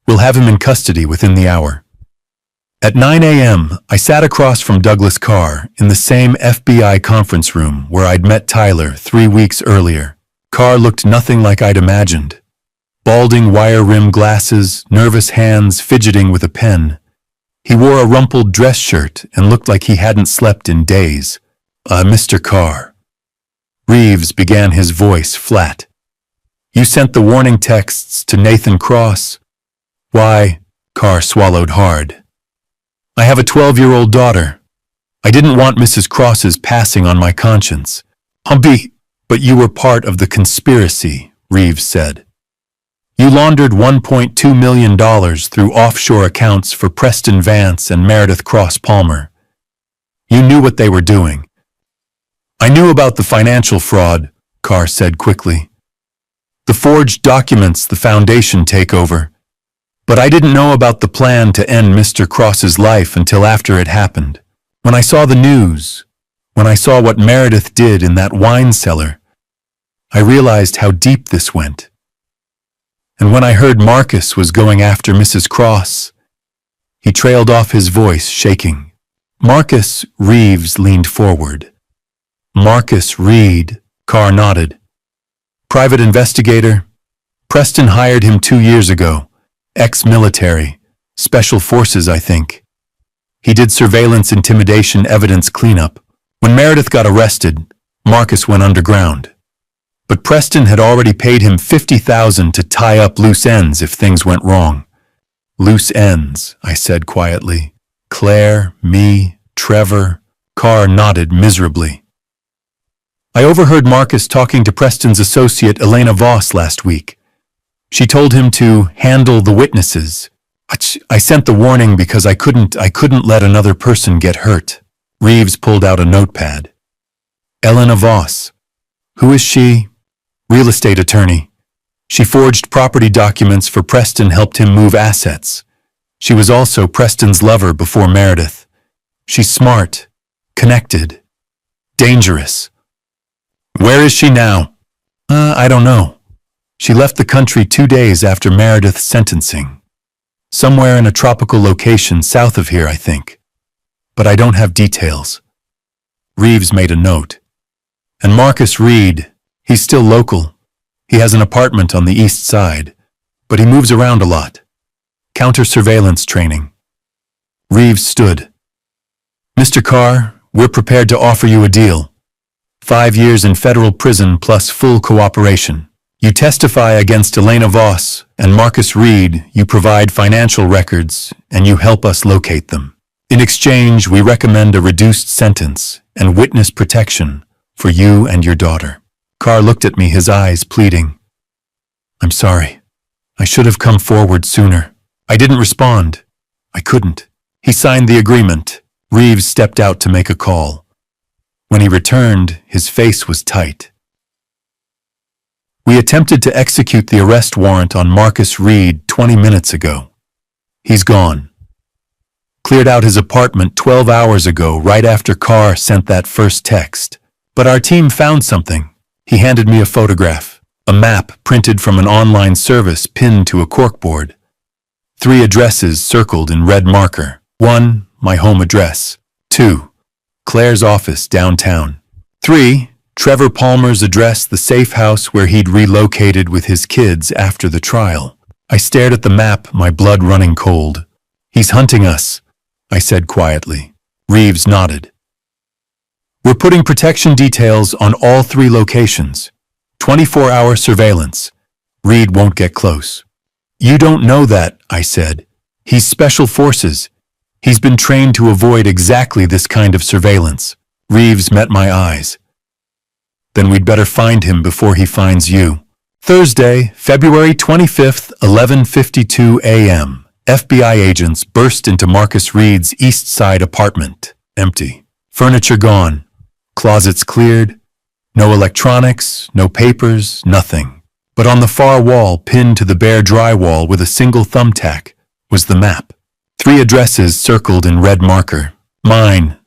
Speaker 1: We'll have him in custody within the hour. At 9 a.m., I sat across from Douglas Carr in the same FBI conference room where I'd met Tyler 3 weeks earlier. Carr looked nothing like I'd imagined. Balding wire-rimmed glasses, nervous hands fidgeting with a pen. He wore a rumpled dress shirt and looked like he hadn't slept in days. Mr. Carr. Reeves began, his voice flat. "You sent the warning texts to Nathan Cross?" "Why?" Carr swallowed hard. "I have a 12-year-old daughter. I didn't want Mrs. Cross's passing on my conscience." "But you were part of the conspiracy," Reeves said. "You laundered $1.2 million through offshore accounts for Preston Vance and Meredith Cross Palmer. You knew what they were doing." "I knew about the financial fraud," Carr said quickly. "The forged documents, the foundation takeover. But I didn't know about the plan to end Mr. Cross's life until after it happened. When I saw the news, when I saw what Meredith did in that wine cellar, I realized how deep this went. And when I heard Marcus was going after Mrs. Cross," he trailed off, his voice shaking. "Marcus," Reeves leaned forward. "Marcus Reed," Carr nodded. "Private investigator. Preston hired him 2 years ago. Ex-military. Special forces, I think. He did surveillance, intimidation, evidence cleanup. When Meredith got arrested, Marcus went underground. But Preston had already paid him $50,000 to tie up loose ends if things went wrong." "Loose ends," I said quietly. "Claire, me, Trevor." Carr nodded miserably. "I overheard Marcus talking to Preston's associate Elena Voss last week. She told him to handle the witnesses. I sent the warning because I couldn't let another person get hurt." Reeves pulled out a notepad. "Elena Voss. Who is she?" "Real estate attorney. She forged property documents for Preston, helped him move assets. She was also Preston's lover before Meredith. She's smart, connected, dangerous." "Where is she now?" I don't know. She left the country 2 days after Meredith's sentencing. Somewhere in a tropical location south of here, I think. But I don't have details." Reeves made a note. "And Marcus Reed, he's still local. He has an apartment on the east side, but he moves around a lot. Counter-surveillance training." Reeves stood. "Mr. Carr, we're prepared to offer you a deal. 5 years in federal prison plus full cooperation. You testify against Elena Voss and Marcus Reed, you provide financial records, and you help us locate them. In exchange, we recommend a reduced sentence and witness protection for you and your daughter." Carr looked at me, his eyes pleading. "I'm sorry. I should have come forward sooner. I didn't respond. I couldn't." He signed the agreement. Reeves stepped out to make a call. When he returned, his face was tight. "We attempted to execute the arrest warrant on Marcus Reed 20 minutes ago. He's gone. Cleared out his apartment 12 hours ago, right after Carr sent that first text. But our team found something." He handed me a photograph, a map printed from an online service pinned to a corkboard. 3 addresses circled in red marker. 1, my home address. 2, Claire's office downtown. 3, Trevor Palmer's address, the safe house where he'd relocated with his kids after the trial. I stared at the map, my blood running cold. "He's hunting us," I said quietly. Reeves nodded. "We're putting protection details on all 3 locations. 24-hour surveillance. Reed won't get close." "You don't know that," I said. "He's special forces. He's been trained to avoid exactly this kind of surveillance. Reeves met my eyes. Then we'd better find him before he finds you. Thursday, February 25th, 11:52 a.m. FBI agents burst into Marcus Reed's East Side apartment. Empty. Furniture gone. Closets cleared. No electronics, no papers, nothing. But on the far wall, pinned to the bare drywall with a single thumbtack, was the map. 3 addresses circled in red marker. Mine,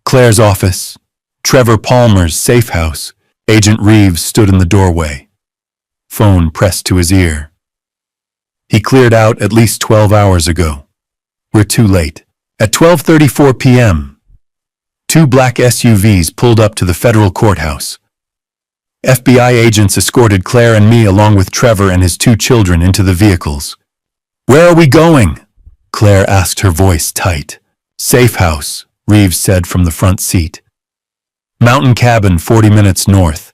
Speaker 1: Claire's office, Trevor Palmer's safe house. Agent Reeves stood in the doorway. Phone pressed to his ear. He cleared out at least 12 hours ago. We're too late. At 12:34 p.m., 2 black SUVs pulled up to the federal courthouse. FBI agents escorted Claire and me along with Trevor and his 2 children into the vehicles. Where are we going? Claire asked, her voice tight. Safe house, Reeves said from the front seat. Mountain cabin 40 minutes north.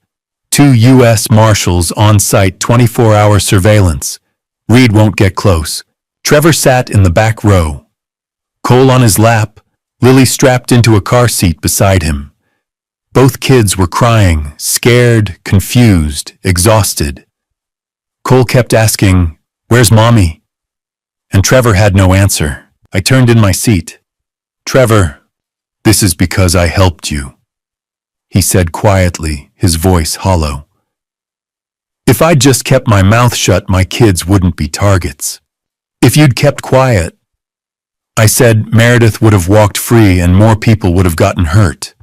Speaker 1: 2 U.S. Marshals on site, 24-hour surveillance. Reed won't get close. Trevor sat in the back row. Cole on his lap, Lily strapped into a car seat beside him. Both kids were crying, scared, confused, exhausted. Cole kept asking, "Where's Mommy?" And Trevor had no answer. I turned in my seat. "Trevor, this is because I helped you," he said quietly, his voice hollow. "If I'd just kept my mouth shut, my kids wouldn't be targets. If you'd kept quiet," I said, "Meredith would have walked free and more people would have gotten hurt.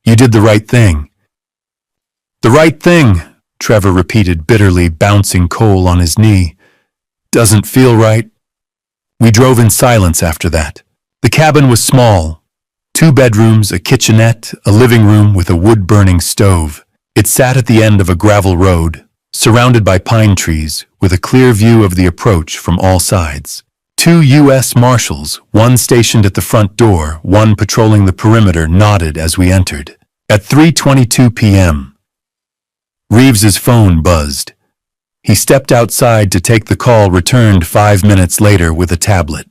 Speaker 1: You did the right thing." "The right thing," Trevor repeated bitterly, bouncing Cole on his knee. "Doesn't feel right." We drove in silence after that. The cabin was small. 2 bedrooms, a kitchenette, a living room with a wood-burning stove. It sat at the end of a gravel road, surrounded by pine trees, with a clear view of the approach from all sides. 2 U.S. Marshals, one stationed at the front door, one patrolling the perimeter, nodded as we entered. At 3:22 p.m., Reeves's phone buzzed. He stepped outside to take the call, returned 5 minutes later with a tablet.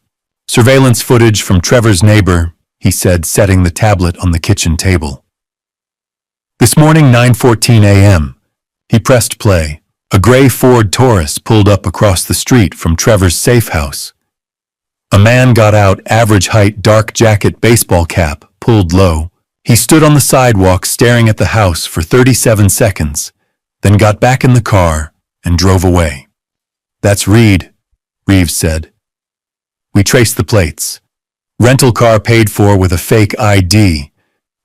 Speaker 1: "Surveillance footage from Trevor's neighbor," he said, setting the tablet on the kitchen table. This morning, 9:14 a.m., he pressed play. A gray Ford Taurus pulled up across the street from Trevor's safe house. A man got out, average height, dark jacket, baseball cap, pulled low. He stood on the sidewalk staring at the house for 37 seconds, then got back in the car and drove away. "That's Reed," Reeves said. We traced the plates. Rental car paid for with a fake ID,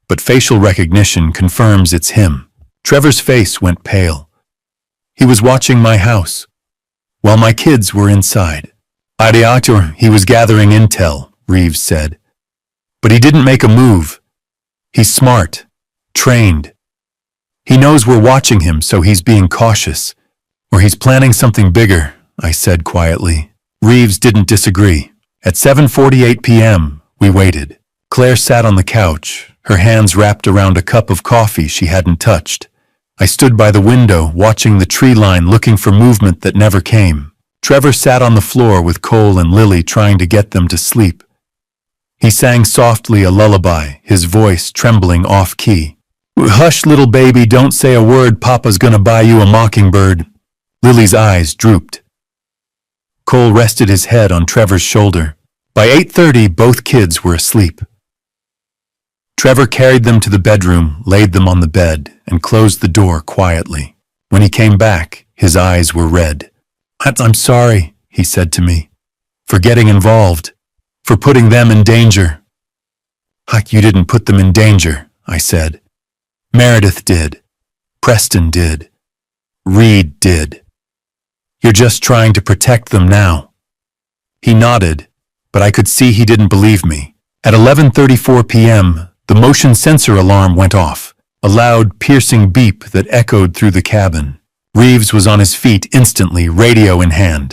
Speaker 1: but facial recognition confirms it's him. Trevor's face went pale. He was watching my house, while my kids were inside. He was gathering intel, Reeves said. But he didn't make a move. He's smart, trained. He knows we're watching him, so he's being cautious. Or he's planning something bigger, I said quietly. Reeves didn't disagree. At 7:48 p.m., we waited. Claire sat on the couch, her hands wrapped around a cup of coffee she hadn't touched. I stood by the window, watching the tree line, looking for movement that never came. Trevor sat on the floor with Cole and Lily, trying to get them to sleep. He sang softly a lullaby, his voice trembling off-key. "Hush, little baby, don't say a word, Papa's gonna buy you a mockingbird." Lily's eyes drooped. Cole rested his head on Trevor's shoulder. By 8:30, both kids were asleep. Trevor carried them to the bedroom, laid them on the bed, and closed the door quietly. When he came back, his eyes were red. "I'm sorry," he said to me, "for getting involved, for putting them in danger." "You didn't put them in danger," I said. "Meredith did. Preston did. Reed did. You're just trying to protect them now." He nodded, but I could see he didn't believe me. At 11:34 p.m., the motion sensor alarm went off, a loud, piercing beep that echoed through the cabin. Reeves was on his feet instantly, radio in hand.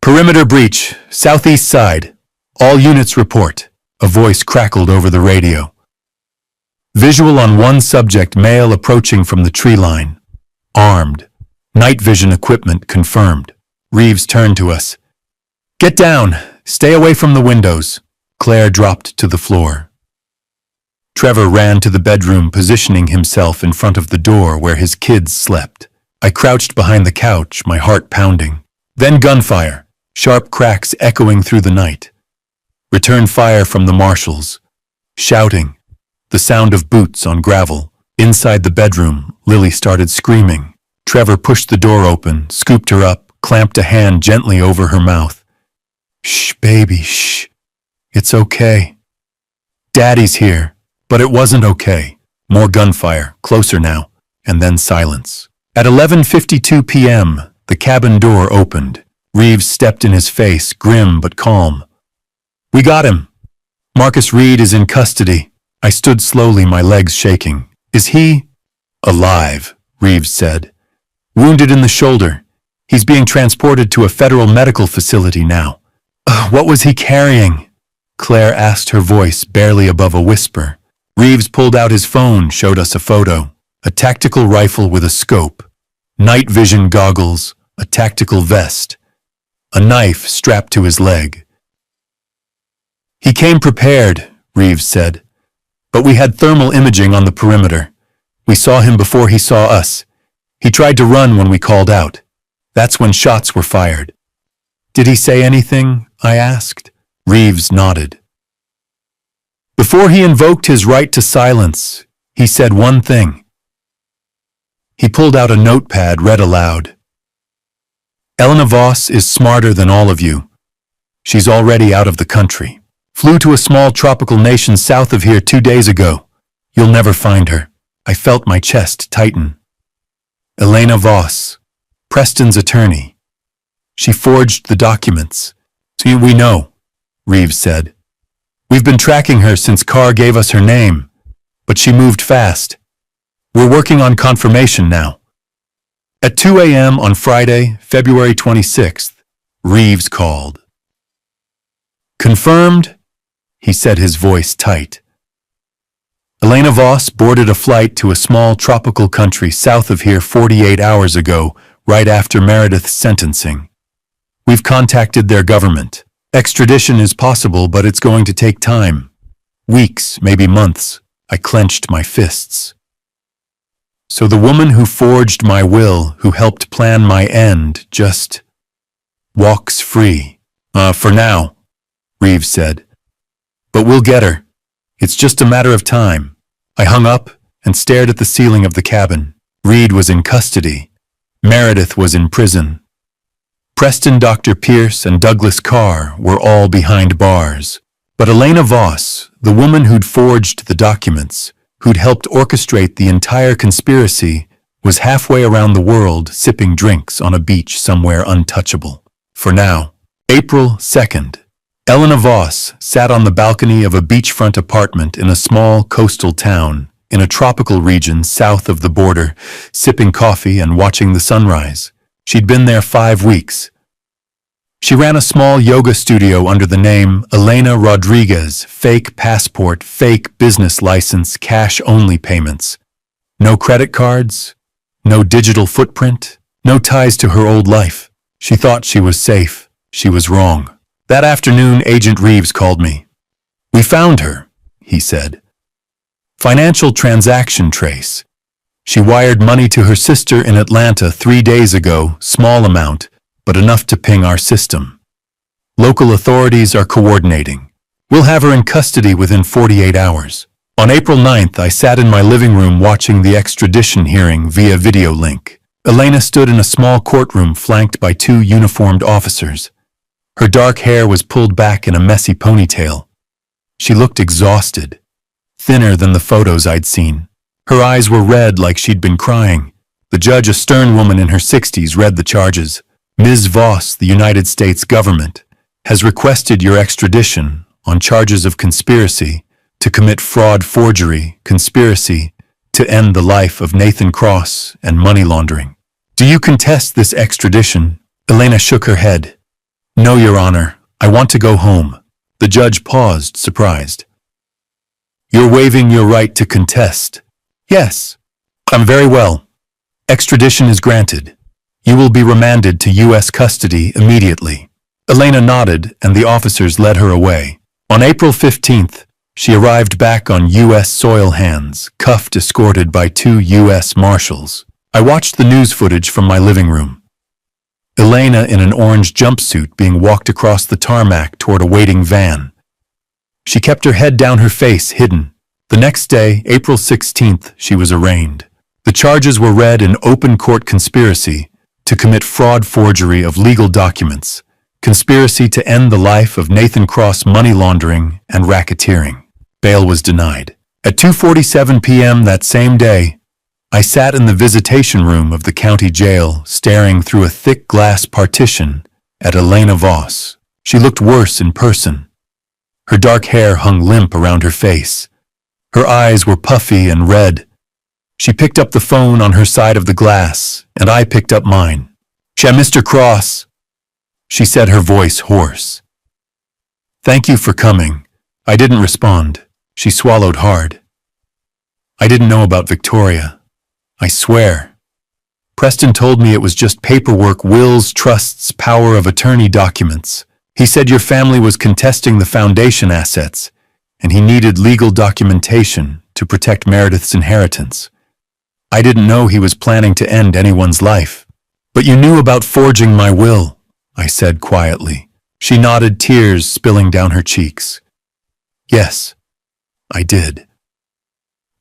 Speaker 1: "Perimeter breach, southeast side. All units report," a voice crackled over the radio. Visual on one subject, male approaching from the tree line. Armed. Night vision equipment confirmed. Reeves turned to us. "Get down. Stay away from the windows. Claire dropped to the floor. Trevor ran to the bedroom, positioning himself in front of the door where his kids slept. I crouched behind the couch, my heart pounding. Then gunfire, sharp cracks echoing through the night. Return fire from the marshals. Shouting. The sound of boots on gravel. Inside the bedroom, Lily started screaming. Trevor pushed the door open, scooped her up, clamped a hand gently over her mouth. Shh, baby, shh. It's okay. Daddy's here. But it wasn't okay. More gunfire, closer now, and then silence. At 11:52 p.m., the cabin door opened. Reeves stepped in his face, grim but calm. We got him. Marcus Reed is in custody. I stood slowly, my legs shaking. Is he? Alive, Reeves said. Wounded in the shoulder. He's being transported to a federal medical facility now. What was he carrying? Claire asked, her voice barely above a whisper. Reeves pulled out his phone, showed us a photo. A tactical rifle with a scope. Night vision goggles. A tactical vest. A knife strapped to his leg. He came prepared, Reeves said. But we had thermal imaging on the perimeter. We saw him before he saw us. He tried to run when we called out. That's when shots were fired. Did he say anything? I asked. Reeves nodded. Before he invoked his right to silence, he said one thing. He pulled out a notepad, read aloud. Elena Voss is smarter than all of you. She's already out of the country. Flew to a small tropical nation south of here 2 days ago. You'll never find her. I felt my chest tighten. Elena Voss, Preston's attorney. She forged the documents. So we know, Reeves said. We've been tracking her since Carr gave us her name, but she moved fast. We're working on confirmation now. At 2 a.m. on Friday, February 26th, Reeves called. Confirmed, he said, his voice tight. Elena Voss boarded a flight to a small tropical country south of here 48 hours ago, right after Meredith's sentencing. We've contacted their government. Extradition is possible, but it's going to take time. Weeks, maybe months. I clenched my fists. So the woman who forged my will, who helped plan my end, just walks free. For now, Reeves said. But we'll get her. It's just a matter of time. I hung up and stared at the ceiling of the cabin. Reed was in custody. Meredith was in prison. Preston, Dr. Pierce, and Douglas Carr were all behind bars. But Elena Voss, the woman who'd forged the documents, who'd helped orchestrate the entire conspiracy, was halfway around the world sipping drinks on a beach somewhere untouchable. For now, April 2nd, Elena Voss sat on the balcony of a beachfront apartment in a small coastal town in a tropical region south of the border, sipping coffee and watching the sunrise. She'd been there 5 weeks. She ran a small yoga studio under the name Elena Rodriguez, fake passport, fake business license, cash-only payments. No credit cards, no digital footprint, no ties to her old life. She thought she was safe. She was wrong. That afternoon, Agent Reeves called me. We found her, he said. Financial transaction trace. She wired money to her sister in Atlanta 3 days ago, small amount, but enough to ping our system. Local authorities are coordinating. We'll have her in custody within 48 hours. On April 9th, I sat in my living room watching the extradition hearing via video link. Elena stood in a small courtroom flanked by 2 uniformed officers. Her dark hair was pulled back in a messy ponytail. She looked exhausted, thinner than the photos I'd seen. Her eyes were red like she'd been crying. The judge, a stern woman in her 60s, read the charges. Ms. Voss, the United States government, has requested your extradition on charges of conspiracy to commit fraud, forgery, conspiracy to end the life of Nathan Cross and money laundering. Do you contest this extradition? Elena shook her head. No, Your Honor. I want to go home. The judge paused, surprised. You're waiving your right to contest. Yes. I'm very well. Extradition is granted. You will be remanded to U.S. custody immediately. Elena nodded, and the officers led her away. On April 15th, she arrived back on U.S. soil hands, cuffed, escorted by 2 U.S. Marshals. I watched the news footage from my living room. Elena in an orange jumpsuit being walked across the tarmac toward a waiting van. She kept her head down, her face hidden. The next day, April 16th, she was arraigned. The charges were read in open court: conspiracy to commit fraud, forgery of legal documents, conspiracy to end the life of Nathan Cross, money laundering and racketeering. Bail was denied. At 2:47 p.m. that same day, I sat in the visitation room of the county jail, staring through a thick glass partition at Elena Voss. She looked worse in person. Her dark hair hung limp around her face. Her eyes were puffy and red. She picked up the phone on her side of the glass, and I picked up mine. "Mr. Cross," she said, her voice hoarse. "Thank you for coming." I didn't respond. She swallowed hard. "I didn't know about Victoria. I swear. Preston told me it was just paperwork, wills, trusts, power of attorney documents. He said your family was contesting the foundation assets, and he needed legal documentation to protect Meredith's inheritance. I didn't know he was planning to end anyone's life. But you knew about forging my will," I said quietly. She nodded, tears spilling down her cheeks. "Yes, I did.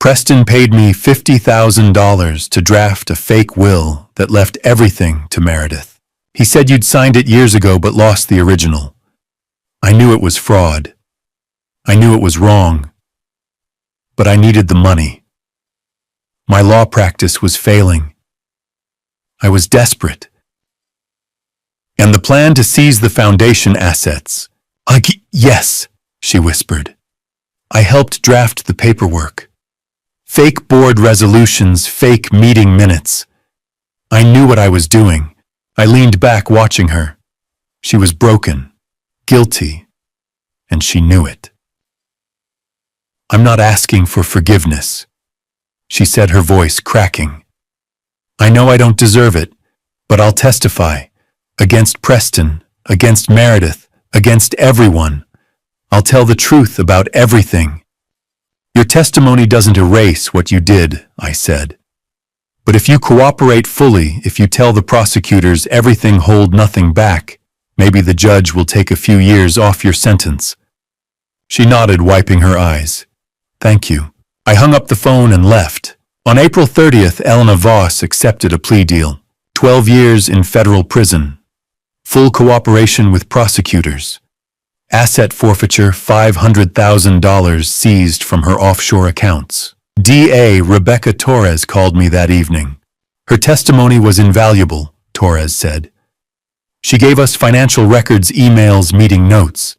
Speaker 1: Preston paid me $50,000 to draft a fake will that left everything to Meredith. He said you'd signed it years ago but lost the original. I knew it was fraud. I knew it was wrong. But I needed the money. My law practice was failing. I was desperate. And the plan to seize the foundation assets. Yes, she whispered. I helped draft the paperwork. Fake board resolutions, fake meeting minutes. I knew what I was doing. I leaned back, watching her. She was broken, guilty, and she knew it. "I'm not asking for forgiveness," she said, her voice cracking. "I know I don't deserve it, but I'll testify. Against Preston, against Meredith, against everyone. I'll tell the truth about everything." "Your testimony doesn't erase what you did," I said. "But if you cooperate fully, if you tell the prosecutors everything, hold nothing back, maybe the judge will take a few years off your sentence." She nodded, wiping her eyes. "Thank you." I hung up the phone and left. On April 30th, Elena Voss accepted a plea deal. 12 years in federal prison. Full cooperation with prosecutors. Asset forfeiture, $500,000 seized from her offshore accounts. DA Rebecca Torres called me that evening. Her testimony was invaluable, Torres said. She gave us financial records, emails, meeting notes.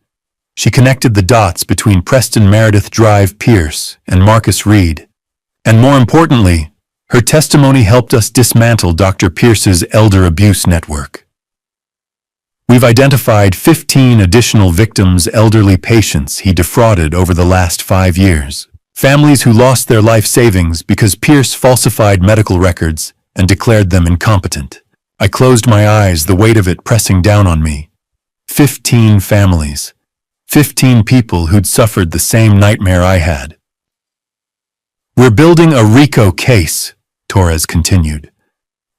Speaker 1: She connected the dots between Preston, Meredith, Drive, Pierce, and Marcus Reed. And more importantly, her testimony helped us dismantle Dr. Pierce's elder abuse network. We've identified 15 additional victims, elderly patients he defrauded over the last 5 years. Families who lost their life savings because Pierce falsified medical records and declared them incompetent. I closed my eyes, the weight of it pressing down on me. 15 families. 15 people who'd suffered the same nightmare I had. We're building a RICO case, Torres continued.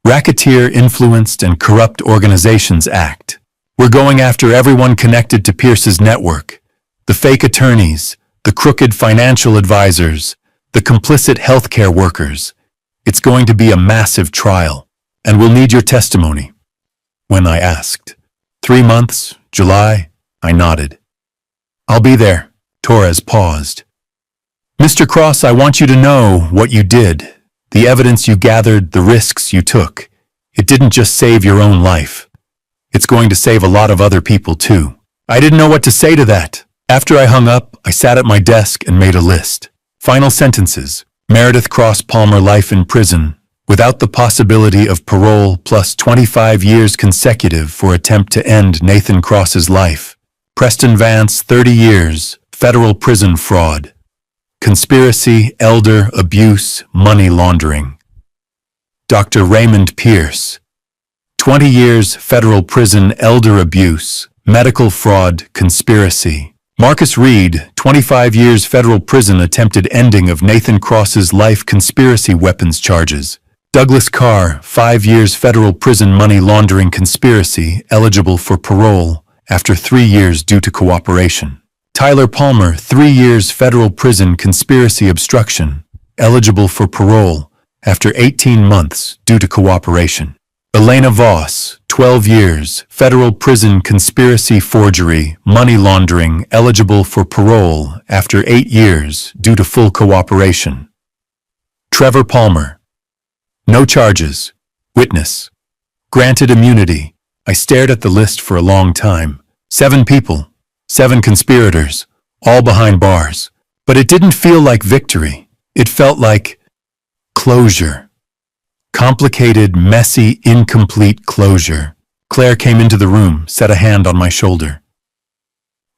Speaker 1: Racketeer Influenced and Corrupt Organizations Act. We're going after everyone connected to Pierce's network. The fake attorneys, the crooked financial advisors, the complicit healthcare workers. It's going to be a massive trial, and we'll need your testimony. When I asked, 3 months, July, I nodded. I'll be there. Torres paused. Mr. Cross, I want you to know what you did, the evidence you gathered, the risks you took. It didn't just save your own life. It's going to save a lot of other people too. I didn't know what to say to that. After I hung up, I sat at my desk and made a list. Final sentences. Meredith Cross Palmer, life in prison, without the possibility of parole, plus 25 years consecutive for attempt to end Nathan Cross's life. Preston Vance, 30 years, federal prison fraud. Conspiracy, elder abuse, money laundering. Dr. Raymond Pierce, 20 years, federal prison, elder abuse, medical fraud, conspiracy. Marcus Reed, 25 years federal prison, attempted ending of Nathan Cross's life conspiracy weapons charges. Douglas Carr, 5 years federal prison money laundering conspiracy, eligible for parole after 3 years due to cooperation. Tyler Palmer, 3 years federal prison conspiracy obstruction, eligible for parole after 18 months due to cooperation. Elena Voss, 12 years, federal prison conspiracy forgery, money laundering, eligible for parole after 8 years due to full cooperation. Trevor Palmer, no charges, witness, granted immunity. I stared at the list for a long time. 7 people, 7 conspirators, all behind bars. But it didn't feel like victory. It felt like closure. Complicated, messy, incomplete closure. Claire came into the room, set a hand on my shoulder.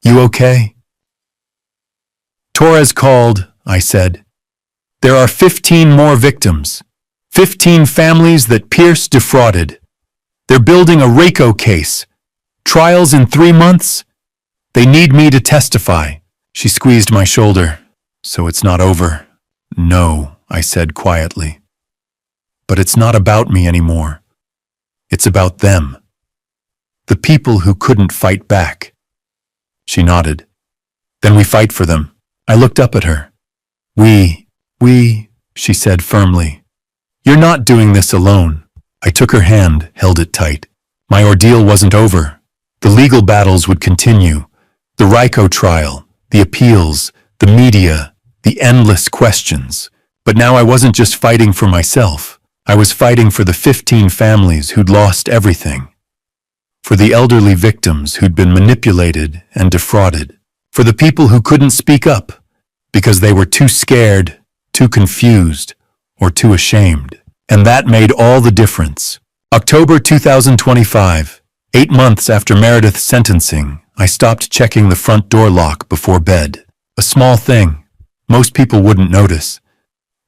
Speaker 1: "You okay?" "Torres called," I said. "There are 15 more victims. 15 families that Pierce defrauded. They're building a RACO case. Trials in 3 months? They need me to testify." She squeezed my shoulder. "So it's not over?" "No," I said quietly. "But it's not about me anymore. It's about them. The people who couldn't fight back." She nodded. "Then we fight for them." I looked up at her. We, she said firmly. "You're not doing this alone." I took her hand, held it tight. My ordeal wasn't over. The legal battles would continue. The RICO trial, the appeals, the media, the endless questions. But now I wasn't just fighting for myself. I was fighting for the 15 families who'd lost everything. For the elderly victims who'd been manipulated and defrauded. For the people who couldn't speak up because they were too scared, too confused, or too ashamed. And that made all the difference. October 2025, 8 months after Meredith's sentencing, I stopped checking the front door lock before bed. A small thing. Most people wouldn't notice.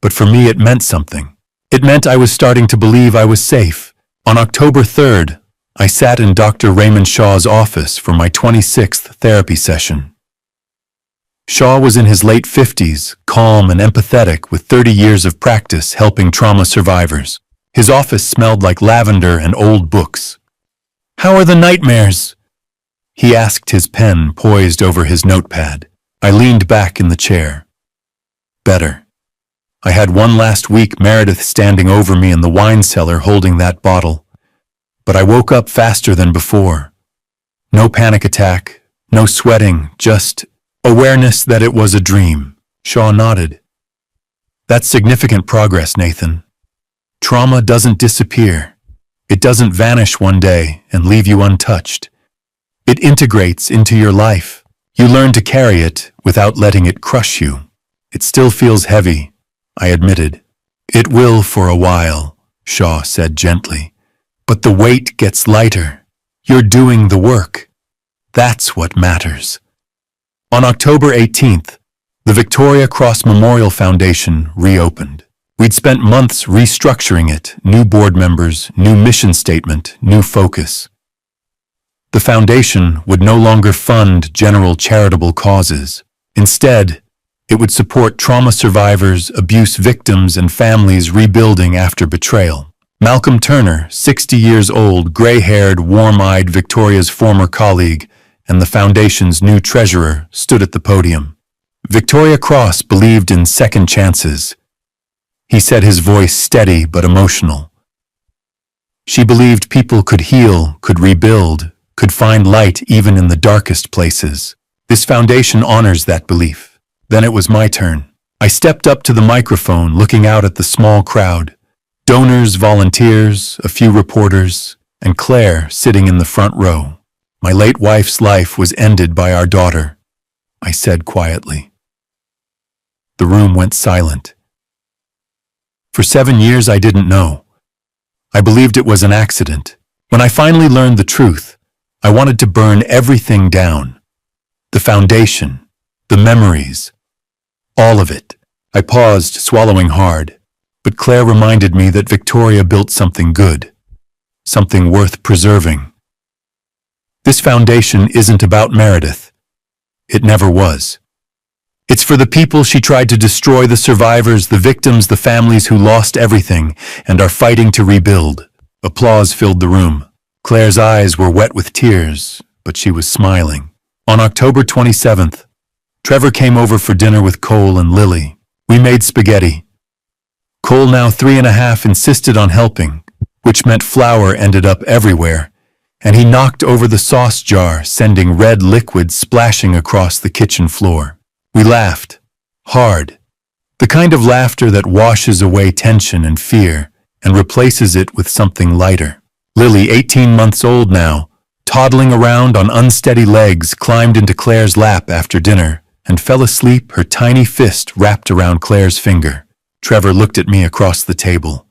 Speaker 1: But for me, it meant something. It meant I was starting to believe I was safe. On October 3rd, I sat in Dr. Raymond Shaw's office for my 26th therapy session. Shaw was in his late 50s, calm and empathetic with 30 years of practice helping trauma survivors. His office smelled like lavender and old books. "How are the nightmares?" he asked, his pen poised over his notepad. I leaned back in the chair. "Better." I had one last week, Meredith standing over me in the wine cellar holding that bottle. But I woke up faster than before. No panic attack, no sweating, just awareness that it was a dream. Shaw nodded. "That's significant progress, Nathan. Trauma doesn't disappear. It doesn't vanish one day and leave you untouched. It integrates into your life. You learn to carry it without letting it crush you. It still feels heavy," I admitted. "It will for a while," Shaw said gently. "But the weight gets lighter. You're doing the work. That's what matters." On October 18th, the Victoria Cross Memorial Foundation reopened. We'd spent months restructuring it, new board members, new mission statement, new focus. The foundation would no longer fund general charitable causes. Instead, it would support trauma survivors, abuse victims, and families rebuilding after betrayal. Malcolm Turner, 60 years old, gray-haired, warm-eyed, Victoria's former colleague, and the foundation's new treasurer, stood at the podium. Victoria Cross believed in second chances. He said, his voice steady but emotional. She believed people could heal, could rebuild, could find light even in the darkest places. This foundation honors that belief. Then it was my turn. I stepped up to the microphone, looking out at the small crowd. Donors, volunteers, a few reporters, and Claire sitting in the front row. "My late wife's life was ended by our daughter," I said quietly. The room went silent. For 7 years I didn't know. I believed it was an accident. When I finally learned the truth, I wanted to burn everything down. The foundation, the memories, all of it. I paused, swallowing hard, but Claire reminded me that Victoria built something good, something worth preserving. This foundation isn't about Meredith. It never was. It's for the people she tried to destroy, the survivors, the victims, the families who lost everything and are fighting to rebuild. Applause filled the room. Claire's eyes were wet with tears, but she was smiling. On October 27th, Trevor came over for dinner with Cole and Lily. We made spaghetti. Cole, now 3.5, insisted on helping, which meant flour ended up everywhere, and he knocked over the sauce jar, sending red liquid splashing across the kitchen floor. We laughed. Hard. The kind of laughter that washes away tension and fear and replaces it with something lighter. Lily, 18 months old now, toddling around on unsteady legs, climbed into Claire's lap after dinner and fell asleep, her tiny fist wrapped around Claire's finger. Trevor looked at me across the table.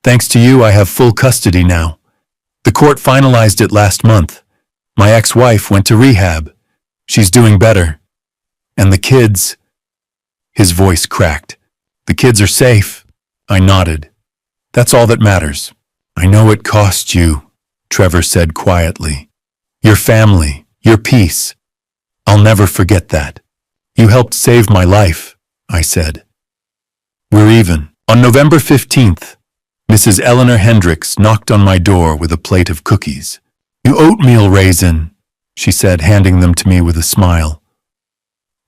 Speaker 1: Thanks to you, I have full custody now. The court finalized it last month. My ex-wife went to rehab. She's doing better. And the kids... His voice cracked. The kids are safe. I nodded. That's all that matters. I know it cost you, Trevor said quietly. Your family, your peace. I'll never forget that. You helped save my life, I said. We're even. On November 15th, Mrs. Eleanor Hendricks knocked on my door with a plate of cookies. You oatmeal raisin, she said, handing them to me with a smile.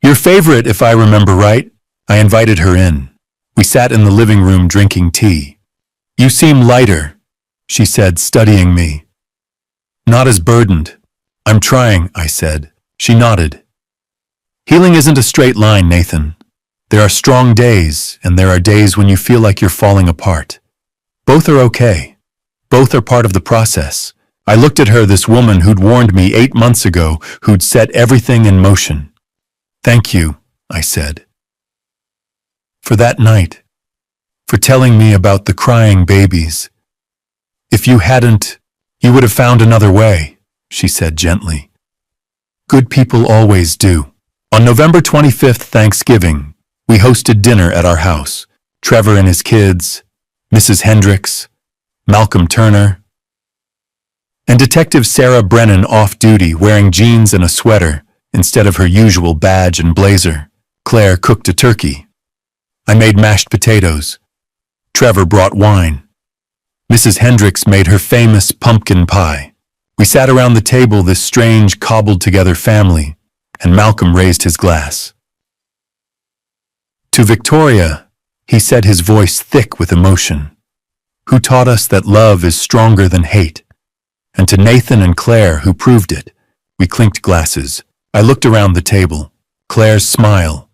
Speaker 1: Your favorite, if I remember right. I invited her in. We sat in the living room drinking tea. You seem lighter, she said, studying me. Not as burdened. I'm trying, I said. She nodded. Healing isn't a straight line, Nathan. There are strong days, and there are days when you feel like you're falling apart. Both are okay. Both are part of the process. I looked at her, this woman who'd warned me 8 months ago, who'd set everything in motion. Thank you, I said. For that night. For telling me about the crying babies. If you hadn't, you would have found another way, she said gently. Good people always do. On November 25th, Thanksgiving, we hosted dinner at our house. Trevor and his kids, Mrs. Hendricks, Malcolm Turner, and Detective Sarah Brennan off duty, wearing jeans and a sweater instead of her usual badge and blazer. Claire cooked a turkey. I made mashed potatoes. Trevor brought wine. Mrs. Hendricks made her famous pumpkin pie. We sat around the table, this strange, cobbled-together family, and Malcolm raised his glass. To Victoria, he said, his voice thick with emotion, who taught us that love is stronger than hate. And to Nathan and Claire, who proved it. We clinked glasses. I looked around the table. Claire's smile.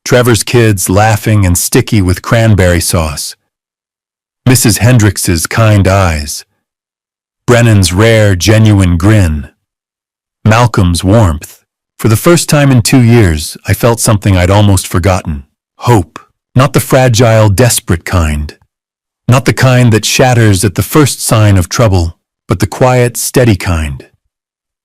Speaker 1: Trevor's kids laughing and sticky with cranberry sauce. Mrs. Hendricks's kind eyes. Brennan's rare, genuine grin. Malcolm's warmth. For the first time in 2 years, I felt something I'd almost forgotten. Hope. Not the fragile, desperate kind. Not the kind that shatters at the first sign of trouble, but the quiet, steady kind.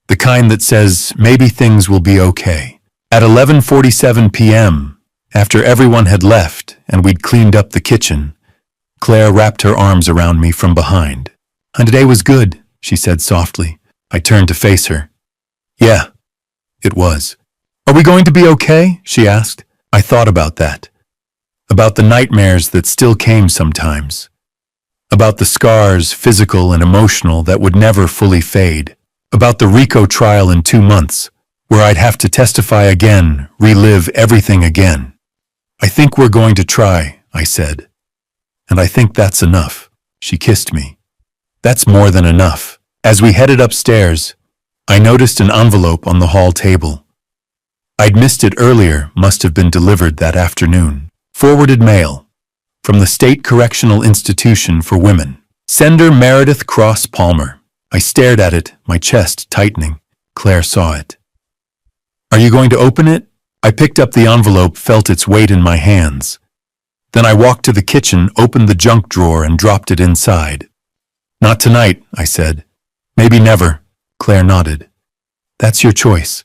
Speaker 1: The kind that says, maybe things will be okay. At 11:47 p.m., after everyone had left and we'd cleaned up the kitchen, Claire wrapped her arms around me from behind. And today was good, she said softly. I turned to face her. Yeah, it was. Are we going to be okay? She asked. I thought about that. About the nightmares that still came sometimes. About the scars, physical and emotional, that would never fully fade. About the RICO trial in 2 months, where I'd have to testify again, relive everything again. I think we're going to try, I said. And I think that's enough. She kissed me. That's more than enough. As we headed upstairs, I noticed an envelope on the hall table. I'd missed it earlier, must have been delivered that afternoon. Forwarded mail. From the State Correctional Institution for Women. Sender Meredith Cross Palmer. I stared at it, my chest tightening. Claire saw it. Are you going to open it? I picked up the envelope, felt its weight in my hands. Then I walked to the kitchen, opened the junk drawer, and dropped it inside. Not tonight, I said. Maybe never, Claire nodded. That's your choice.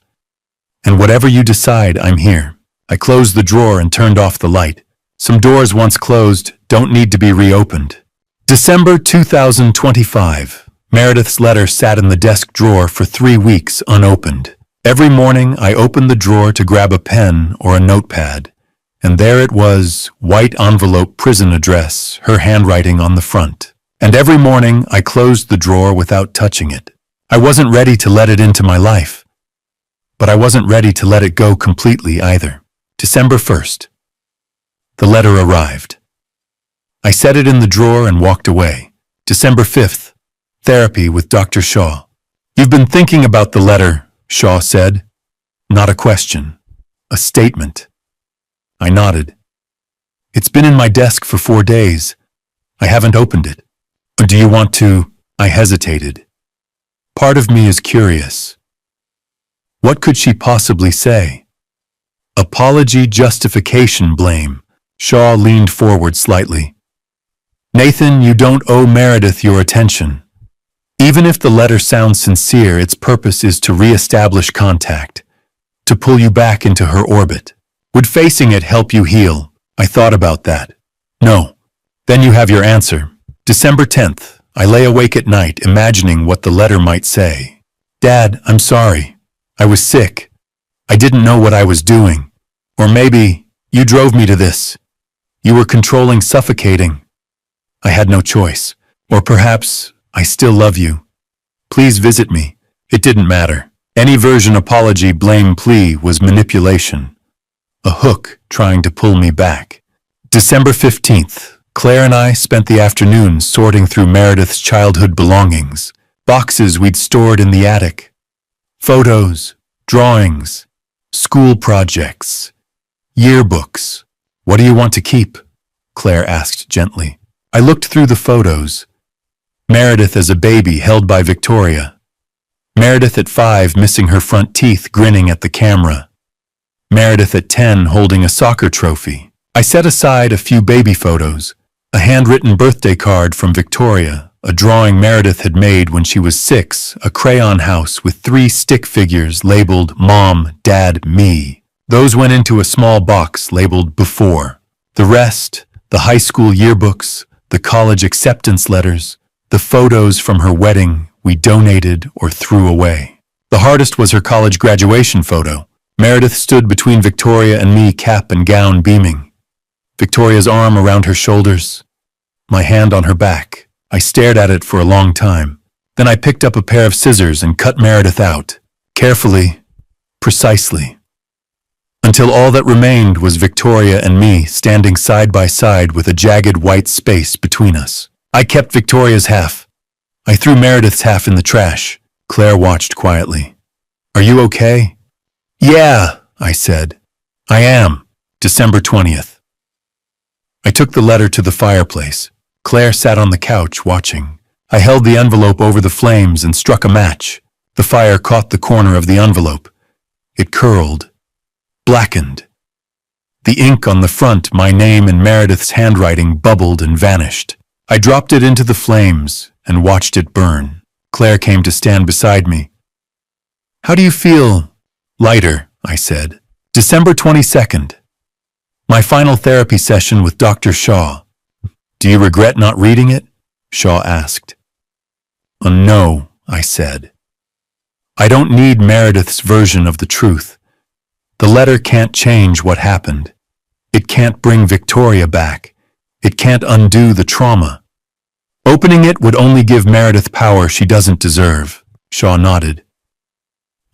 Speaker 1: And whatever you decide, I'm here. I closed the drawer and turned off the light. Some doors once closed don't need to be reopened. December 2025. Meredith's letter sat in the desk drawer for 3 weeks unopened. Every morning I opened the drawer to grab a pen or a notepad, and there it was, white envelope, prison address, her handwriting on the front. And every morning I closed the drawer without touching it. I wasn't ready to let it into my life, but I wasn't ready to let it go completely either. December 1st. The letter arrived. I set it in the drawer and walked away. December 5th. Therapy with Dr. Shaw. You've been thinking about the letter, Shaw said. Not a question, a statement. I nodded. It's been in my desk for 4 days. I haven't opened it. Do you want to? I hesitated. Part of me is curious. What could she possibly say? Apology, justification, blame. Shaw leaned forward slightly. Nathan, you don't owe Meredith your attention. Even if the letter sounds sincere, its purpose is to re-establish contact, to pull you back into her orbit. Would facing it help you heal? I thought about that. No. Then you have your answer. December 10th. I lay awake at night, imagining what the letter might say. Dad, I'm sorry. I was sick. I didn't know what I was doing. Or maybe, you drove me to this. You were controlling, suffocating. I had no choice. Or perhaps, I still love you. Please visit me. It didn't matter. Any version, apology, blame, plea was manipulation. A hook trying to pull me back. December 15th. Claire and I spent the afternoon sorting through Meredith's childhood belongings, boxes we'd stored in the attic. Photos, drawings, school projects, yearbooks. What do you want to keep? Claire asked gently. I looked through the photos. Meredith as a baby held by Victoria. Meredith at 5 missing her front teeth, grinning at the camera. Meredith at 10 holding a soccer trophy. I set aside a few baby photos, a handwritten birthday card from Victoria, a drawing Meredith had made when she was 6, a crayon house with 3 stick figures labeled Mom, Dad, Me. Those went into a small box labeled Before. The rest, the high school yearbooks, the college acceptance letters, the photos from her wedding, we donated or threw away. The hardest was her college graduation photo. Meredith stood between Victoria and me, cap and gown beaming. Victoria's arm around her shoulders, my hand on her back. I stared at it for a long time. Then I picked up a pair of scissors and cut Meredith out, carefully, precisely, until all that remained was Victoria and me standing side by side with a jagged white space between us. I kept Victoria's half. I threw Meredith's half in the trash. Claire watched quietly. Are you okay? Yeah, I said. I am. December 20th. I took the letter to the fireplace. Claire sat on the couch watching. I held the envelope over the flames and struck a match. The fire caught the corner of the envelope. It curled, blackened. The ink on the front, my name in Meredith's handwriting, bubbled and vanished. I dropped it into the flames and watched it burn. Claire came to stand beside me. How do you feel? Lighter, I said. December 22nd. My final therapy session with Dr. Shaw. Do you regret not reading it? Shaw asked. No, I said. I don't need Meredith's version of the truth. The letter can't change what happened. It can't bring Victoria back. It can't undo the trauma. Opening it would only give Meredith power she doesn't deserve. Shaw nodded.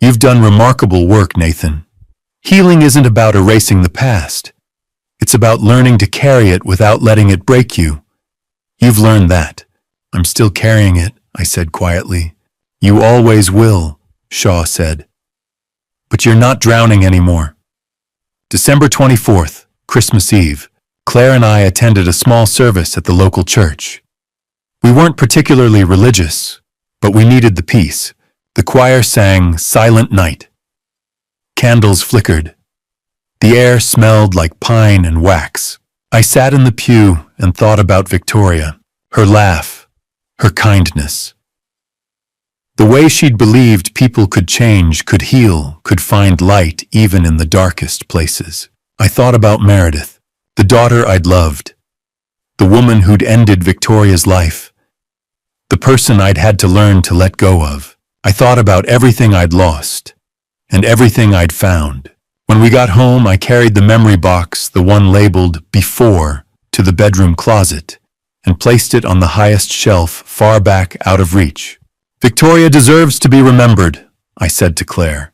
Speaker 1: You've done remarkable work, Nathan. Healing isn't about erasing the past. It's about learning to carry it without letting it break you. You've learned that. I'm still carrying it, I said quietly. You always will, Shaw said. But you're not drowning anymore. December 24th, Christmas Eve. Claire and I attended a small service at the local church. We weren't particularly religious, but we needed the peace. The choir sang Silent Night. Candles flickered. The air smelled like pine and wax. I sat in the pew and thought about Victoria, her laugh, her kindness. The way she'd believed people could change, could heal, could find light even in the darkest places. I thought about Meredith, the daughter I'd loved, the woman who'd ended Victoria's life, the person I'd had to learn to let go of. I thought about everything I'd lost, and everything I'd found. When we got home, I carried the memory box, the one labeled "Before," to the bedroom closet and placed it on the highest shelf, far back out of reach. "Victoria deserves to be remembered," I said to Claire.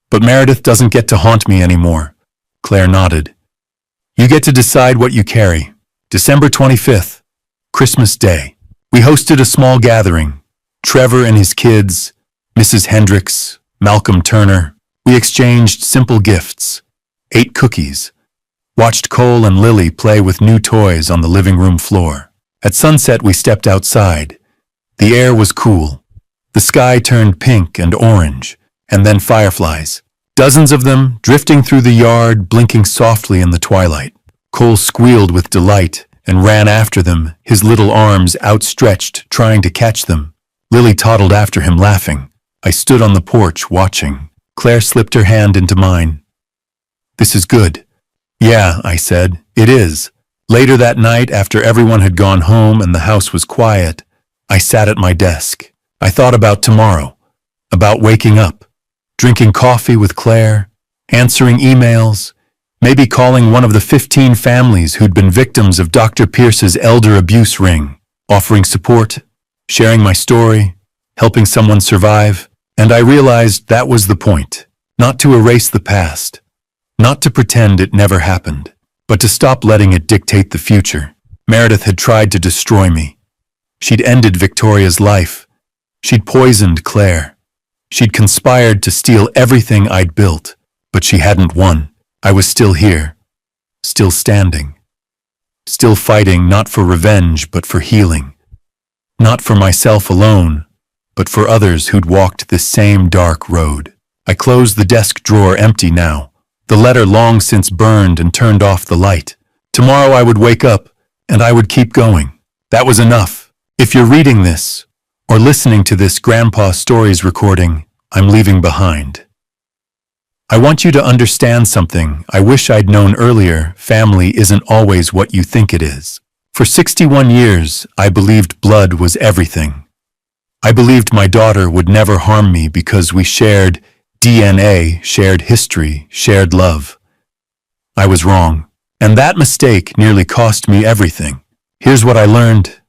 Speaker 1: "But Meredith doesn't get to haunt me anymore." Claire nodded. "You get to decide what you carry." December 25th, Christmas Day. We hosted a small gathering. Trevor and his kids, Mrs. Hendricks, Malcolm Turner. We exchanged simple gifts, ate cookies, watched Cole and Lily play with new toys on the living room floor. At sunset, we stepped outside. The air was cool. The sky turned pink and orange, and then fireflies. Dozens of them drifting through the yard, blinking softly in the twilight. Cole squealed with delight and ran after them, his little arms outstretched, trying to catch them. Lily toddled after him, laughing. I stood on the porch, watching. Claire slipped her hand into mine. "This is good." "Yeah," I said, "it is." Later that night, after everyone had gone home and the house was quiet, I sat at my desk. I thought about tomorrow, about waking up, drinking coffee with Claire, answering emails, maybe calling one of the 15 families who'd been victims of Dr. Pierce's elder abuse ring, offering support, sharing my story, helping someone survive. And I realized that was the point, not to erase the past, not to pretend it never happened, but to stop letting it dictate the future. Meredith had tried to destroy me. She'd ended Victoria's life. She'd poisoned Claire. She'd conspired to steal everything I'd built, but she hadn't won. I was still here, still standing, still fighting, not for revenge, but for healing. Not for myself alone, but for others who'd walked this same dark road. I closed the desk drawer, empty now, the letter long since burned, and turned off the light. Tomorrow I would wake up, and I would keep going. That was enough. If you're reading this, or listening to this Grandpa Stories recording, I'm leaving behind. I want you to understand something I wish I'd known earlier. Family isn't always what you think it is. For 61 years, I believed blood was everything. I believed my daughter would never harm me because we shared DNA, shared history, shared love. I was wrong, and that mistake nearly cost me everything. Here's what I learned,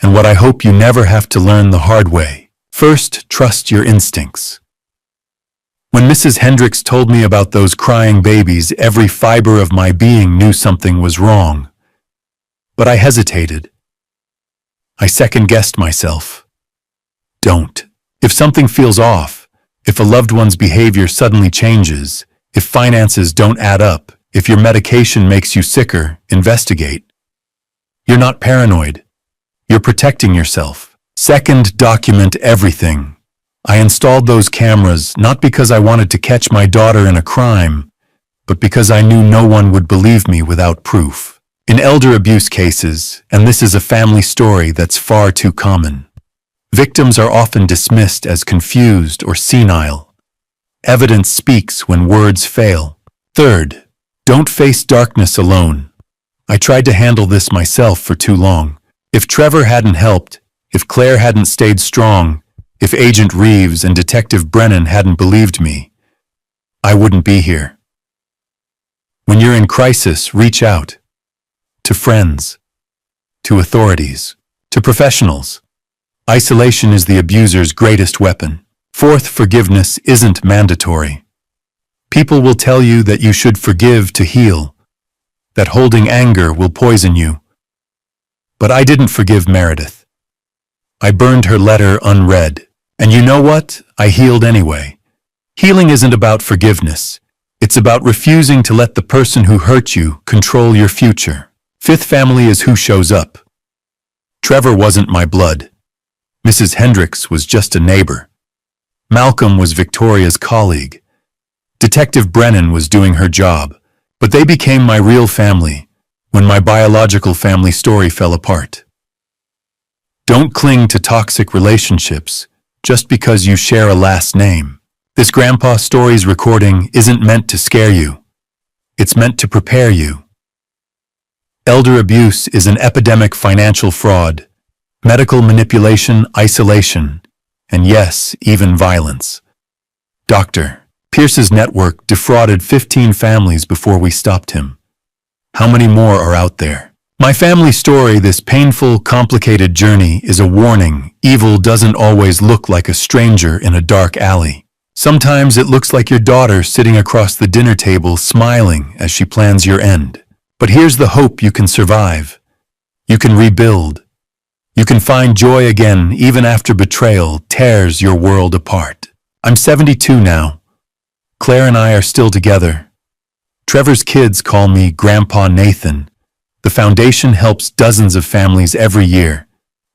Speaker 1: and what I hope you never have to learn the hard way. First, trust your instincts. When Mrs. Hendricks told me about those crying babies, every fiber of my being knew something was wrong. But I hesitated. I second-guessed myself. Don't. If something feels off, if a loved one's behavior suddenly changes, if finances don't add up, if your medication makes you sicker, investigate. You're not paranoid. You're protecting yourself. Second, document everything. I installed those cameras not because I wanted to catch my daughter in a crime, but because I knew no one would believe me without proof. In elder abuse cases, and this is a family story that's far too common, victims are often dismissed as confused or senile. Evidence speaks when words fail. Third, don't face darkness alone. I tried to handle this myself for too long. If Trevor hadn't helped, if Claire hadn't stayed strong, if Agent Reeves and Detective Brennan hadn't believed me, I wouldn't be here. When you're in crisis, reach out. To friends, to authorities, to professionals. Isolation is the abuser's greatest weapon. Fourth, forgiveness isn't mandatory. People will tell you that you should forgive to heal, that holding anger will poison you. But I didn't forgive Meredith. I burned her letter unread. And you know what? I healed anyway. Healing isn't about forgiveness. It's about refusing to let the person who hurt you control your future. Fifth, family is who shows up. Trevor wasn't my blood. Mrs. Hendricks was just a neighbor. Malcolm was Victoria's colleague. Detective Brennan was doing her job, but they became my real family when my biological family story fell apart. Don't cling to toxic relationships just because you share a last name. This Grandpa Stories recording isn't meant to scare you. It's meant to prepare you. Elder abuse is an epidemic: financial fraud, medical manipulation, isolation, and yes, even violence. Doctor, Pierce's network defrauded 15 families before we stopped him. How many more are out there? My family story, this painful, complicated journey, is a warning. Evil doesn't always look like a stranger in a dark alley. Sometimes it looks like your daughter sitting across the dinner table smiling as she plans your end. But here's the hope: you can survive. You can rebuild. You can find joy again even after betrayal tears your world apart. I'm 72 now. Claire and I are still together. Trevor's kids call me Grandpa Nathan. The foundation helps dozens of families every year,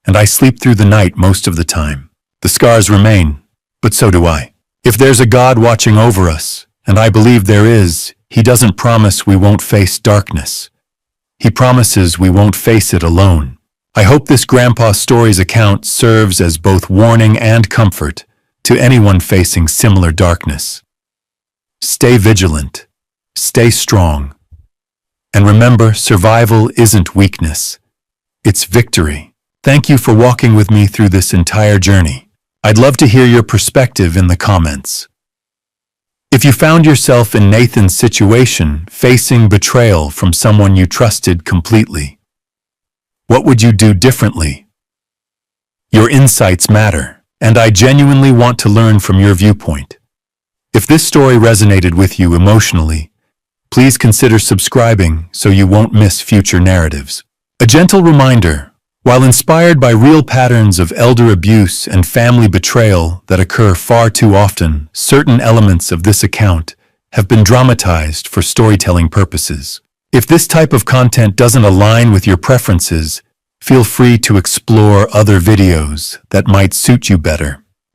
Speaker 1: and I sleep through the night most of the time. The scars remain, but so do I. If there's a God watching over us, and I believe there is, He doesn't promise we won't face darkness. He promises we won't face it alone. I hope this Grandpa Stories account serves as both warning and comfort to anyone facing similar darkness. Stay vigilant, stay strong, and remember, survival isn't weakness, it's victory. Thank you for walking with me through this entire journey. I'd love to hear your perspective in the comments. If you found yourself in Nathan's situation, facing betrayal from someone you trusted completely, what would you do differently? Your insights matter, and I genuinely want to learn from your viewpoint. If this story resonated with you emotionally, please consider subscribing so you won't miss future narratives. A gentle reminder: while inspired by real patterns of elder abuse and family betrayal that occur far too often, certain elements of this account have been dramatized for storytelling purposes. If this type of content doesn't align with your preferences, feel free to explore other videos that might suit you better.